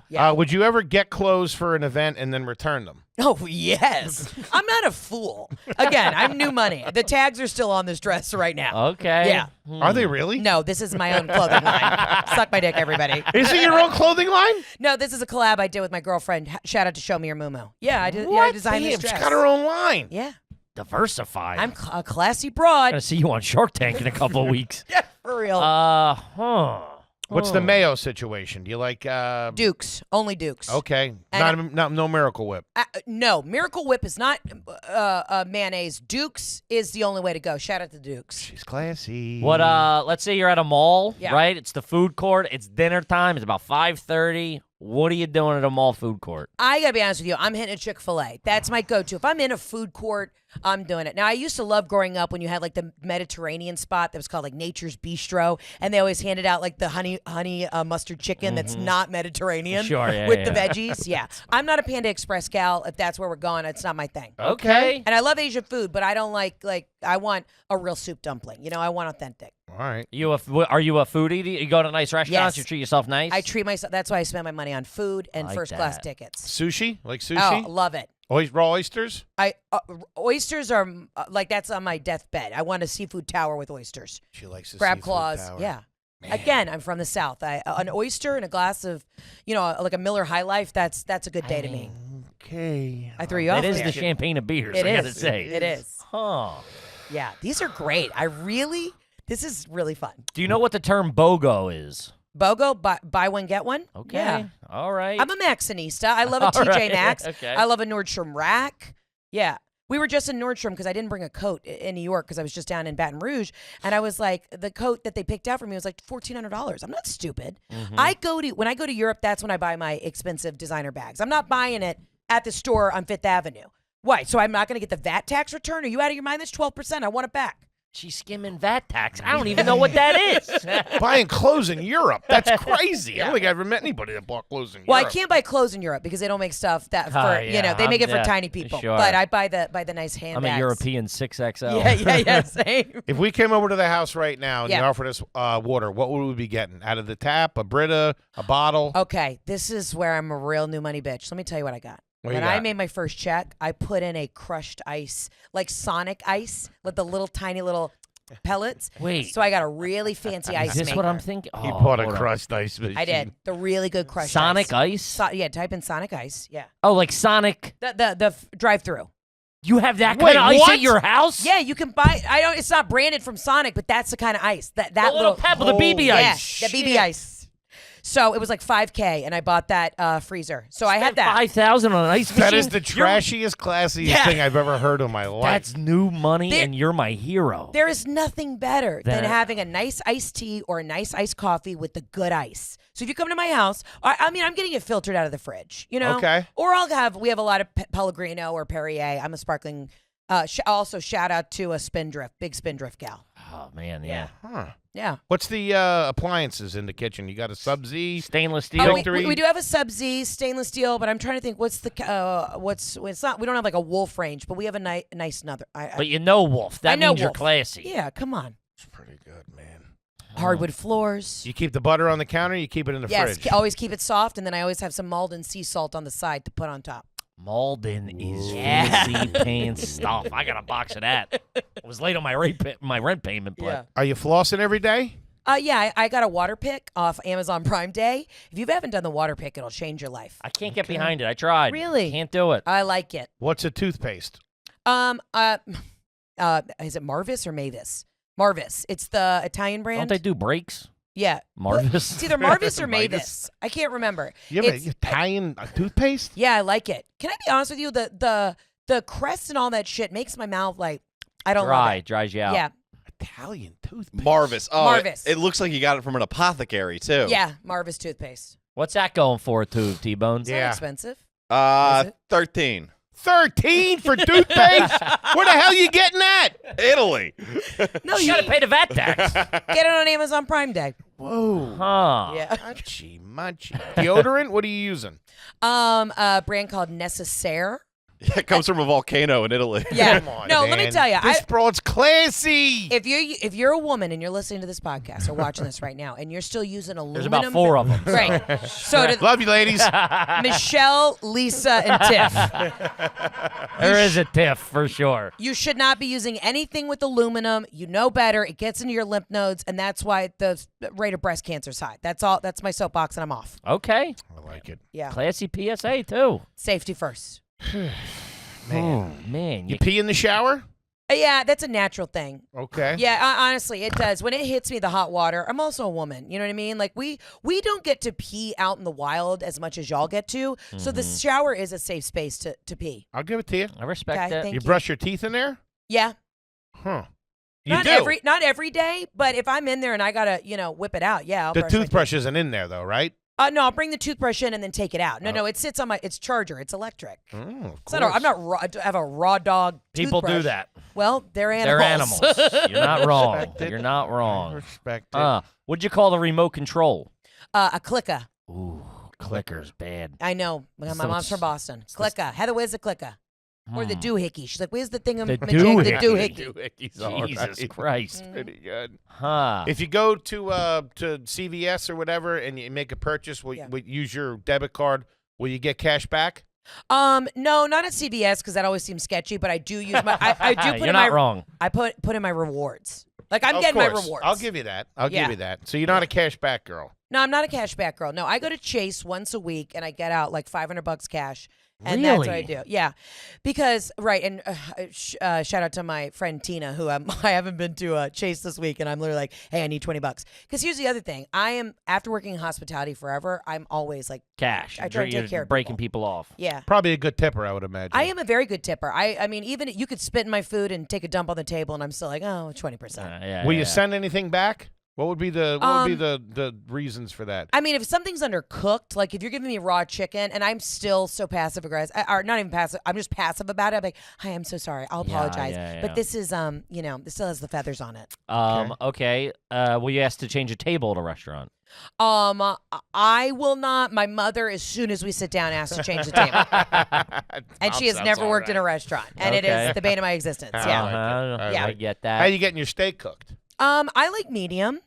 Yeah. Would you ever get clothes for an event and then return them? Oh, yes. I'm not a fool. Again, I'm new money. The tags are still on this dress right now. Okay. Yeah. Are they really? No, this is my own clothing line. Suck my dick, everybody. Is it your own clothing line? No, this is a collab I did with my girlfriend. Shout out to Show Me Your Moo. Yeah, I did. Yeah, I What? designed Damn, this she's dress. got her own line. Yeah, Diversified. I'm a classy I'm broad. gonna see you on Shark Tank in a couple of weeks. Yeah, for real. What's the mayo situation? Do you like Dukes, only Dukes. Okay. And- No Miracle Whip. No, Miracle Whip is not mayonnaise. Dukes is the only way to go. Shout out to Dukes. She's classy. What? Let's say you're at a mall, Yeah. right? It's the food court. It's dinner time. It's about 5:30. What are you doing at a mall food court? I gotta be honest with you. I'm hitting a Chick-fil-A. That's my go-to. If I'm in a food court, I'm doing it. Now, I used to love growing up when you had like the Mediterranean spot that was called like Nature's Bistro, and they always handed out like the honey mustard chicken that's not Mediterranean Sure, yeah, with the yeah. veggies. Yeah, I'm not a Panda Express gal. If that's where we're going, it's not my thing. Okay. And I love Asian food, but I don't like I want a real soup dumpling. You know, I want authentic. All right. Are you a foodie? You go to nice restaurants. Yes. You treat yourself nice. I treat myself. That's why I spend my money on food and Like first-class that. tickets. Sushi? Like sushi? Oh, love it. Raw oysters? Oysters are like that's on my deathbed. I want a seafood tower with oysters, She likes the crab seafood claws. tower. Yeah, Again, I'm from the South. An oyster and a glass of, like a Miller High Life, that's a good day to me. Okay. I threw you off That is there. the champagne of beers, It I gotta is. say. It is. Huh. Yeah, these are great. This is really fun. Do you know what the term BOGO is? BOGO, buy one, get one? Okay. Yeah. All right. I'm a Maxxinista. I love a All TJ right. Maxx. Okay. I love a Nordstrom Rack. Yeah. We were just in Nordstrom because I didn't bring a coat in New York because I was just down in Baton Rouge. And I was like, the coat that they picked out for me was like $1,400. I'm not stupid. When I go to Europe, that's when I buy my expensive designer bags. I'm not buying it at the store on Fifth Avenue. Why? So I'm not going to get the VAT tax return? Are you out of your mind? That's 12%. I want it back. She's skimming VAT tax. I don't even know what that is. Buying clothes in Europe. That's crazy. I don't think I've ever met anybody that bought clothes in Well, Europe. I can't buy clothes in Europe because they don't make stuff that for they make it for tiny people. sure. But I buy the nice handbags. I'm a European 6XL. Yeah, same. If we came over to the house right now and you Yeah. offered us water, what would we be getting? Out of the tap, a Brita, a bottle? Okay, this is where I'm a real new money bitch. Let me tell you what I got. What When you I got? made my first check, I put in a crushed ice, like Sonic ice, with the little tiny little pellets. Wait. So I got a really fancy ice Is this maker. what I'm thinking? He Oh, bought a hold on. crushed ice machine. I did. The really good crushed Sonic ice? Yeah, type in Sonic ice. Yeah. Oh, like Sonic. The drive-through. You have that Wait, kind of ice what? at your house? Yeah, you can buy. It's not branded from Sonic, but that's the kind of ice that The little pebble, the BB yeah, ice. the BB ice. So it was like $5K, and I bought that freezer. So I had that. 5,000 on an ice machine. That is the You're- trashiest, classiest Yeah. thing I've ever heard in my life. That's new money, There- and you're my hero. There is nothing better than That- having a nice iced tea or a nice iced coffee with the good ice. So if you come to my house, I'm getting it filtered out of the fridge, Okay. Or we have a lot of Pellegrino or Perrier. I'm a sparkling. Also, shout out to a Spindrift, big Spindrift gal. Oh man, yeah. Huh. Yeah. What's the appliances in the kitchen? You got a Sub-Z? Stainless steel. Oh, Victory. we do have a Sub-Z stainless steel, but I'm trying to think it's not. We don't have like a Wolf range, but we have a nice another. But you know Wolf. That I know means you're Wolf. classy. Yeah, come on. It's pretty good, man. Hardwood floors. You keep the butter on the counter, you keep it in the Yes, fridge. always keep it soft, and then I always have some Malden sea salt on the side to put on top. Malden is fancy pants stuff. I got a box of that. I was late on my rent payment, but Are you flossing every day? Yeah, I got a water pick off Amazon Prime Day. If you haven't done the water pick, it'll change your life. I can't get behind it. I tried. Really? Can't do it. I like it. What's a toothpaste? Is it Marvis or Mavis? Marvis. It's the Italian brand. Don't they do breaks? Yeah. Marvis? It's either Marvis or Mavis. Mavis. I can't remember. You have It's- an Italian toothpaste? Yeah, I like it. Can I be honest with you? The crest and all that shit makes my mouth like I don't love it. Dries you out. Yeah, Italian toothpaste. Marvis. Oh, Marvis. It looks like you got it from an apothecary too. yeah, Marvis toothpaste. What's that going for, T-Bones? It's Yeah. not expensive. Uh, Is it? 13. 13 for toothpaste? Where the hell you getting that? Italy. No, You got to pay the VAT tax. get it on Amazon Prime Day. Whoa. Huh. Yeah. Munchy, munchy. Deodorant? What are you using? A brand called Necessaire. Yeah, it comes from a volcano in Italy. Yeah. Come on, No, let me man. tell you. This broad's classy. If you're a woman and you're listening to this podcast or watching this right now and you're still using aluminum, There's about 4 of them. Right. So to Love you, ladies. Michelle, Lisa, and Tiff, There is a tiff for sure. you should not be using anything with aluminum. You know better. It gets into your lymph nodes, and that's why the rate of breast cancer is high. That's all. That's my soapbox, and I'm off. Okay. I like it. Yeah. Classy PSA, too. Safety first. Man. You pee in the shower? Yeah, that's a natural thing. Okay. Yeah, honestly, it does. When it hits me, the hot water, I'm also a woman. You know what I mean? Like, we don't get to pee out in the wild as much as y'all get to. So the shower is a safe space to pee. I'll give it to you. I respect Okay, that. thank You you. brush your teeth in there? Yeah. Huh. You Not do. not every day, but if I'm in there and I gotta, whip it out, yeah. I'll The brush my teeth. toothbrush isn't in there, though, right? No, I'll bring the toothbrush in and then take it out. No, it sits on it's charger. It's electric. Oh, of It's not I'm not raw. I have a raw dog. People do toothbrush. that. Well, they're They're animals. animals. You're not wrong. Respect it. You're not wrong. Respect it. What'd you call the remote control? A clicker. Ooh, clicker's bad. I know. My So mom's it's- from Boston. Clicker. Heather, where's the clicker? Or the doohickey. She's like, where's the thing? The The doohickey. doohickey. Jesus Christ. Pretty good. Huh. If you go to CVS or whatever and you make a purchase, will use your debit card, will you get cash back? No, not at CVS because that always seems sketchy. But I do use my. I do put You're in not my. wrong. I put in my rewards. Like, I'm Of getting my course. rewards. I'll give you that. I'll Yeah. give you that. So you're not a cash back girl. No, I'm not a cash back girl. No, I go to Chase once a week and I get out like $500 cash. And that's what I do. Yeah. Because, right. And shout out to my friend Tina, who I haven't been to Chase this week. And I'm literally like, hey, I need $20. Because here's the other thing. After working in hospitality forever, I'm always like, Cash. I try to take care of breaking people off. yeah. Probably a good tipper, I would imagine. I am a very good tipper. I mean, even you could spit in my food and take a dump on the table, and I'm still like, oh, 20%. Will you send anything back? What would be the reasons for that? I mean, if something's undercooked, like if you're giving me raw chicken and I'm still so passive aggressive, or not even passive, I'm just passive about it. I'm like, hi, I'm so sorry. I'll apologize. Yeah. But this is, this still has the feathers on it. Okay. Will you ask to change a table at a restaurant? I will not. My mother, as soon as we sit down, asks to change the table. And she has never worked in a restaurant. And it is the bane of my existence. Yeah. I get that. How you getting your steak cooked? I like medium.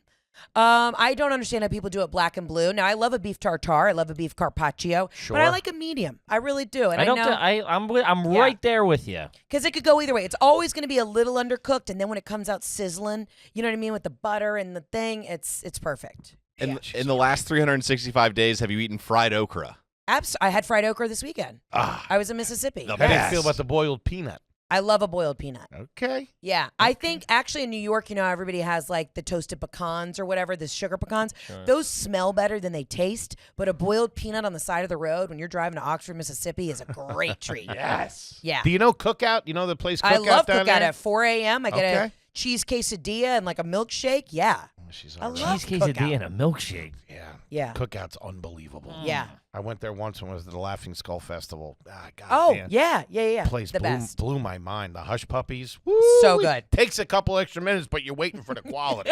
I don't understand how people do it black and blue. Now, I love a beef tartare. I love a beef carpaccio. Sure. But I like a medium. I really do. And I'm right there with you. Because it could go either way. It's always going to be a little undercooked, and then when it comes out sizzling, you know what I mean, with the butter and the thing, it's perfect. In the last 365 days, have you eaten fried okra? I had fried okra this weekend. I was in Mississippi. How do you feel about the boiled peanut? I love a boiled peanut. Okay. Yeah. I think actually in New York, everybody has like the toasted pecans or whatever, the sugar pecans. Sure. Those smell better than they taste, but a boiled peanut on the side of the road when you're driving to Oxford, Mississippi is a great treat. Yes. Yeah. Do you know Cookout? You know the place Cookout I love down Cookout there? at 4 a.m. I get a cheese quesadilla and like a milkshake. Yeah. She's I all right. love Cheese quesadilla and a milkshake. Yeah. Yeah. Cookout's unbelievable. Yeah. I went there once when it was at the Laughing Skull Festival. God, Oh, man. yeah. Place the best. blew my mind. The Hush Puppies. So Woo! good. Takes a couple extra minutes, but you're waiting for the quality.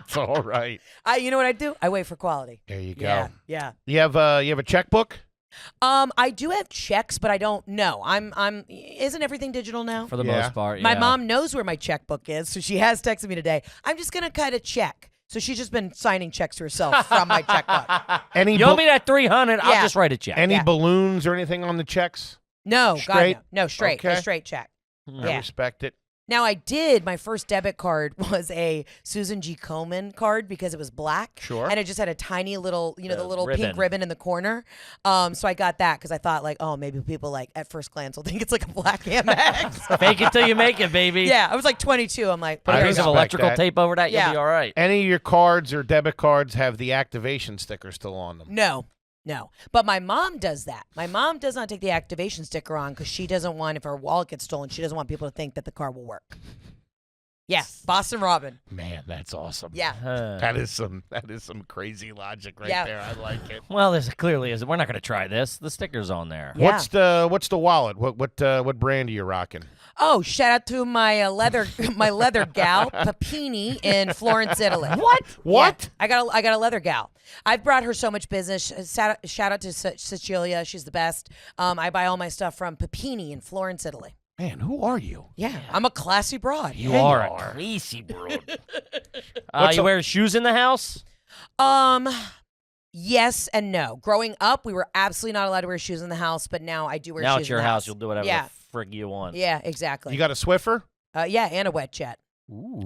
It's all right. You know what I do? I wait for quality. There you go. Yeah. You have a checkbook? I do have checks, but I don't know. Isn't everything digital now? For the most part, My mom knows where my checkbook is, so she has texted me today. I'm just gonna cut a check. So she's just been signing checks to herself from my checkbook. You owe me that $300. I'll just write a check. Any balloons or anything on the checks? No, Straight? God, no, straight, Okay. a straight check. I respect it. Now, my first debit card was a Susan G. Komen card because it was black. Sure. And it just had a tiny little, the little ribbon. pink ribbon in the corner. So I got that because I thought like, oh, maybe people like at first glance will think it's like a black Amex. Fake it till you make it, baby. Yeah, I was like 22. I'm like, Put a I piece of respect electrical that. tape over that, Yeah. you'll be all right. Any of your cards or debit cards have the activation sticker still on them? No. But my mom does that. My mom does not take the activation sticker on because she doesn't want, if her wallet gets stolen, she doesn't want people to think that the card will work. Yeah, Boston Robin. Man, that's awesome. Yeah. That is some crazy logic right there. I like it. Well, this clearly is. We're not going to try this. The sticker's on there. Yeah. What's the wallet? What brand are you rocking? Oh, shout out to my leather gal, Papini in Florence, Italy. What? Yeah, I got a leather gal. I've brought her so much business. Shout out to Cecilia. She's the best. I buy all my stuff from Papini in Florence, Italy. Man, who are you? Yeah, I'm a classy broad. You are a classy broad. You wear shoes in the house? Yes and no. Growing up, we were absolutely not allowed to wear shoes in the house, but now I do wear shoes Now in it's your the house. You'll do whatever Yeah. the frig you want. Yeah, exactly. You got a Swiffer? Yeah, and a wet jet. Ooh.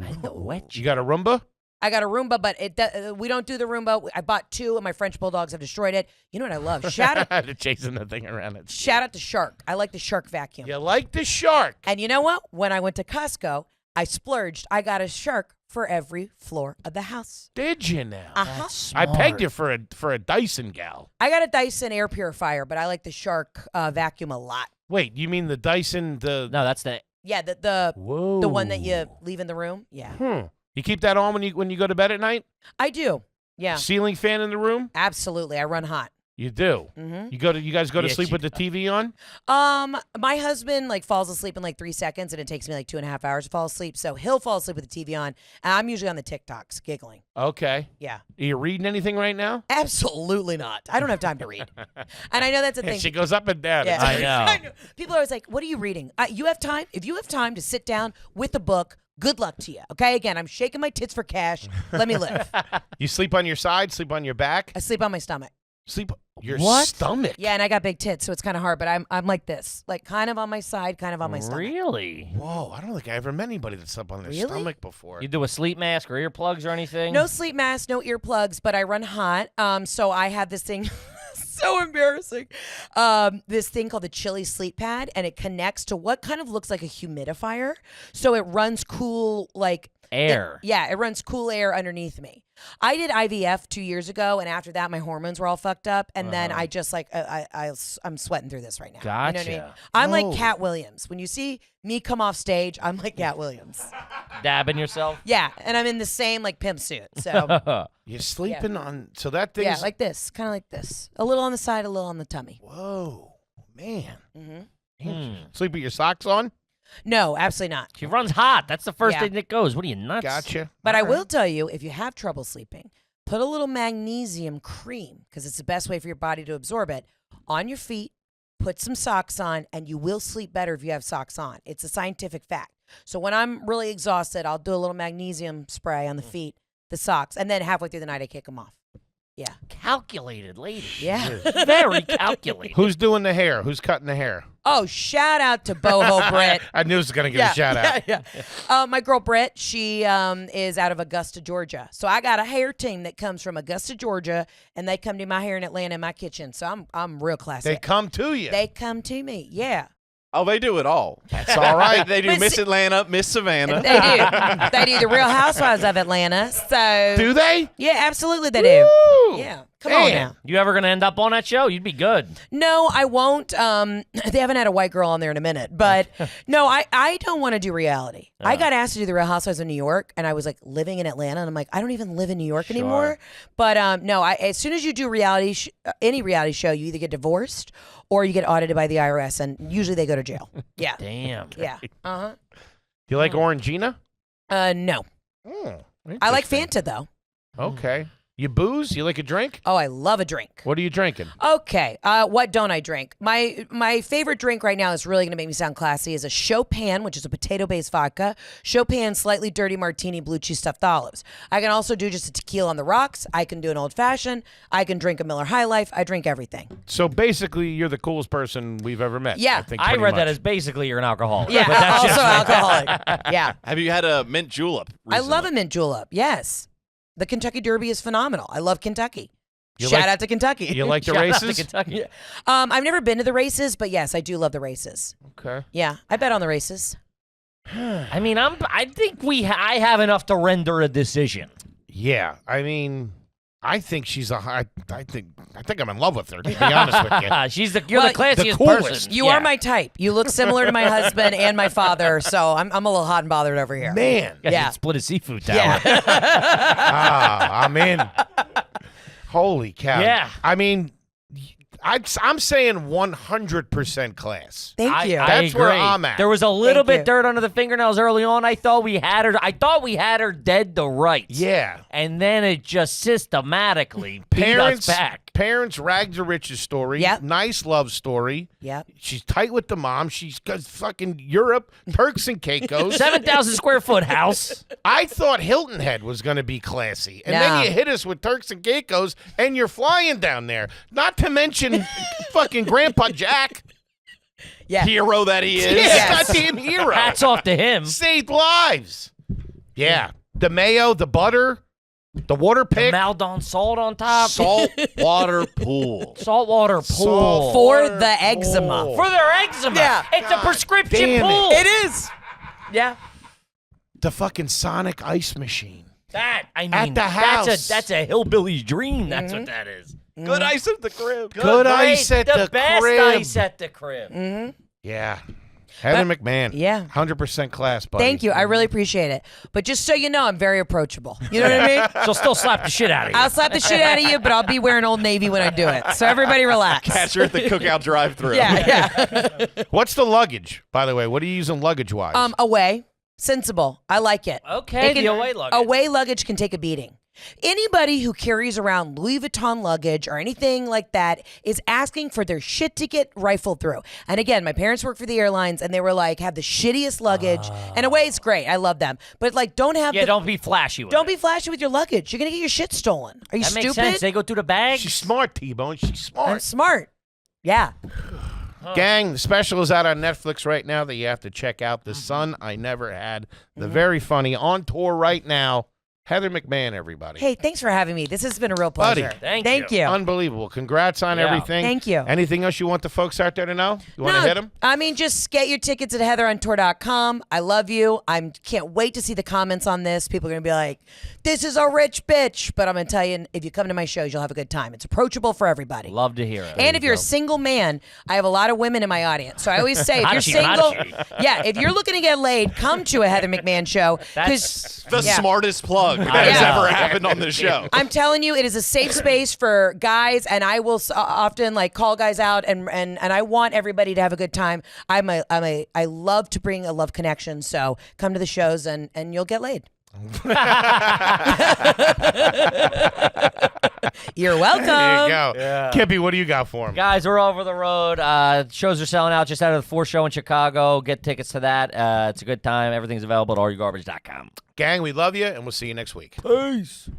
You got a Roomba? I got a Roomba, but we don't do the Roomba. I bought 2, and my French Bulldogs have destroyed it. You know what I love? Shout out Chasing the thing around it. Shout out to Shark. I like the Shark vacuum. You like the Shark? And you know what? When I went to Costco, I splurged. I got a Shark for every floor of the house. Did you now? Uh-huh. I pegged you for a Dyson gal. I got a Dyson air purifier, but I like the Shark vacuum a lot. Wait, you mean the Dyson? No, that's the. Yeah, the Whoa. one that you leave in the room. Yeah, You keep that on when you go to bed at night? I do. Yeah, Ceiling fan in the room? absolutely. I run hot. You do. Mm-hmm. You guys go to Yeah, sleep she with the TV on? My husband falls asleep in 3 seconds, and it takes me 2.5 hours to fall asleep. So he'll fall asleep with the TV on, and I'm usually on the TikToks giggling. Okay. Yeah, Are you reading anything right now? absolutely not. I don't have time to read, and I know that's a thing. She goes up and down. Yeah. I know. People are always like, "What are you reading?" You have time. If you have time to sit down with a book, good luck to you. Okay. Again, I'm shaking my tits for cash. Let me live. You sleep on your side, sleep on your back? I sleep on my stomach. Sleep your What? stomach. Yeah, and I got big tits, so it's kind of hard. But I'm like this, like kind of on my side, kind of on my stomach. Really? Whoa, I don't think I ever met anybody that slept on their Really? stomach before. You do a sleep mask or earplugs or anything? No sleep mask, no earplugs, but I run hot. So I have this thing. So embarrassing. This thing called the Chili Sleep Pad, and it connects to what kind of looks like a humidifier. So it runs cool, like Air. it runs cool air underneath me. I did IVF 2 years ago, and after that, my hormones were all fucked up, and then I just like I'm sweating through this right now. Gotcha. You know what I mean? I'm Whoa. like Cat Williams. When you see me come off stage, I'm like Cat Williams. Dabbing yourself? Yeah, and I'm in the same like pimp suit. So You're sleeping on, so that thing's. yeah, like this, kind of like this, a little on the side, a little on the tummy. Whoa, man. Mm-hmm. Sleep with your socks on? No, absolutely not. She runs hot. That's the first Yeah. thing that goes. What are you, nuts? Gotcha. But I All right. will tell you, if you have trouble sleeping, put a little magnesium cream, because it's the best way for your body to absorb it, on your feet. Put some socks on, and you will sleep better if you have socks on. It's a scientific fact. So when I'm really exhausted, I'll do a little magnesium spray on the feet, the socks, and then halfway through the night, I kick them off. Yeah. Calculated, lady. Yeah. Very calculated. Who's doing the hair? Who's cutting the hair? Oh, shout out to Boho Britt. I knew I was going to give a shout out. Yeah. My girl Britt, she is out of Augusta, Georgia. So I got a hair team that comes from Augusta, Georgia, and they come do my hair in Atlanta in my kitchen. So I'm real classy. They come to you. They come to me. Yeah. Oh, they do it all. That's all right. They do But Miss see- Atlanta, Miss Savannah. They do. They do the Real Housewives of Atlanta. So Do they? yeah, absolutely they do. Woo! Yeah. Come on Man. now. You ever going to end up on that show? You'd be good. No, I won't. They haven't had a white girl on there in a minute. But no, I don't want to do reality. I got asked to do the Real Housewives of New York, and I was like living in Atlanta, and I'm like, I don't even live in New York anymore. But no, as soon as you do reality, any reality show, you either get divorced or you get audited by the IRS, and usually they go to jail. Yeah. Damn. Yeah. Uh-huh. Do you like Orangina? No. I like Fanta, though. Okay. You booze? You like a drink? Oh, I love a drink. What are you drinking? Okay, what don't I drink? My favorite drink right now is really going to make me sound classy is a Chopin, which is a potato-based vodka. Chopin slightly dirty martini, blue cheese stuffed olives. I can also do just a tequila on the rocks. I can do an old-fashioned. I can drink a Miller High Life. I drink everything. So basically, you're the coolest person we've ever met. Yeah. I, think I pretty read that much. as basically you're an alcoholic. Yeah, but that's also just me. alcoholic. Yeah, Have you had a mint julep I love recently? a mint julep. Yes, the Kentucky Derby is phenomenal. I love Kentucky. You Shout like- out to Kentucky. You like the Shout out to races? Kentucky. I've never been to the races, but yes, I do love the races. Okay. Yeah, I bet on the races. I mean, I think I have enough to render a decision. Yeah. I mean, I think she's I think I'm in love with her, to be honest with you. You're Well, the classiest coolest. person. You Yeah. are my type. You look similar to my husband and my father, so I'm a little hot and bothered over here. Man. Guys, Yeah. you'd split a seafood tower. Yeah. I'm in. Holy cow. Yeah. I mean, I'm saying 100% class. Thank you. I That's where agree. I'm at. There was a little Thank bit you. dirt under the fingernails early on. I thought we had her dead to rights. Yeah. And then it just systematically beat us back. Parents rags to riches story. Yep. Nice love story. Yep. She's tight with the mom. She's got fucking Europe, Turks and Caicos. 7,000 square foot house. I thought Hilton Head was going to be classy. And No. then you hit us with Turks and Caicos, and you're flying down there. Not to mention fucking Grandpa Jack. Yeah. Hero that he is. Yeah, Yes. goddamn hero. Hats off to him. Saved lives. Yeah. The mayo, the butter, the water pick. Maldon salt on top. Saltwater pool. Saltwater pool. Salt- For the eczema. Oh. For their eczema. Yeah. It's a prescription damn it. pool. It is. Yeah. The fucking Sonic ice machine. That, I mean, At the house. That's a hillbilly's dream. That's what that is. Good ice at the crib. Good ice Great. at the best crib. ice at the crib. Yeah. Heather McMahon. Yeah. 100% class, buddy. Thank you. I really appreciate it. But just so you know, I'm very approachable. You know what I mean? She'll still slap the shit out of you. I'll slap the shit out of you, but I'll be wearing Old Navy when I do it. So everybody relax. Catch her at the cookout drive-thru. Yeah. What's the luggage, by the way? What are you using luggage-wise? Away. Sensible. I like it. Okay, It can- the away luggage. Away luggage can take a beating. Anybody who carries around Louis Vuitton luggage or anything like that is asking for their shit to get rifled through. And again, my parents work for the airlines, and they were like, have the shittiest luggage. In a way, it's great. I love them. But like, don't be flashy with Don't it. be flashy with your luggage. You're going to get your shit stolen. Are you That stupid? makes sense. They go through the bags. She's smart, T-Bone. She's smart. I'm smart. Yeah. Gang, the special is out on Netflix right now that you have to check out. The Son I Never Had. The very funny, on tour right now. Heather McMahon, everybody. Hey, thanks for having me. This has been a real pleasure. Buddy, Thank you. Unbelievable. Congrats on Yeah. everything. Thank you. Anything else you want the folks out there to know? You want to hit them? I mean, just get your tickets at heatherontour.com. I love you. I can't wait to see the comments on this. People are going to be like, this is a rich bitch. But I'm going to tell you, if you come to my shows, you'll have a good time. It's approachable for everybody. Love to hear it. And if you're a single man, I have a lot of women in my audience. So I always say, if you're single, if you're looking to get laid, come to a Heather McMahon show. That's The smartest plug that has ever happened on this show. I'm telling you, it is a safe space for guys, and I will often like call guys out, and I want everybody to have a good time. I love to bring a love connection. So come to the shows, and you'll get laid. You're welcome. There you go. Yeah. Kippy, what do you got for him? Guys, we're over the road. Shows are selling out. Just out of the 4th show in Chicago. Get tickets to that. It's a good time. Everything's available at allyourgarbage.com. Gang, we love you, and we'll see you next week. Peace.